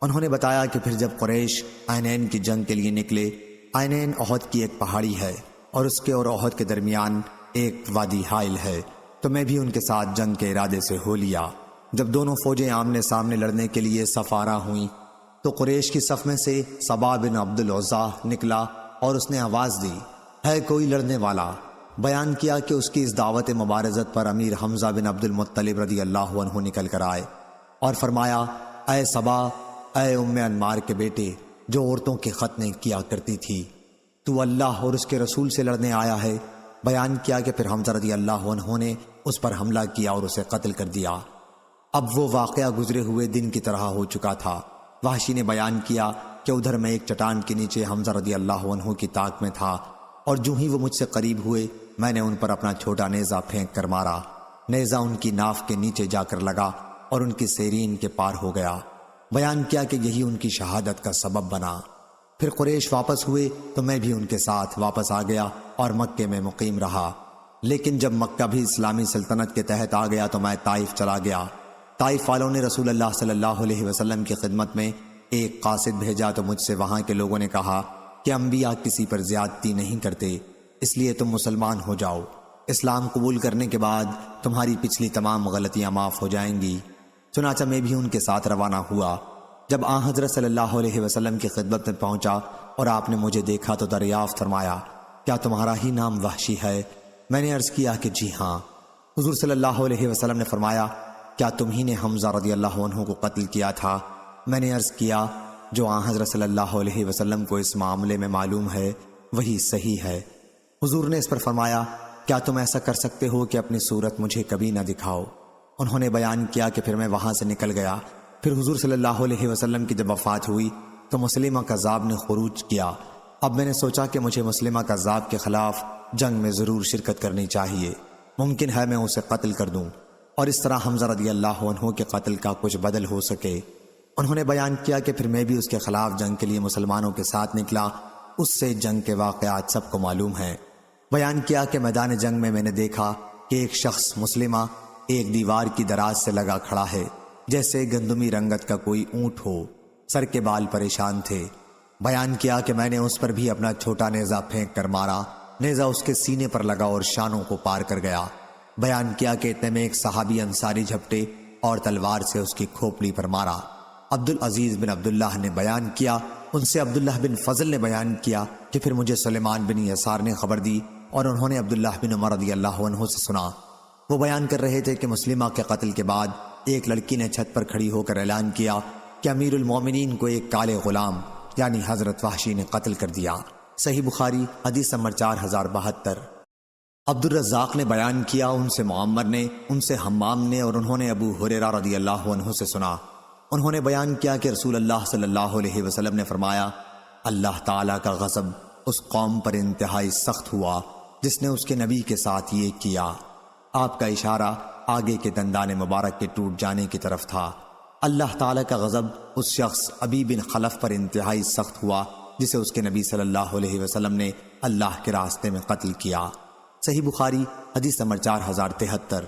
انہوں نے بتایا کہ پھر جب قریش عینین کی جنگ کے لیے نکلے، عینین احد کی ایک پہاڑی ہے اور اس کے اور احد کے درمیان ایک وادی حائل ہے، تو میں بھی ان کے ساتھ جنگ کے ارادے سے ہو لیا۔ جب دونوں فوجیں آمنے سامنے لڑنے کے لیے صف آرا ہوئیں تو قریش کی صف میں سے صبا بن عبد العزا نکلا اور اس نے آواز دی، ہے کوئی لڑنے والا؟ بیان کیا کہ اس کی اس دعوت مبارزت پر امیر حمزہ بن عبد المطلب رضی اللہ عنہ نکل کر آئے اور فرمایا، اے صبا، اے ام انمار کے بیٹے جو عورتوں کے ختنے کیا کرتی تھی، تو اللہ اور اس کے رسول سے لڑنے آیا ہے۔ بیان کیا کہ پھر حمزہ رضی اللہ عنہ نے اس پر حملہ کیا اور اسے قتل کر دیا۔ اب وہ واقعہ گزرے ہوئے دن کی طرح ہو چکا تھا۔ وحشی نے بیان کیا کہ ادھر میں ایک چٹان کے نیچے حمزہ رضی اللہ عنہ کی طاق میں تھا، اور جو ہی وہ مجھ سے قریب ہوئے میں نے ان پر اپنا چھوٹا نیزہ پھینک کر مارا۔ نیزہ ان کی ناف کے نیچے جا کر لگا اور ان کی سیرین کے پار ہو گیا۔ بیان کیا کہ یہی ان کی شہادت کا سبب بنا۔ پھر قریش واپس ہوئے تو میں بھی ان کے ساتھ واپس آ گیا اور مکے میں مقیم رہا، لیکن جب مکہ بھی اسلامی سلطنت کے تحت آ گیا تو میں طائف چلا گیا۔ طائف والوں نے رسول اللہ صلی اللہ علیہ وسلم کی خدمت میں ایک قاصد بھیجا تو مجھ سے وہاں کے لوگوں نے کہا کہ انبیاء کسی پر زیادتی نہیں کرتے، اس لیے تم مسلمان ہو جاؤ، اسلام قبول کرنے کے بعد تمہاری پچھلی تمام غلطیاں معاف ہو جائیں گی۔ چنانچہ میں بھی ان کے ساتھ روانہ ہوا۔ جب آن حضرت صلی اللہ علیہ وسلم کی خدمت میں پہنچا اور آپ نے مجھے دیکھا تو دریافت فرمایا، کیا تمہارا ہی نام وحشی ہے؟ میں نے عرض کیا کہ جی ہاں۔ حضور صلی اللہ علیہ وسلم نے فرمایا، کیا تم ہی نے حمزہ رضی اللہ عنہ کو قتل کیا تھا؟ میں نے عرض کیا، جو آن حضرت صلی اللہ علیہ وسلم کو اس معاملے میں معلوم ہے وہی صحیح ہے۔ حضور نے اس پر فرمایا، کیا تم ایسا کر سکتے ہو کہ اپنی صورت مجھے کبھی نہ دکھاؤ؟ انہوں نے بیان کیا کہ پھر میں وہاں سے نکل گیا۔ پھر حضور صلی اللہ علیہ وسلم کی جب وفات ہوئی تو مسلمہ کذاب نے خروج کیا۔ اب میں نے سوچا کہ مجھے مسلمہ کذاب کے خلاف جنگ میں ضرور شرکت کرنی چاہیے، ممکن ہے میں اسے قتل کر دوں اور اس طرح حمزہ رضی اللہ عنہ کے قتل کا کچھ بدل ہو سکے۔ انہوں نے بیان کیا کہ پھر میں بھی اس کے خلاف جنگ کے لیے مسلمانوں کے ساتھ نکلا۔ اس سے جنگ کے واقعات سب کو معلوم ہیں۔ بیان کیا کہ میدان جنگ میں نے دیکھا کہ ایک شخص مسلمہ ایک دیوار کی دراز سے لگا کھڑا ہے، جیسے گندمی رنگت کا کوئی اونٹ ہو، سر کے بال پریشان تھے۔ بیان کیا کہ میں نے اس پر بھی اپنا چھوٹا نیزہ پھینک کر مارا، نیزہ اس کے سینے پر لگا اور شانوں کو پار کر گیا۔ بیان کیا کہ اتنے میں ایک صحابی انصاری جھپٹے اور تلوار سے اس کی کھوپڑی پر مارا۔ عبدالعزیز بن عبداللہ نے بیان کیا، ان سے عبداللہ بن فضل نے بیان کیا کہ پھر مجھے سلیمان بن یسار نے خبر دی اور انہوں نے عبداللہ بن عمر رضی اللہ عنہ سے سنا۔ وہ بیان کر رہے تھے کہ مسلمہ کے قتل کے بعد ایک لڑکی نے چھت پر کھڑی ہو کر اعلان کیا کہ امیر المومنین کو ایک کالے غلام یعنی حضرت وحشی نے قتل کر دیا۔ صحیح بخاری حدیث نمبر 4072۔ عبدالرزاق نے بیان کیا، ان سے معمر نے، ان سے حمام نے اور انہوں نے ابو ہریرہ رضی اللہ عنہ سے سنا۔ انہوں نے بیان کیا کہ رسول اللہ صلی اللہ علیہ وسلم نے فرمایا، اللہ تعالیٰ کا غضب اس قوم پر انتہائی سخت ہوا جس نے اس کے نبی کے ساتھ یہ کیا۔ آپ کا اشارہ آگے کے دندان مبارک کے ٹوٹ جانے کی طرف تھا۔ اللہ تعالیٰ کا غضب اس شخص ابی بن خلف پر انتہائی سخت ہوا جسے اس کے نبی صلی اللہ علیہ وسلم نے اللہ کے راستے میں قتل کیا۔ صحیح بخاری حدیث نمبر 4073۔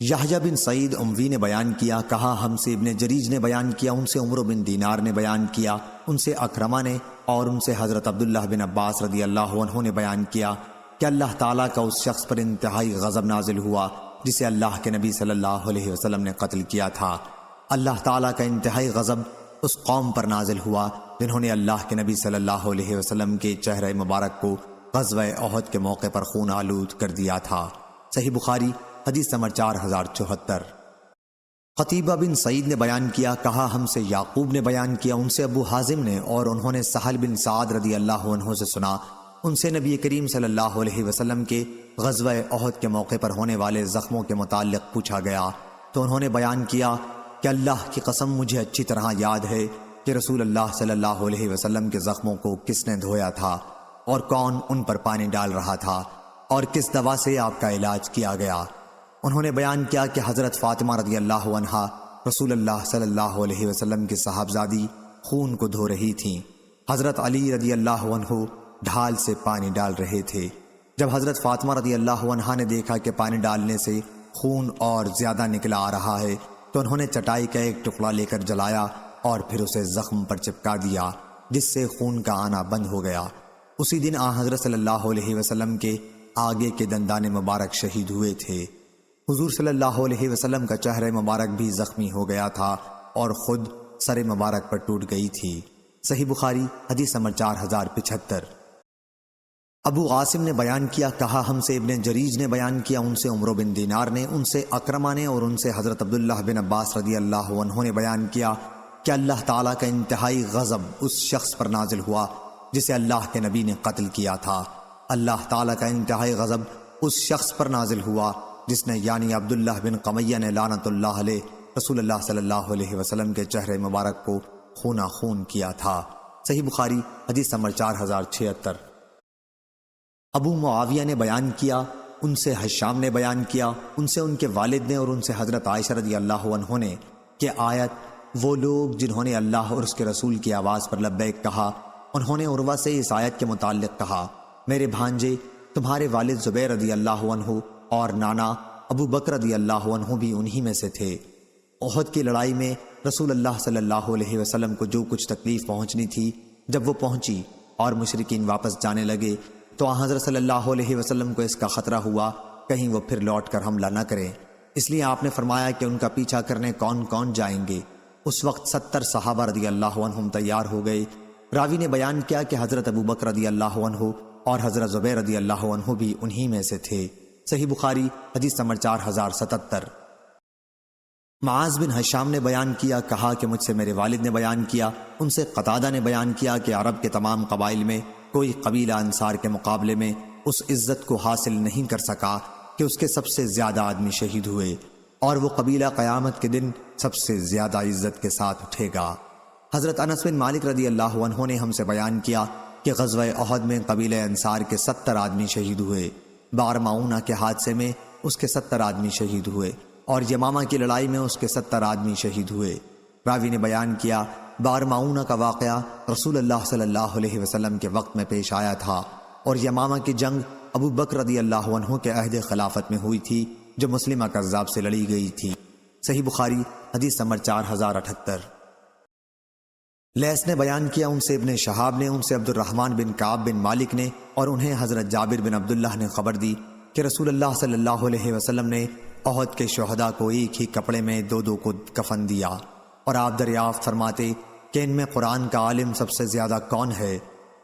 یحییٰ بن سعید اموی نے بیان کیا، کہا ہم سے ابن جریج نے بیان کیا، ان سے عمرو بن دینار نے بیان کیا، ان سے اکرمہ نے اور ان سے حضرت عبداللہ بن عباس رضی اللہ عنہ نے بیان کیا کہ اللہ تعالیٰ کا اس شخص پر انتہائی غضب نازل ہوا جسے اللہ کے نبی صلی اللہ علیہ وسلم نے قتل کیا تھا۔ اللہ تعالیٰ کا انتہائی غضب اس قوم پر نازل ہوا جنہوں نے اللہ کے نبی صلی اللہ علیہ وسلم کے چہرہ مبارک کو غزوہ احد کے موقع پر خون آلود کر دیا تھا۔ صحیح بخاری حدیث نمبر 4074۔ قتیبہ بن سعید نے بیان کیا، کہا ہم سے یعقوب نے بیان کیا، ان سے ابو حازم نے اور انہوں نے سہل بن سعد رضی اللہ عنہ سے سنا، ان سے نبی کریم صلی اللہ علیہ وسلم کے غزوہ احد کے موقع پر ہونے والے زخموں کے متعلق پوچھا گیا تو انہوں نے بیان کیا کہ اللہ کی قسم مجھے اچھی طرح یاد ہے کہ رسول اللہ صلی اللہ علیہ وسلم کے زخموں کو کس نے دھویا تھا اور کون ان پر پانی ڈال رہا تھا اور کس دوا سے آپ کا علاج کیا گیا۔ انہوں نے بیان کیا کہ حضرت فاطمہ رضی اللہ عنہا رسول اللہ صلی اللہ علیہ وسلم کی صاحبزادی خون کو دھو رہی تھیں، حضرت علی رضی اللہ عنہ ڈھال سے پانی ڈال رہے تھے۔ جب حضرت فاطمہ رضی اللہ عنہا نے دیکھا کہ پانی ڈالنے سے خون اور زیادہ نکلا آ رہا ہے تو انہوں نے چٹائی کا ایک ٹکڑا لے کر جلایا اور پھر اسے زخم پر چپکا دیا جس سے خون کا آنا بند ہو گیا۔ اسی دن حضرت صلی اللہ علیہ وسلم کے آگے کے دندان مبارک شہید ہوئے تھے۔ حضور صلی اللہ علیہ وسلم کا چہرہ مبارک بھی زخمی ہو گیا تھا اور خود سر مبارک پر ٹوٹ گئی تھی۔ صحیح بخاری حدیث نمبر 4075۔ ابو عاصم نے بیان کیا، کہا ہم سے ابن جریج نے بیان کیا، ان سے عمرو بن دینار نے، ان سے اکرمہ نے اور ان سے حضرت عبداللہ بن عباس رضی اللہ عنہ نے بیان کیا کہ اللہ تعالیٰ کا انتہائی غضب اس شخص پر نازل ہوا جسے اللہ کے نبی نے قتل کیا تھا۔ اللہ تعالیٰ کا انتہائی غضب اس شخص پر نازل ہوا جس نے یعنی عبداللہ بن قمیہ نے لعنت اللہ علیہ رسول اللہ صلی اللہ علیہ وسلم کے چہرے مبارک کو خونا خون کیا تھا۔ صحیح بخاری حدیث نمبر 4076۔ ابو معاویہ نے بیان کیا، ان سے حشام نے بیان کیا، ان سے ان کے والد نے اور ان سے حضرت عائشہ رضی اللہ عنہ نے کہ آیت وہ لوگ جنہوں نے اللہ اور اس کے رسول کی آواز پر لبیک کہا، انہوں نے عروہ سے اس آیت کے متعلق کہا، میرے بھانجے تمہارے والد زبیر رضی اللہ عنہ اور نانا ابو بکر رضی اللہ عنہ بھی انہی میں سے تھے۔ احد کی لڑائی میں رسول اللہ صلی اللہ علیہ وسلم کو جو کچھ تکلیف پہنچنی تھی جب وہ پہنچی اور مشرکین واپس جانے لگے تو حضرت صلی اللہ علیہ وسلم کو اس کا خطرہ ہوا کہیں وہ پھر لوٹ کر حملہ نہ کریں، اس لیے آپ نے فرمایا کہ ان کا پیچھا کرنے کون کون جائیں گے۔ اس وقت 70 صحابہ رضی اللہ عنہم تیار ہو گئے۔ راوی نے بیان کیا کہ حضرت ابو بکر رضی اللہ عنہ اور حضرت زبیر رضی اللہ عنہ بھی انہی میں سے تھے۔ صحیح بخاری حدیث نمبر 4077۔ معاذ بن حشام نے بیان کیا، کہا کہ مجھ سے میرے والد نے بیان کیا، ان سے قتادہ نے بیان کیا کہ عرب کے تمام قبائل میں کوئی قبیلہ انصار کے مقابلے میں اس عزت کو حاصل نہیں کر سکا کہ اس کے سب سے زیادہ آدمی شہید ہوئے، اور وہ قبیلہ قیامت کے دن سب سے زیادہ عزت کے ساتھ اٹھے گا۔ حضرت انس بن مالک رضی اللہ عنہ نے ہم سے بیان کیا کہ غزوہ احد میں قبیلہ انصار کے 70 آدمی شہید ہوئے، بار معونہ کے حادثے میں اس کے 70 آدمی شہید ہوئے، اور یمامہ کی لڑائی میں اس کے 70 آدمی شہید ہوئے۔ راوی نے بیان کیا، بار معونہ کا واقعہ رسول اللہ صلی اللہ علیہ وسلم کے وقت میں پیش آیا تھا، اور یمامہ کی جنگ ابو بکر رضی اللہ عنہ کے عہد خلافت میں ہوئی تھی جو مسلمہ کذاب سے لڑی گئی تھی۔ صحیح بخاری حدیث نمبر 4078۔ لیث نے بیان کیا، ان سے ابن شہاب نے، ان سے عبد الرحمن بن کعب بن مالک نے، اور انہیں حضرت جابر بن عبداللہ نے خبر دی کہ رسول اللہ صلی اللہ علیہ وسلم نے احد کے شہداء کو ایک ہی کپڑے میں دو کو کفن دیا، اور آپ دریافت فرماتے کہ ان میں قرآن کا عالم سب سے زیادہ کون ہے؟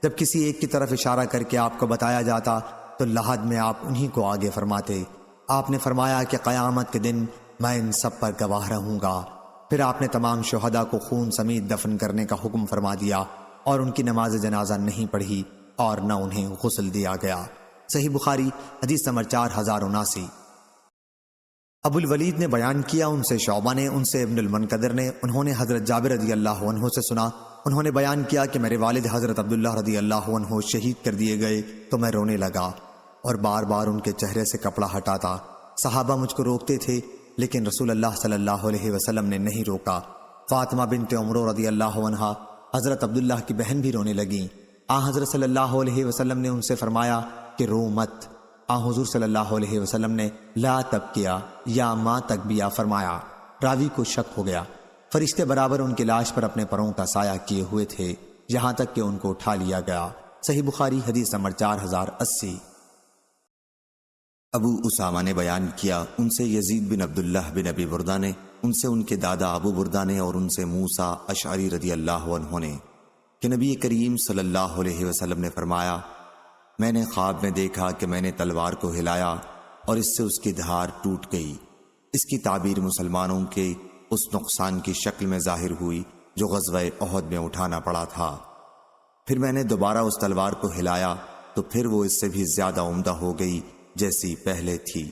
جب کسی ایک کی طرف اشارہ کر کے آپ کو بتایا جاتا تو لحد میں آپ انہی کو آگے فرماتے۔ آپ نے فرمایا کہ قیامت کے دن میں ان سب پر گواہ رہوں گا۔ پھر آپ نے تمام شہداء کو خون سمیت دفن کرنے کا حکم فرما دیا، اور ان کی نماز جنازہ نہیں پڑھی اور نہ انہیں غسل دیا گیا۔ صحیح بخاری حدیث نمبر 4079۔ ابو الولید نے بیان کیا، ان سے شعبہ نے، ان سے ابن المنقدر نے، انہوں نے حضرت جابر رضی اللہ عنہ سے سنا، انہوں نے بیان کیا کہ میرے والد حضرت عبداللہ رضی اللہ عنہ شہید کر دیے گئے تو میں رونے لگا اور بار بار ان کے چہرے سے کپڑا ہٹاتا۔ صحابہ مجھ کو روکتے تھے لیکن رسول اللہ صلی اللہ علیہ وسلم نے نہیں روکا۔ فاطمہ بنت عمرو رضی اللہ عنہا حضرت عبداللہ کی بہن بھی رونے لگیں۔ حضرت صلی اللہ علیہ وسلم نے ان سے فرمایا کہ رو مت۔ حضور صلی اللہ علیہ وسلم نے لا تبکیا یا ما تکبیا فرمایا۔ راوی کو شک ہو گیا، فرشتے برابر ان کی لاش پر اپنے پروں کا سایہ کیے ہوئے تھے یہاں تک کہ ان کو اٹھا لیا گیا۔ صحیح بخاری حدیث نمبر 4080۔ ابو اسامہ نے بیان کیا، ان سے یزید بن عبداللہ بن ابی بردہ نے، ان سے ان کے دادا ابو بردہ نے، اور ان سے موسیٰ اشعری رضی اللہ عنہ نے کہ نبی کریم صلی اللہ علیہ وسلم نے فرمایا، میں نے خواب میں دیکھا کہ میں نے تلوار کو ہلایا اور اس سے اس کی دھار ٹوٹ گئی۔ اس کی تعبیر مسلمانوں کے اس نقصان کی شکل میں ظاہر ہوئی جو غزوہ احد میں اٹھانا پڑا تھا۔ پھر میں نے دوبارہ اس تلوار کو ہلایا تو پھر وہ اس سے بھی زیادہ عمدہ ہو گئی جیسی پہلے تھی۔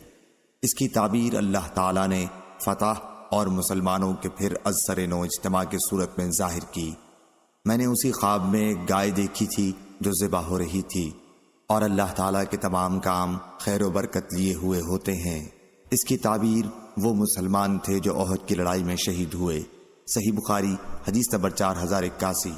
اس کی تعبیر اللہ تعالیٰ نے فتح اور مسلمانوں کے پھر ازسر نو اجتماع کی صورت میں ظاہر کی۔ میں نے اسی خواب میں ایک گائے دیکھی تھی جو ذبح ہو رہی تھی، اور اللہ تعالیٰ کے تمام کام خیر و برکت لیے ہوئے ہوتے ہیں۔ اس کی تعبیر وہ مسلمان تھے جو احد کی لڑائی میں شہید ہوئے۔ صحیح بخاری حدیث نمبر 4081۔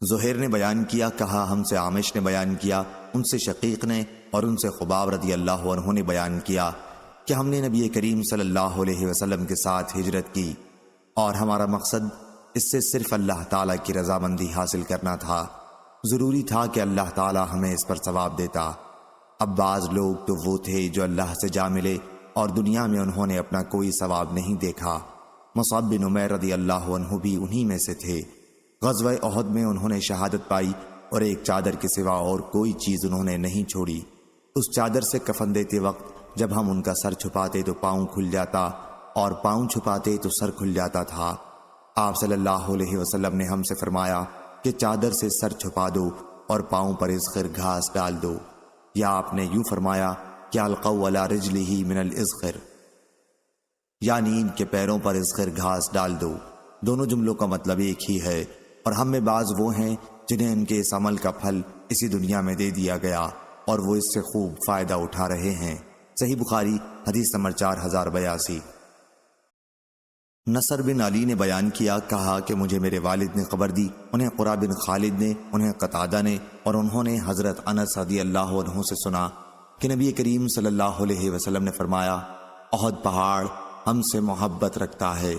زہیر نے بیان کیا، کہا ہم سے عامش نے بیان کیا، ان سے شقیق نے اور ان سے خباب رضی اللہ عنہ نے بیان کیا کہ ہم نے نبی کریم صلی اللہ علیہ وسلم کے ساتھ ہجرت کی اور ہمارا مقصد اس سے صرف اللہ تعالیٰ کی رضامندی حاصل کرنا تھا۔ ضروری تھا کہ اللہ تعالیٰ ہمیں اس پر ثواب دیتا۔ اب بعض لوگ تو وہ تھے جو اللہ سے جا ملے اور دنیا میں انہوں نے اپنا کوئی ثواب نہیں دیکھا۔ مصعب بن عمیر رضی اللہ عنہ بھی انہی میں سے تھے۔ غزوہ احد میں انہوں نے شہادت پائی اور ایک چادر کے سوا اور کوئی چیز انہوں نے نہیں چھوڑی۔ اس چادر سے کفن دیتے وقت جب ہم ان کا سر چھپاتے تو پاؤں کھل جاتا اور پاؤں چھپاتے تو سر کھل جاتا تھا۔ آپ صلی اللہ علیہ وسلم نے ہم سے فرمایا کہ چادر سے سر چھپا دو اور پاؤں پر اذخر گھاس ڈال دو، یا آپ نے یوں فرمایا کہ القوا علی رجلہ من الاذخر، یعنی ان کے پیروں پر اذخر گھاس ڈال دو۔ دونوں جملوں کا مطلب ایک ہی ہے، اور ہم میں بعض وہ ہیں جنہیں ان کے اس عمل کا پھل اسی دنیا میں دے دیا گیا اور وہ اس سے خوب فائدہ اٹھا رہے ہیں۔ صحیح بخاری حدیث نمبر 4082۔ نصر بن علی نے بیان کیا، کہا کہ مجھے میرے والد نے خبر دی، انہیں قرہ بن خالد نے، انہیں قتادہ نے، اور انہوں نے حضرت انس رضی اللہ عنہ سے سنا کہ نبی کریم صلی اللہ علیہ وسلم نے فرمایا، احد پہاڑ ہم سے محبت رکھتا ہے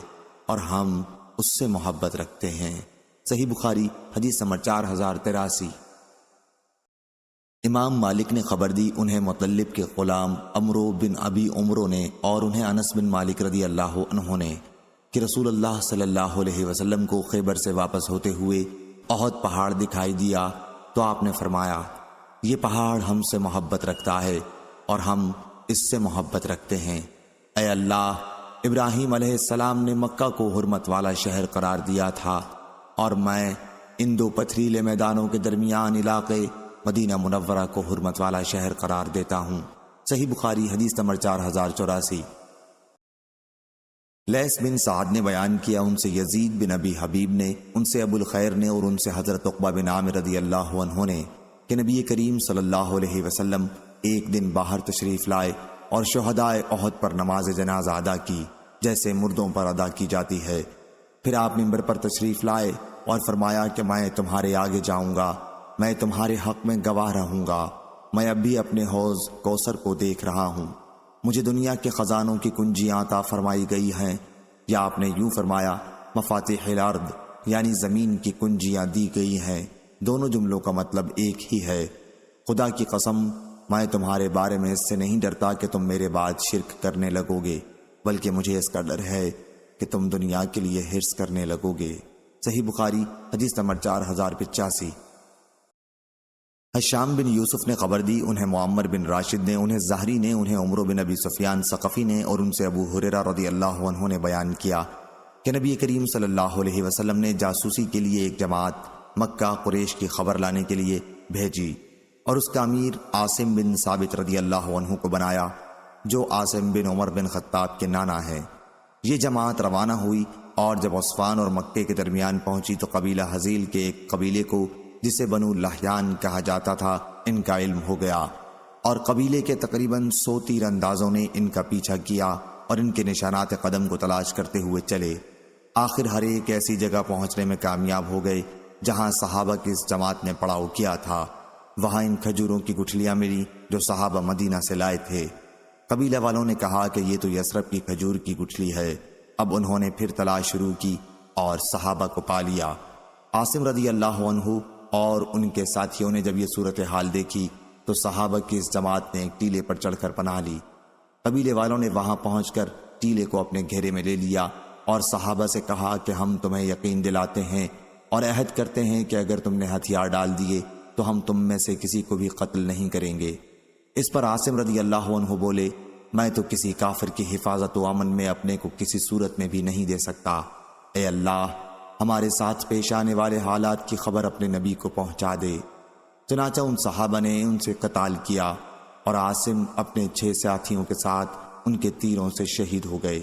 اور ہم اس سے محبت رکھتے ہیں۔ صحیح بخاری حدیث نمبر 4083۔ امام مالک نے خبر دی، انہیں مطلب کے غلام عمرو بن ابی عمرو نے، اور انہیں انس بن مالک رضی اللہ عنہ نے، کہ رسول اللہ صلی اللہ علیہ وسلم کو خیبر سے واپس ہوتے ہوئے احد پہاڑ دکھائی دیا تو آپ نے فرمایا، یہ پہاڑ ہم سے محبت رکھتا ہے اور ہم اس سے محبت رکھتے ہیں۔ اے اللہ، ابراہیم علیہ السلام نے مکہ کو حرمت والا شہر قرار دیا تھا، اور میں ان دو پتھریلے میدانوں کے درمیان علاقے مدینہ منورہ کو حرمت والا شہر قرار دیتا ہوں۔ صحیح بخاری حدیث نمبر 4084۔ لیث بن سعد نے بیان کیا، ان سے یزید بن ابی حبیب نے، ان سے ابو الخیر نے، اور ان سے حضرت عقبہ بن عامر رضی اللہ عنہ نے، کہ نبی کریم صلی اللہ علیہ وسلم ایک دن باہر تشریف لائے اور شہدائے احد پر نماز جنازہ ادا کی جیسے مردوں پر ادا کی جاتی ہے۔ پھر آپ منبر پر تشریف لائے اور فرمایا کہ میں تمہارے آگے جاؤں گا، میں تمہارے حق میں گواہ رہوں گا، میں اب بھی اپنے حوض کوثر کو دیکھ رہا ہوں، مجھے دنیا کے خزانوں کی کنجیاں عطا فرمائی گئی ہیں، یا آپ نے یوں فرمایا مفاتیح الارض، یعنی زمین کی کنجیاں دی گئی ہیں۔ دونوں جملوں کا مطلب ایک ہی ہے۔ خدا کی قسم، میں تمہارے بارے میں اس سے نہیں ڈرتا کہ تم میرے بعد شرک کرنے لگو گے، بلکہ مجھے اس کا ڈر ہے کہ تم دنیا کے لیے حرص کرنے لگو گے۔ صحیح بخاری حدیث نمبر 4085۔ حشام بن یوسف نے خبر دی، انہیں معمر بن راشد نے، انہیں زہری نے، انہیں عمرو بن ابی سفیان ثقفی نے، اور ان سے ابو ہریرہ رضی اللہ عنہ نے بیان کیا کہ نبی کریم صلی اللہ علیہ وسلم نے جاسوسی کے لیے ایک جماعت مکہ قریش کی خبر لانے کے لیے بھیجی، اور اس کا امیر عاصم بن ثابت رضی اللہ عنہ کو بنایا، جو عاصم بن عمر بن خطاب کے نانا ہے۔ یہ جماعت روانہ ہوئی، اور جب عصفان اور مکے کے درمیان پہنچی تو قبیلہ حزیل کے ایک قبیلے کو، جسے بنو لحیان کہا جاتا تھا، ان کا علم ہو گیا، اور قبیلے کے تقریباً 100 تیر اندازوں نے ان کا پیچھا کیا اور ان کے نشانات قدم کو تلاش کرتے ہوئے چلے۔ آخر ہر ایک ایسی جگہ پہنچنے میں کامیاب ہو گئے جہاں صحابہ کی اس جماعت نے پڑاؤ کیا تھا۔ وہاں ان کھجوروں کی گٹھلیاں ملی جو صحابہ مدینہ سے لائے تھے۔ قبیلہ والوں نے کہا کہ یہ تو یثرب کی کھجور کی گٹھلی ہے۔ اب انہوں نے پھر تلاش شروع کی اور صحابہ کو پا لیا۔ عاصم رضی اللہ عنہ اور ان کے ساتھیوں نے جب یہ صورتحال دیکھی تو صحابہ کی اس جماعت نے ایک ٹیلے پر چڑھ کر پناہ لی۔ قبیلے والوں نے وہاں پہنچ کر ٹیلے کو اپنے گھیرے میں لے لیا اور صحابہ سے کہا کہ ہم تمہیں یقین دلاتے ہیں اور عہد کرتے ہیں کہ اگر تم نے ہتھیار ڈال دیے تو ہم تم میں سے کسی کو بھی قتل نہیں کریں گے۔ اس پر عاصم رضی اللہ عنہ بولے، میں تو کسی کافر کی حفاظت و امن میں اپنے کو کسی صورت میں بھی نہیں دے سکتا۔ اے اللہ، ہمارے ساتھ پیش آنے والے حالات کی خبر اپنے نبی کو پہنچا دے۔ چنانچہ ان صحابہ نے ان سے قتال کیا اور عاصم اپنے 6 ساتھیوں کے ساتھ ان کے تیروں سے شہید ہو گئے۔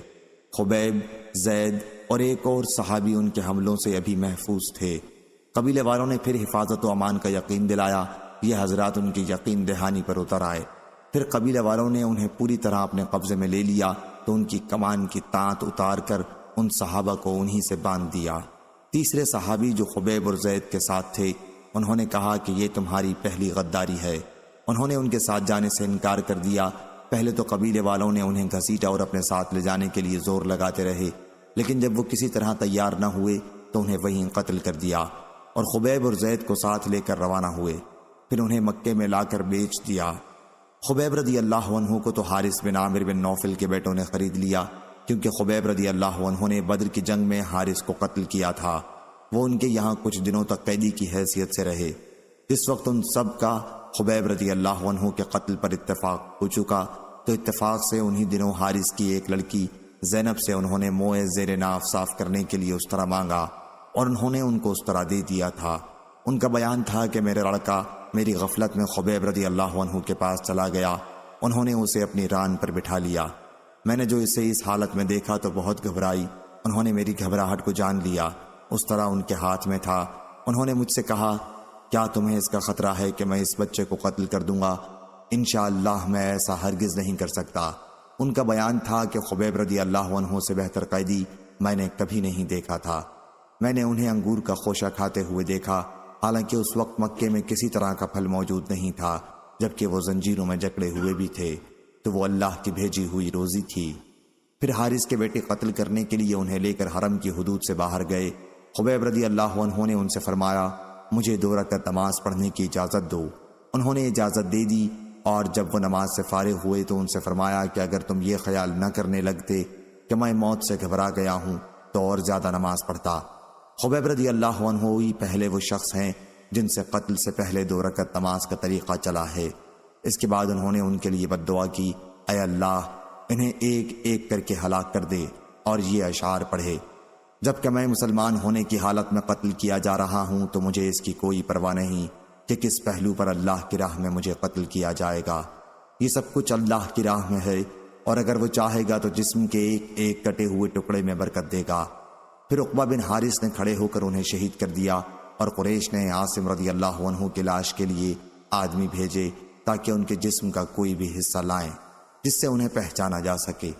خبیب، زید اور ایک اور صحابی ان کے حملوں سے ابھی محفوظ تھے۔ قبیلے والوں نے پھر حفاظت و امان کا یقین دلایا۔ یہ حضرات ان کی یقین دہانی پر اتر آئے۔ پھر قبیلے والوں نے انہیں پوری طرح اپنے قبضے میں لے لیا تو ان کی کمان کی تانت اتار کر ان صحابہ کو انہی سے باندھ دیا۔ تیسرے صحابی جو خبیب اور زید کے ساتھ تھے، انہوں نے کہا کہ یہ تمہاری پہلی غداری ہے۔ انہوں نے ان کے ساتھ جانے سے انکار کر دیا۔ پہلے تو قبیلے والوں نے انہیں گھسیٹا اور اپنے ساتھ لے جانے کے لیے زور لگاتے رہے، لیکن جب وہ کسی طرح تیار نہ ہوئے تو انہیں وہیں قتل کر دیا اور خبیب اور زید کو ساتھ لے کر روانہ ہوئے۔ پھر انہیں مکے میں لا کر بیچ دیا۔ خبیب رضی اللہ عنہ کو تو حارث بن عامر بن نوفل کے بیٹوں نے خرید لیا، کیونکہ خبیب رضی اللہ عنہ نے بدر کی جنگ میں حارث کو قتل کیا تھا۔ وہ ان کے یہاں کچھ دنوں تک قیدی کی حیثیت سے رہے۔ اس وقت ان سب کا خبیب رضی اللہ عنہ کے قتل پر اتفاق ہو چکا، تو اتفاق سے انہی دنوں حارث کی ایک لڑکی زینب سے انہوں نے موئے زیر ناف صاف کرنے کے لیے استرا مانگا اور انہوں نے ان کو استرا دے دیا تھا۔ ان کا بیان تھا کہ میرا لڑکا میری غفلت میں خبیب رضی اللہ عنہ کے پاس چلا گیا، انہوں نے اسے اپنی ران پر بٹھا لیا۔ میں نے جو اسے اس حالت میں دیکھا تو بہت گھبرائی، انہوں نے میری گھبراہٹ کو جان لیا، اس طرح ان کے ہاتھ میں تھا۔ انہوں نے مجھ سے کہا کیا تمہیں اس کا خطرہ ہے کہ میں اس بچے کو قتل کر دوں گا؟ انشاءاللہ میں ایسا ہرگز نہیں کر سکتا۔ ان کا بیان تھا کہ خبیب رضی اللہ عنہ سے بہتر قیدی میں نے کبھی نہیں دیکھا تھا۔ میں نے انہیں انگور کا خوشہ کھاتے ہوئے دیکھا، حالانکہ اس وقت مکے میں کسی طرح کا پھل موجود نہیں تھا، جبکہ وہ زنجیروں میں جکڑے ہوئے بھی تھے، تو وہ اللہ کی بھیجی ہوئی روزی تھی۔ پھر حارث کے بیٹے قتل کرنے کے لیے انہیں لے کر حرم کی حدود سے باہر گئے۔ خبیب رضی اللہ عنہ نے ان سے فرمایا مجھے 2 رکعت نماز پڑھنے کی اجازت دو۔ انہوں نے اجازت دے دی، اور جب وہ نماز سے فارغ ہوئے تو ان سے فرمایا کہ اگر تم یہ خیال نہ کرنے لگتے کہ میں موت سے گھبرا گیا ہوں تو اور زیادہ نماز پڑھتا۔ خبیب رضی اللہ عنہ ہی پہلے وہ شخص ہیں جن سے قتل سے پہلے 2 رکعت نماز کا طریقہ چلا ہے۔ اس کے بعد انہوں نے ان کے لیے بد دعا کی، اے اللہ انہیں ایک ایک کر کے ہلاک کر دے، اور یہ اشعار پڑھے، جبکہ میں مسلمان ہونے کی حالت میں قتل کیا جا رہا ہوں تو مجھے اس کی کوئی پرواہ نہیں کہ کس پہلو پر اللہ کی راہ میں مجھے قتل کیا جائے گا۔ یہ سب کچھ اللہ کی راہ میں ہے، اور اگر وہ چاہے گا تو جسم کے ایک ایک کٹے ہوئے ٹکڑے میں برکت دے گا۔ پھر عقبہ بن حارث نے کھڑے ہو کر انہیں شہید کر دیا، اور قریش نے عاصم رضی اللہ عنہ کی لاش کے لیے آدمی بھیجے تاکہ ان کے جسم کا کوئی بھی حصہ لائیں جس سے انہیں پہچانا جا سکے۔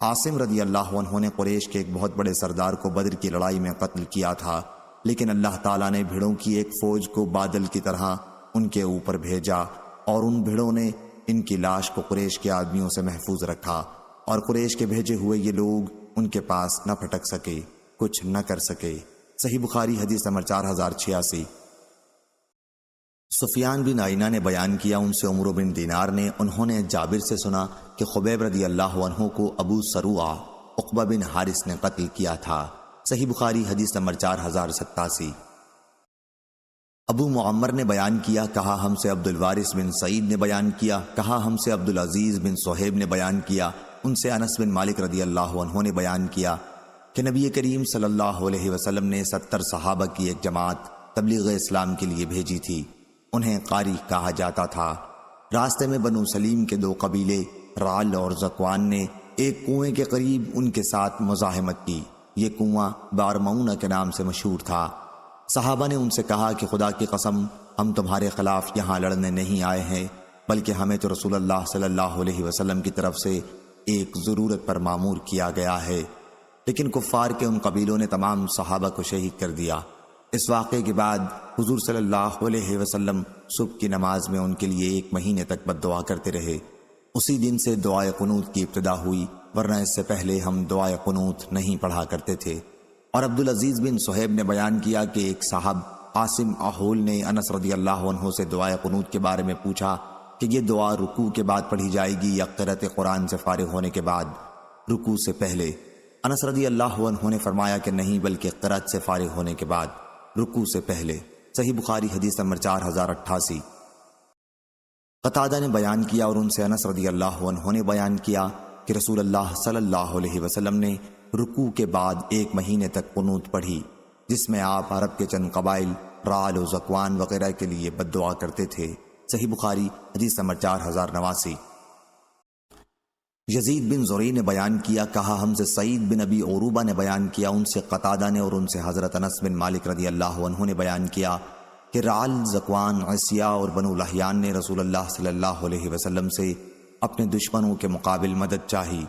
عاصم رضی اللہ عنہ نے قریش کے ایک بہت بڑے سردار کو بدر کی لڑائی میں قتل کیا تھا، لیکن اللہ تعالیٰ نے بھیڑوں کی ایک فوج کو بادل کی طرح ان کے اوپر بھیجا، اور ان بھیڑوں نے ان کی لاش کو قریش کے آدمیوں سے محفوظ رکھا، اور قریش کے بھیجے ہوئے یہ لوگ ان کے پاس نہ پھٹک سکے، کچھ نہ کر سکے۔ صحیح بخاری حدیث نمبر 4086۔ سفیان بن عینہ نے بیان کیا، ان سے عمرو بن دینار نے، انہوں نے جابر سے سنا کہ خبیب رضی اللہ عنہ کو ابو سروع عقبہ بن حارث نے قتل کیا تھا۔ صحیح بخاری حدیث نمبر 4087۔ ابو معمر نے بیان کیا، کہا ہم سے عبد الوارث بن سعید نے بیان کیا، کہا ہم سے عبد العزیز بن صہیب نے بیان کیا، ان سے انس بن مالک رضی اللہ عنہ نے بیان کیا کہ نبی کریم صلی اللہ علیہ وسلم نے 70 صحابہ کی ایک جماعت تبلیغ اسلام کے لیے بھیجی تھی، انہیں قاری کہا جاتا تھا۔ راستے میں بنو سلیم کے 2 قبیلے رعل اور ذکوان نے ایک کنویں کے قریب ان کے ساتھ مزاحمت کی، یہ کنواں بارمعونہ کے نام سے مشہور تھا۔ صحابہ نے ان سے کہا کہ خدا کی قسم ہم تمہارے خلاف یہاں لڑنے نہیں آئے ہیں، بلکہ ہمیں تو رسول اللہ صلی اللہ علیہ وسلم کی طرف سے ایک ضرورت پر مامور کیا گیا ہے۔ لیکن کفار کے ان قبیلوں نے تمام صحابہ کو شہید کر دیا۔ اس واقعے کے بعد حضور صلی اللہ علیہ وسلم صبح کی نماز میں ان کے لیے 1 مہینے تک بد دعا کرتے رہے۔ اسی دن سے دعائے قنوت کی ابتدا ہوئی، ورنہ اس سے پہلے ہم دعائے قنوت نہیں پڑھا کرتے تھے۔ اور عبد العزیز بن صہیب نے بیان کیا کہ ایک صاحب عاصم احول نے انس رضی اللہ عنہ سے دعائے قنوت کے بارے میں پوچھا کہ یہ دعا رکوع کے بعد پڑھی جائے گی یا قرأت قرآن سے فارغ ہونے کے بعد، رکوع سے پہلے؟ انس رضی اللہ عنہ نے فرمایا کہ نہیں، بلکہ قرأت سے فارغ ہونے کے بعد، رکوع سے پہلے۔ صحیح بخاری حدیث نمبر 4088۔ قتادہ نے بیان کیا اور ان سے انس رضی اللہ عنہ نے بیان کیا کہ رسول اللہ صلی اللہ علیہ وسلم نے رکوع کے بعد 1 مہینے تک قنوت پڑھی، جس میں آپ عرب کے چند قبائل رعل و ذکوان وغیرہ کے لیے بد دعا کرتے تھے۔ صحیح بخاری حدیث نمبر 4089۔ یزید بن زری نے بیان کیا، کہا ہم سے سعید بن ابی عروبہ نے بیان کیا، ان سے قتادہ نے اور ان سے حضرت انس بن مالک رضی اللہ عنہ نے بیان کیا کہ رعل، ذکوان، عیسیہ اور بنو لحیان نے رسول اللہ صلی اللہ علیہ وسلم سے اپنے دشمنوں کے مقابل مدد چاہی۔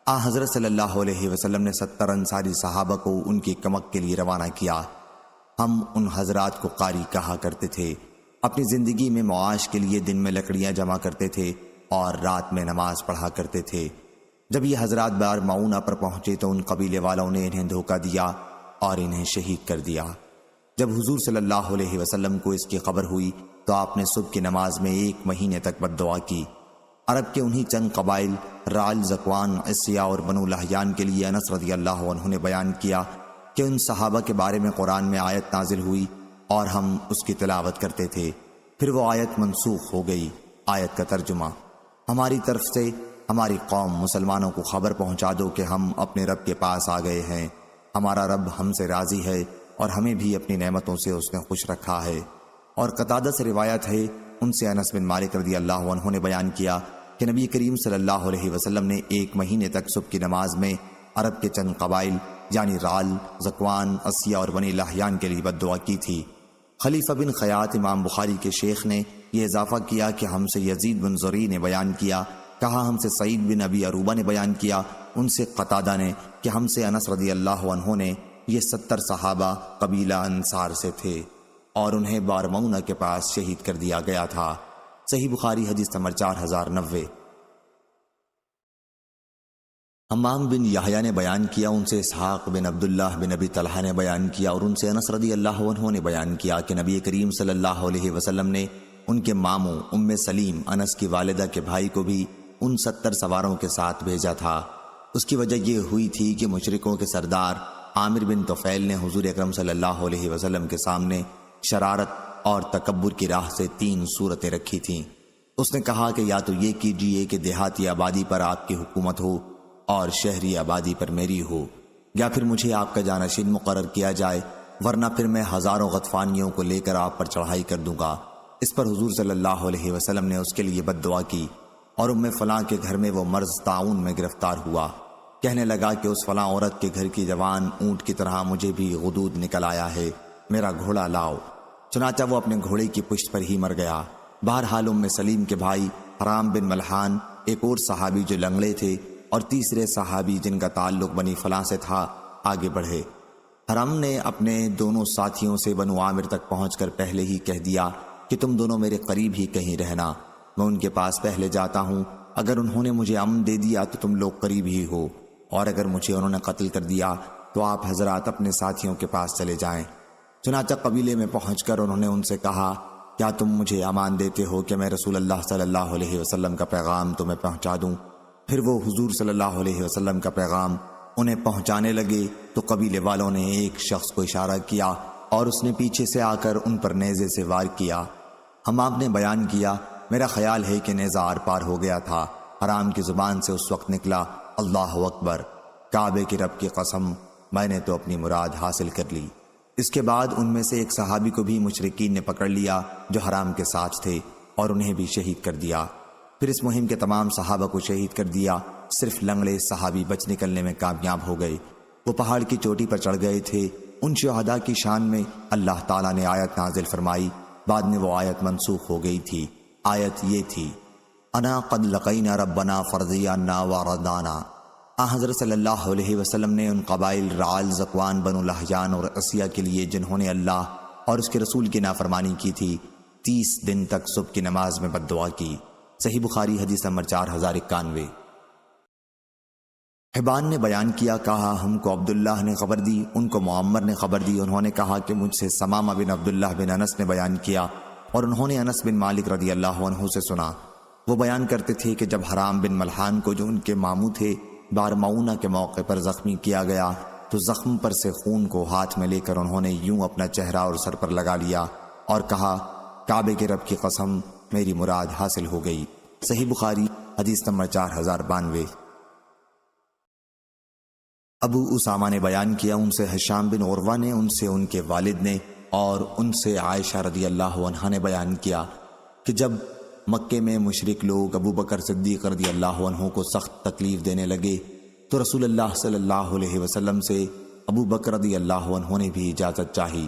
حضرت صلی اللہ علیہ وسلم نے 70 انصاری صحابہ کو ان کی کمک کے لیے روانہ کیا۔ ہم ان حضرات کو قاری کہا کرتے تھے۔ اپنی زندگی میں معاش کے لیے دن میں لکڑیاں جمع کرتے تھے اور رات میں نماز پڑھا کرتے تھے۔ جب یہ حضرات بارمعونہ پر پہنچے تو ان قبیلے والوں نے انہیں دھوکہ دیا اور انہیں شہید کر دیا۔ جب حضور صلی اللہ علیہ وسلم کو اس کی خبر ہوئی تو آپ نے صبح کی نماز میں 1 مہینے تک بد دعا کی۔ عرب کے انہی چند قبائل رعل، ذکوان، عیسیہ اور بنو لحیان کے لیے انس رضی اللہ عنہ نے بیان کیا کہ ان صحابہ کے بارے میں قرآن میں آیت نازل ہوئی اور ہم اس کی تلاوت کرتے تھے، پھر وہ آیت منسوخ ہو گئی۔ آیت کا ترجمہ: ہماری طرف سے ہماری قوم مسلمانوں کو خبر پہنچا دو کہ ہم اپنے رب کے پاس آ گئے ہیں، ہمارا رب ہم سے راضی ہے اور ہمیں بھی اپنی نعمتوں سے اس نے خوش رکھا ہے۔ اور قتادہ سے روایت ہے، ان سے انس بن مالک رضی اللہ عنہ نے بیان کیا کہ نبی کریم صلی اللہ علیہ وسلم نے 1 مہینے تک صبح کی نماز میں عرب کے چند قبائل یعنی رعل، ذکوان، اسیہ اور بنی لحیان کے لیے بد دعا کی تھی۔ خلیفہ بن خیاط امام بخاری کے شیخ نے یہ اضافہ کیا کہ ہم سے یزید بن زری نے بیان کیا، کہا ہم سے سعید بن ابی عروبہ نے بیان کیا، ان سے قتادہ نے کہ ہم سے انس رضی اللہ عنہ نے، یہ 70 صحابہ قبیلہ انصار سے تھے اور انہیں بارمونہ کے پاس شہید کر دیا گیا تھا۔ صحیح بخاری حدیث نمبر 4090۔ حمام بن یحییٰ نے بیان کیا، ان سے اسحاق بن عبداللہ بن ابی طلحہ نے بیان کیا اور ان سے انس رضی اللہ عنہ نے بیان کیا کہ نبی کریم صلی اللہ علیہ وسلم نے ان کے ماموں ام سلیم انس کی والدہ کے بھائی کو بھی ان 70 سواروں کے ساتھ بھیجا تھا۔ اس کی وجہ یہ ہوئی تھی کہ مشرکوں کے سردار عامر بن طفیل نے حضور اکرم صلی اللہ علیہ وسلم کے سامنے شرارت اور تکبر کی راہ سے 3 صورتیں رکھی تھیں۔ اس نے کہا کہ یا تو یہ کیجئے کہ دیہاتی آبادی پر آپ کی حکومت ہو اور شہری آبادی پر میری ہو، یا پھر مجھے آپ کا جانشین مقرر کیا جائے، ورنہ پھر میں ہزاروں غطفانیوں کو لے کر آپ پر چڑھائی کر دوں گا۔ اس پر حضور صلی اللہ علیہ وسلم نے اس کے لیے بد دعا کی اور ام فلاں کے گھر میں وہ مرض طاعون میں گرفتار ہوا۔ کہنے لگا کہ اس فلاں عورت کے گھر کی جوان اونٹ کی طرح مجھے بھی غدود نکل آیا ہے، میرا گھوڑا لاؤ۔ چنانچہ وہ اپنے گھوڑے کی پشت پر ہی مر گیا۔ بہرحال ام سلیم کے بھائی حرام بن ملحان، ایک اور صحابی جو لنگڑے تھے، اور تیسرے صحابی جن کا تعلق بنی فلاں سے تھا، آگے بڑھے۔ حرام نے اپنے دونوں ساتھیوں سے بنو عامر تک پہنچ کر پہلے ہی کہہ دیا کہ تم دونوں میرے قریب ہی کہیں رہنا، میں ان کے پاس پہلے جاتا ہوں، اگر انہوں نے مجھے امن دے دیا تو تم لوگ قریب ہی ہو، اور اگر مجھے انہوں نے قتل کر دیا تو آپ حضرات اپنے ساتھیوں کے پاس چلے جائیں۔ چنانچہ قبیلے میں پہنچ کر انہوں نے ان سے کہا، کیا تم مجھے امان دیتے ہو کہ میں رسول اللہ صلی اللہ علیہ وسلم کا پیغام تمہیں پہنچا دوں؟ پھر وہ حضور صلی اللہ علیہ وسلم کا پیغام انہیں پہنچانے لگے تو قبیلے والوں نے ایک شخص کو اشارہ کیا اور اس نے پیچھے سے آ کر ان پر نیزے سے وار کیا۔ حمام نے بیان کیا، میرا خیال ہے کہ نیزہ آر پار ہو گیا تھا۔ حرام کی زبان سے اس وقت نکلا، اللہ اکبر، کعبے کی رب کی قسم، میں نے تو اپنی مراد حاصل کر لی۔ اس کے بعد ان میں سے ایک صحابی کو بھی مشرکین نے پکڑ لیا جو حرام کے ساتھ تھے اور انہیں بھی شہید کر دیا۔ پھر اس مہم کے تمام صحابہ کو شہید کر دیا، صرف لنگڑے صحابی بچ نکلنے میں کامیاب ہو گئے۔ وہ پہاڑ کی چوٹی پر چڑھ گئے تھے۔ ان شہداء کی شان میں اللہ تعالیٰ نے آیت نازل فرمائی، بعد میں وہ آیت منسوخ ہو گئی تھی۔ آیت یہ تھی، انا قد لقینا ربنا فرضیانا وردانا۔ حضرت صلی اللہ علیہ وسلم نے ان قبائل رعل، ذکوان، بنو لحیان اور اسیہ کے لیے جنہوں نے اللہ اور اس کے رسول کی نافرمانی کی تھی، 30 دن تک صبح کی نماز میں بد دعا کی۔ صحیح بخاری حدیث نمبر 4091۔ حبان نے بیان کیا، کہا ہم کو عبداللہ نے خبر دی، ان کو معمر نے خبر دی، انہوں نے کہا کہ مجھ سے سمامہ بن عبداللہ بن انس نے بیان کیا اور انہوں نے انس بن مالک رضی اللہ عنہ سے سنا۔ وہ بیان کرتے تھے کہ جب حرام بن ملحان کو جو ان کے ماموں تھے بارمعونہ کے موقع پر زخمی کیا گیا تو زخم پر سے خون کو ہاتھ میں لے کر انہوں نے یوں اپنا چہرہ اور سر پر لگا لیا اور کہا، کعبے کے رب کی قسم، میری مراد حاصل ہو گئی۔ صحیح بخاری حدیث نمبر 4092۔ ابو اسامہ نے بیان کیا، ان سے ہشام بن عروہ نے، ان سے ان کے والد نے اور ان سے عائشہ رضی اللہ عنہا نے بیان کیا کہ جب مکے میں مشرک لوگ ابو بکر صدیق رضی اللہ عنہ کو سخت تکلیف دینے لگے تو رسول اللہ صلی اللہ علیہ وسلم سے ابو بکر رضی اللہ عنہ نے بھی اجازت چاہی۔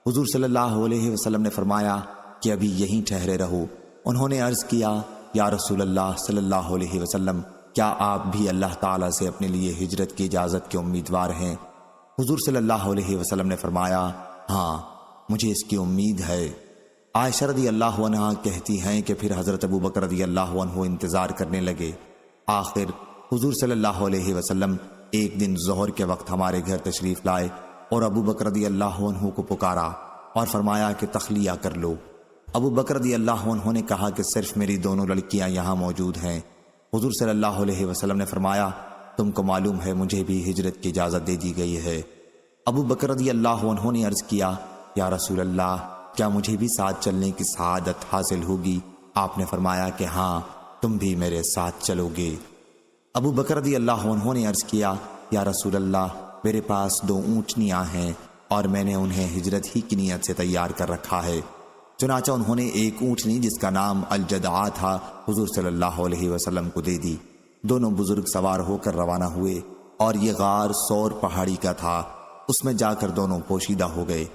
حضور صلی اللہ علیہ وسلم نے فرمایا کہ ابھی یہیں ٹھہرے رہو۔ انہوں نے عرض کیا، یا رسول اللہ صلی اللہ علیہ وسلم، کیا آپ بھی اللہ تعالیٰ سے اپنے لیے ہجرت کی اجازت کے امیدوار ہیں؟ حضور صلی اللہ علیہ وسلم نے فرمایا، ہاں، مجھے اس کی امید ہے۔ عائشہ رضی اللہ عنہ کہتی ہیں کہ پھر حضرت ابو بکر رضی اللہ عنہ انتظار کرنے لگے۔ آخر حضور صلی اللہ علیہ وسلم ایک دن ظہر کے وقت ہمارے گھر تشریف لائے اور ابو بکر رضی اللہ عنہ کو پکارا اور فرمایا کہ تخلیہ کر لو۔ ابو بکر رضی اللہ عنہ نے کہا کہ صرف میری دونوں لڑکیاں یہاں موجود ہیں۔ حضور صلی اللہ علیہ وسلم نے فرمایا، تم کو معلوم ہے مجھے بھی ہجرت کی اجازت دے دی گئی ہے۔ ابو بکر رضی اللہ عنہ نے عرض کیا، یا رسول اللہ، کیا مجھے بھی ساتھ چلنے کی سعادت حاصل ہوگی؟ آپ نے فرمایا کہ ہاں، تم بھی میرے ساتھ چلو گے۔ ابو بکر رضی اللہ عنہ نے عرض کیا یا رسول اللہ میرے پاس 2 اونٹنیاں ہیں اور میں نے انہیں ہجرت ہی کی نیت سے تیار کر رکھا ہے۔ چنانچہ انہوں نے ایک اونٹنی جس کا نام الجدعاء تھا حضور صلی اللہ علیہ وسلم کو دے دی۔ دونوں بزرگ سوار ہو کر روانہ ہوئے اور یہ غار سور پہاڑی کا تھا، اس میں جا کر دونوں پوشیدہ ہو گئے۔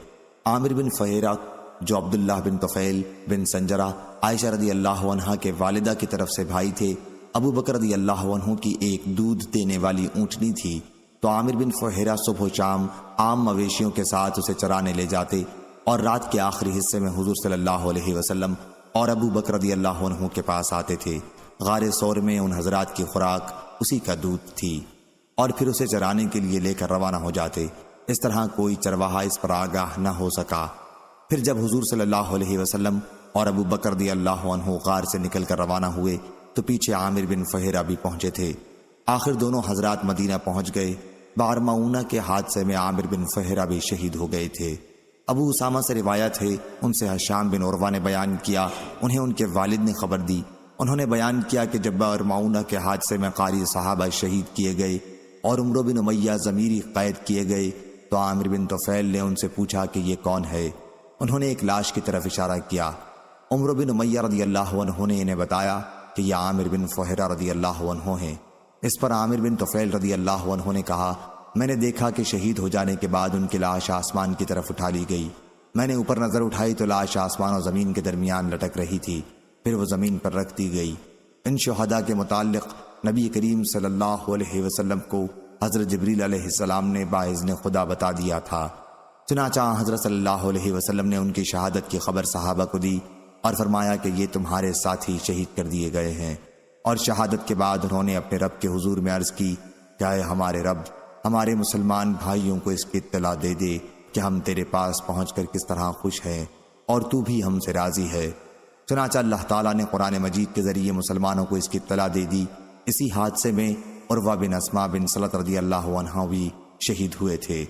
عامر بن فہیرہ جو عبداللہ بن طفیل بن سنجرہ عائشہ رضی اللہ عنہا کے والدہ کی طرف سے بھائی تھے، ابو بکر رضی اللہ عنہ کی ایک دودھ دینے والی اونٹنی تھی، تو عامر بن فہیرہ صبح و شام عام مویشیوں کے ساتھ اسے چرانے لے جاتے اور رات کے آخری حصے میں حضور صلی اللہ علیہ وسلم اور ابو بکر رضی اللہ عنہ کے پاس آتے تھے۔ غار سور میں ان حضرات کی خوراک اسی کا دودھ تھی اور پھر اسے چرانے کے لیے لے کر روانہ ہو جاتے۔ اس طرح کوئی چرواہا اس پر آگاہ نہ ہو سکا۔ پھر جب حضور صلی اللہ علیہ وسلم اور ابو بکر رضی اللہ عنہ غار سے نکل کر روانہ ہوئے تو پیچھے عامر بن فہیرہ بھی پہنچے تھے۔ آخر دونوں حضرات مدینہ پہنچ گئے۔ بارمعونہ کے حادثے میں عامر بن فہیرہ بھی شہید ہو گئے تھے۔ ابو اسامہ سے روایت ہے، ان سے ہشام بن عروہ نے بیان کیا، انہیں ان کے والد نے خبر دی۔ انہوں نے بیان کیا کہ جب بارمعونہ کے حادثے میں قاری صحابہ شہید کیے گئے اور عمرو بن امیہ ضمیری قید کیے گئے تو عامر بن طفیل نے ان سے پوچھا کہ یہ کون ہے؟ انہوں نے ایک لاش کی طرف اشارہ کیا۔ عمرو بن امیہ رضی اللہ عنہ نے انہیں بتایا کہ یہ عامر بن فہیرہ رضی اللہ عنہ ہیں۔ اس پر عامر بن طفیل رضی اللہ عنہ نے کہا میں نے دیکھا کہ شہید ہو جانے کے بعد ان کی لاش آسمان کی طرف اٹھا لی گئی۔ میں نے اوپر نظر اٹھائی تو لاش آسمان و زمین کے درمیان لٹک رہی تھی، پھر وہ زمین پر رکھ دی گئی۔ ان شہداء کے متعلق نبی کریم صلی اللہ علیہ وسلم کو حضرت جبریل علیہ السلام نے باذن خدا بتا دیا تھا۔ چنانچہ حضرت صلی اللہ علیہ وسلم نے ان کی شہادت کی خبر صحابہ کو دی اور فرمایا کہ یہ تمہارے ساتھی شہید کر دیے گئے ہیں۔ اور شہادت کے بعد انہوں نے اپنے رب کے حضور میں عرض کی کہ اے ہمارے رب، ہمارے مسلمان بھائیوں کو اس کی اطلاع دے دے کہ ہم تیرے پاس پہنچ کر کس طرح خوش ہیں اور تو بھی ہم سے راضی ہے۔ چنانچہ اللہ تعالیٰ نے قرآن مجید کے ذریعے مسلمانوں کو اس کی اطلاع دے دی۔ اسی حادثے میں عروہ بن اسما بن سلط رضی اللہ عنہ بھی شہید ہوئے تھے۔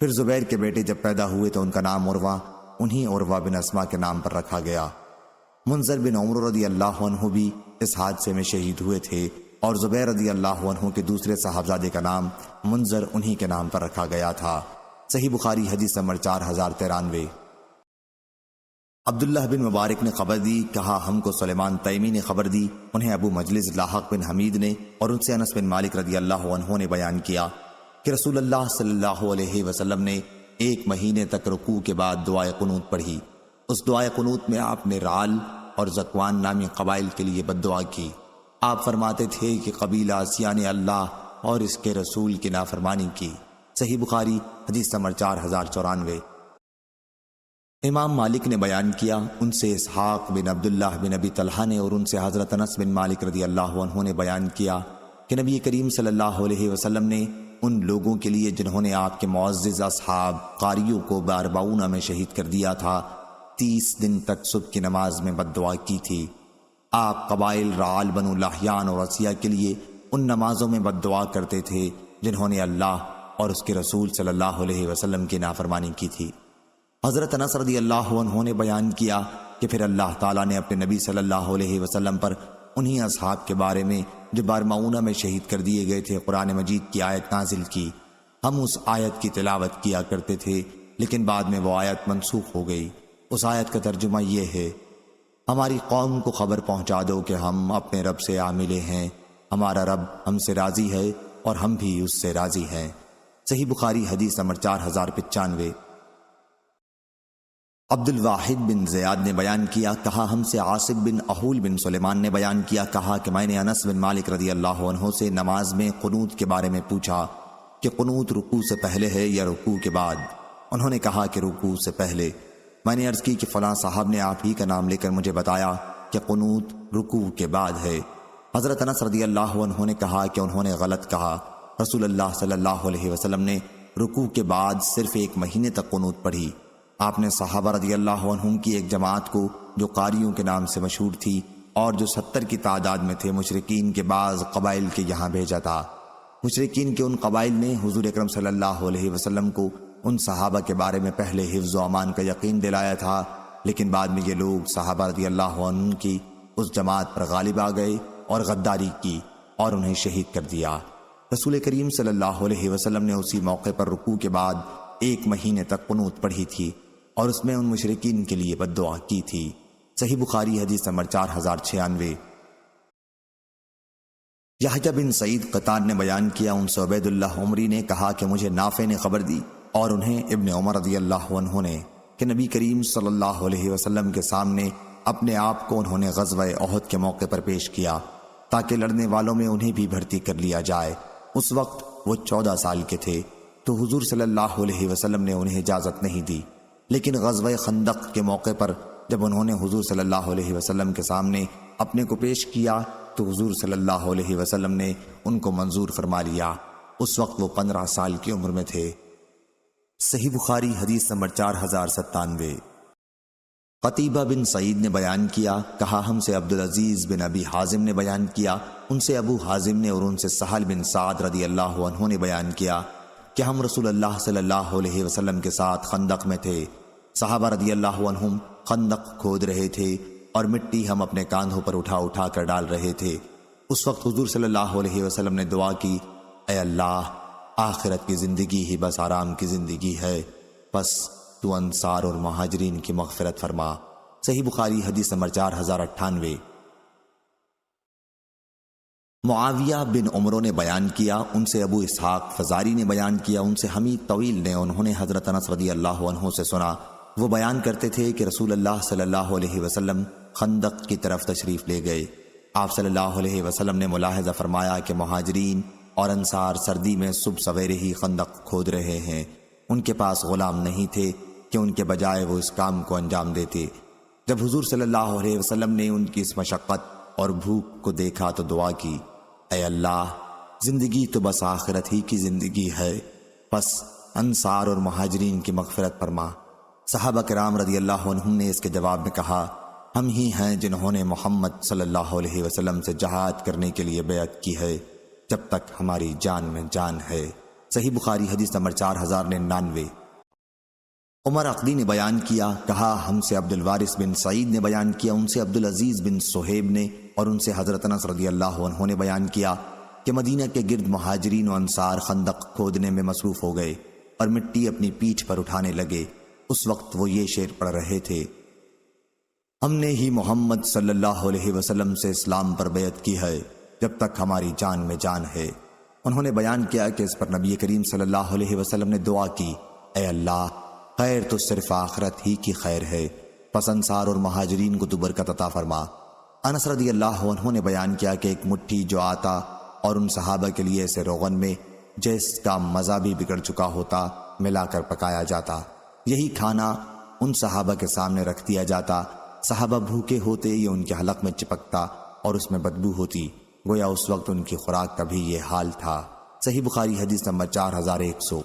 پھر زبیر کے بیٹے جب پیدا ہوئے تو ان کا نام عروہ انہی عروہ بن اسما کے نام پر رکھا گیا۔ منذر بن عمرو رضی اللہ عنہ بھی اس حادثے میں شہید ہوئے تھے اور زبیر رضی اللہ عنہ کے دوسرے صاحبزادے کا نام منذر انہی کے نام پر رکھا گیا تھا۔ صحیح بخاری حدیث نمبر 4093۔ عبداللہ بن مبارک نے خبر دی، کہا ہم کو سلیمان تیمی نے خبر دی، انہیں ابو مجلس لاحق بن حمید نے اور ان سے انس بن مالک رضی اللہ عنہ نے بیان کیا کہ رسول اللہ صلی اللہ علیہ وسلم نے 1 مہینے تک رکوع کے بعد دعائے قنوت پڑھی۔ اس دعائے قنوت میں آپ نے رعل اور زکوان نامی قبائل کے لیے بد دعا کی۔ آپ فرماتے تھے کہ قبیلہ عصیہ نے اللہ اور اس کے رسول کی نافرمانی کی۔ صحیح بخاری حدیث نمبر 4094۔ امام مالک نے بیان کیا، ان سے اسحاق بن عبداللہ بن ابی طلحہ نے اور ان سے حضرت انس بن مالک رضی اللہ عنہ نے بیان کیا کہ نبی کریم صلی اللہ علیہ وسلم نے ان لوگوں کے لیے جنہوں نے آپ کے معزز اصحاب قاریوں کو بارمعونہ میں شہید کر دیا تھا 30 دن تک صبح کی نماز میں بد دعا کی تھی۔ آپ قبائل رعال بنو لحیان اور عصیہ کے لیے ان نمازوں میں بد دعا کرتے تھے جنہوں نے اللہ اور اس کے رسول صلی اللہ علیہ وسلم کی نافرمانی کی تھی۔ حضرت انس رضی اللہ عنہ نے بیان کیا کہ پھر اللہ تعالیٰ نے اپنے نبی صلی اللہ علیہ وسلم پر انہی اصحاب کے بارے میں جو بارمعونہ میں شہید کر دیے گئے تھے قرآن مجید کی آیت نازل کی۔ ہم اس آیت کی تلاوت کیا کرتے تھے لیکن بعد میں وہ آیت منسوخ ہو گئی۔ اس آیت کا ترجمہ یہ ہے، ہماری قوم کو خبر پہنچا دو کہ ہم اپنے رب سے عاملے ہیں، ہمارا رب ہم سے راضی ہے اور ہم بھی اس سے راضی ہیں۔ صحیح بخاری حدیث نمبر 4095۔ عبد الواحد بن زیاد نے بیان کیا، کہا ہم سے عاصب بن احول بن سلیمان نے بیان کیا، کہا کہ میں نے انس بن مالک رضی اللہ عنہ سے نماز میں قنوت کے بارے میں پوچھا کہ قنوت رکوع سے پہلے ہے یا رکوع کے بعد؟ انہوں نے کہا کہ رکوع سے پہلے۔ میں نے عرض کی کہ فلاں صاحب نے آپ ہی کا نام لے کر مجھے بتایا کہ قنوت رکوع کے بعد ہے۔ حضرت انس رضی اللہ عنہ نے کہا کہ انہوں نے غلط کہا، رسول اللہ صلی اللہ علیہ وسلم نے رکوع کے بعد صرف 1 مہینے تک قنوت پڑھی۔ آپ نے صحابہ رضی اللہ عنہم کی ایک جماعت کو جو قاریوں کے نام سے مشہور تھی اور جو 70 کی تعداد میں تھے مشرکین کے بعض قبائل کے یہاں بھیجا تھا۔ مشرکین کے ان قبائل نے حضور اکرم صلی اللہ علیہ وسلم کو ان صحابہ کے بارے میں پہلے حفظ و امان کا یقین دلایا تھا، لیکن بعد میں یہ لوگ صحابہ رضی اللہ عنہ کی اس جماعت پر غالب آ گئے اور غداری کی۔ اور انہیں شہید کر دیا۔ رسول کریم صلی اللہ علیہ وسلم نے اسی موقع پر رکوع کے بعد 1 مہینے تک قنوت پڑھی تھی اور اس میں ان مشرکین کے لیے بد دعا کی تھی۔ صحیح بخاری حدیث نمبر 4096۔ یحییٰ بن سعید قطان نے بیان کیا، ان سے عبید اللہ عمری نے کہا کہ مجھے نافع نے خبر دی اور انہیں ابن عمر رضی اللہ عنہ نے کہ نبی کریم صلی اللہ علیہ وسلم کے سامنے اپنے آپ کو انہوں نے غزوہ احد کے موقع پر پیش کیا تاکہ لڑنے والوں میں انہیں بھی بھرتی کر لیا جائے۔ اس وقت وہ 14 سال کے تھے، تو حضور صلی اللہ علیہ وسلم نے انہیں اجازت نہیں دی، لیکن غزوہ خندق کے موقع پر جب انہوں نے حضور صلی اللہ علیہ وسلم کے سامنے اپنے کو پیش کیا تو حضور صلی اللہ علیہ وسلم نے ان کو منظور فرما لیا۔ اس وقت وہ 15 سال کی عمر میں تھے۔ صحیح بخاری حدیث نمبر 4097۔ قتیبہ بن سعید نے بیان کیا، کہا ہم سے عبدالعزیز بن ابی حازم نے بیان کیا، ان سے ابو حازم نے اور ان سے سہل بن سعد رضی اللہ عنہ نے بیان کیا کہ ہم رسول اللہ صلی اللہ علیہ وسلم کے ساتھ خندق میں تھے۔ صحابہ رضی اللہ عنہم خندق کھود رہے تھے اور مٹی ہم اپنے کاندھوں پر اٹھا اٹھا کر ڈال رہے تھے۔ اس وقت حضور صلی اللہ علیہ وسلم نے دعا کی، اے اللہ، آخرت کی زندگی ہی بس آرام کی زندگی ہے، بس تو انصار اور مہاجرین کی مغفرت فرما۔ صحیح بخاری حدیث نمبر 4098۔ معاویہ بن عمرو نے بیان کیا، ان سے ابو اسحاق فزاری نے بیان کیا، ان سے حمید طویل نے، انہوں نے حضرت انس رضی اللہ عنہ سے سنا، وہ بیان کرتے تھے کہ رسول اللہ صلی اللہ علیہ وسلم خندق کی طرف تشریف لے گئے۔ آپ صلی اللہ علیہ وسلم نے ملاحظہ فرمایا کہ مہاجرین اور انصار سردی میں صبح سویرے ہی خندق کھود رہے ہیں، ان کے پاس غلام نہیں تھے کہ ان کے بجائے وہ اس کام کو انجام دیتے۔ جب حضور صلی اللہ علیہ وسلم نے ان کی اس مشقت اور بھوک کو دیکھا تو دعا کی، اے اللہ، زندگی تو بس آخرت ہی کی زندگی ہے، بس انصار اور مہاجرین کی مغفرت فرما۔ صحابہ کرام رضی اللہ عنہم نے اس کے جواب میں کہا، ہم ہی ہیں جنہوں نے محمد صلی اللہ علیہ وسلم سے جہاد کرنے کے لیے بیعت کی ہے جب تک ہماری جان میں جان ہے۔ صحیح بخاری حدیث نمبر 4099۔ عمر عقدی نے بیان کیا، کہا ہم سے عبد الوارث بن سعید نے بیان کیا، ان سے عبدالعزیز بن صہیب نے اور ان سے حضرت انس رضی اللہ عنہ نے بیان کیا کہ مدینہ کے گرد مہاجرین و انصار خندق کھودنے میں مصروف ہو گئے اور مٹی اپنی پیٹھ پر اٹھانے لگے۔ اس وقت وہ یہ شعر پڑھ رہے تھے، ہم نے ہی محمد صلی اللہ علیہ وسلم سے اسلام پر بیعت کی ہے جب تک ہماری جان میں جان ہے۔ انہوں نے بیان کیا کہ اس پر نبی کریم صلی اللہ علیہ وسلم نے دعا کی، اے اللہ، خیر تو صرف آخرت ہی کی خیر ہے، پس انصار اور مہاجرین کو تو برکت عطا فرما۔ انس رضی اللہ عنہ نے بیان کیا کہ ایک مٹھی جو آتا اور ان صحابہ کے لیے ایسے روغن میں جس کا مزہ بھی بگڑ چکا ہوتا ملا کر پکایا جاتا، یہی کھانا ان صحابہ کے سامنے رکھ دیا جاتا، صحابہ بھوکے ہوتے، یہ ان کے حلق میں چپکتا اور اس میں بدبو ہوتی، گویا اس وقت ان کی خوراک کا بھی یہ حال تھا۔ صحیح بخاری حدیث نمبر 4100۔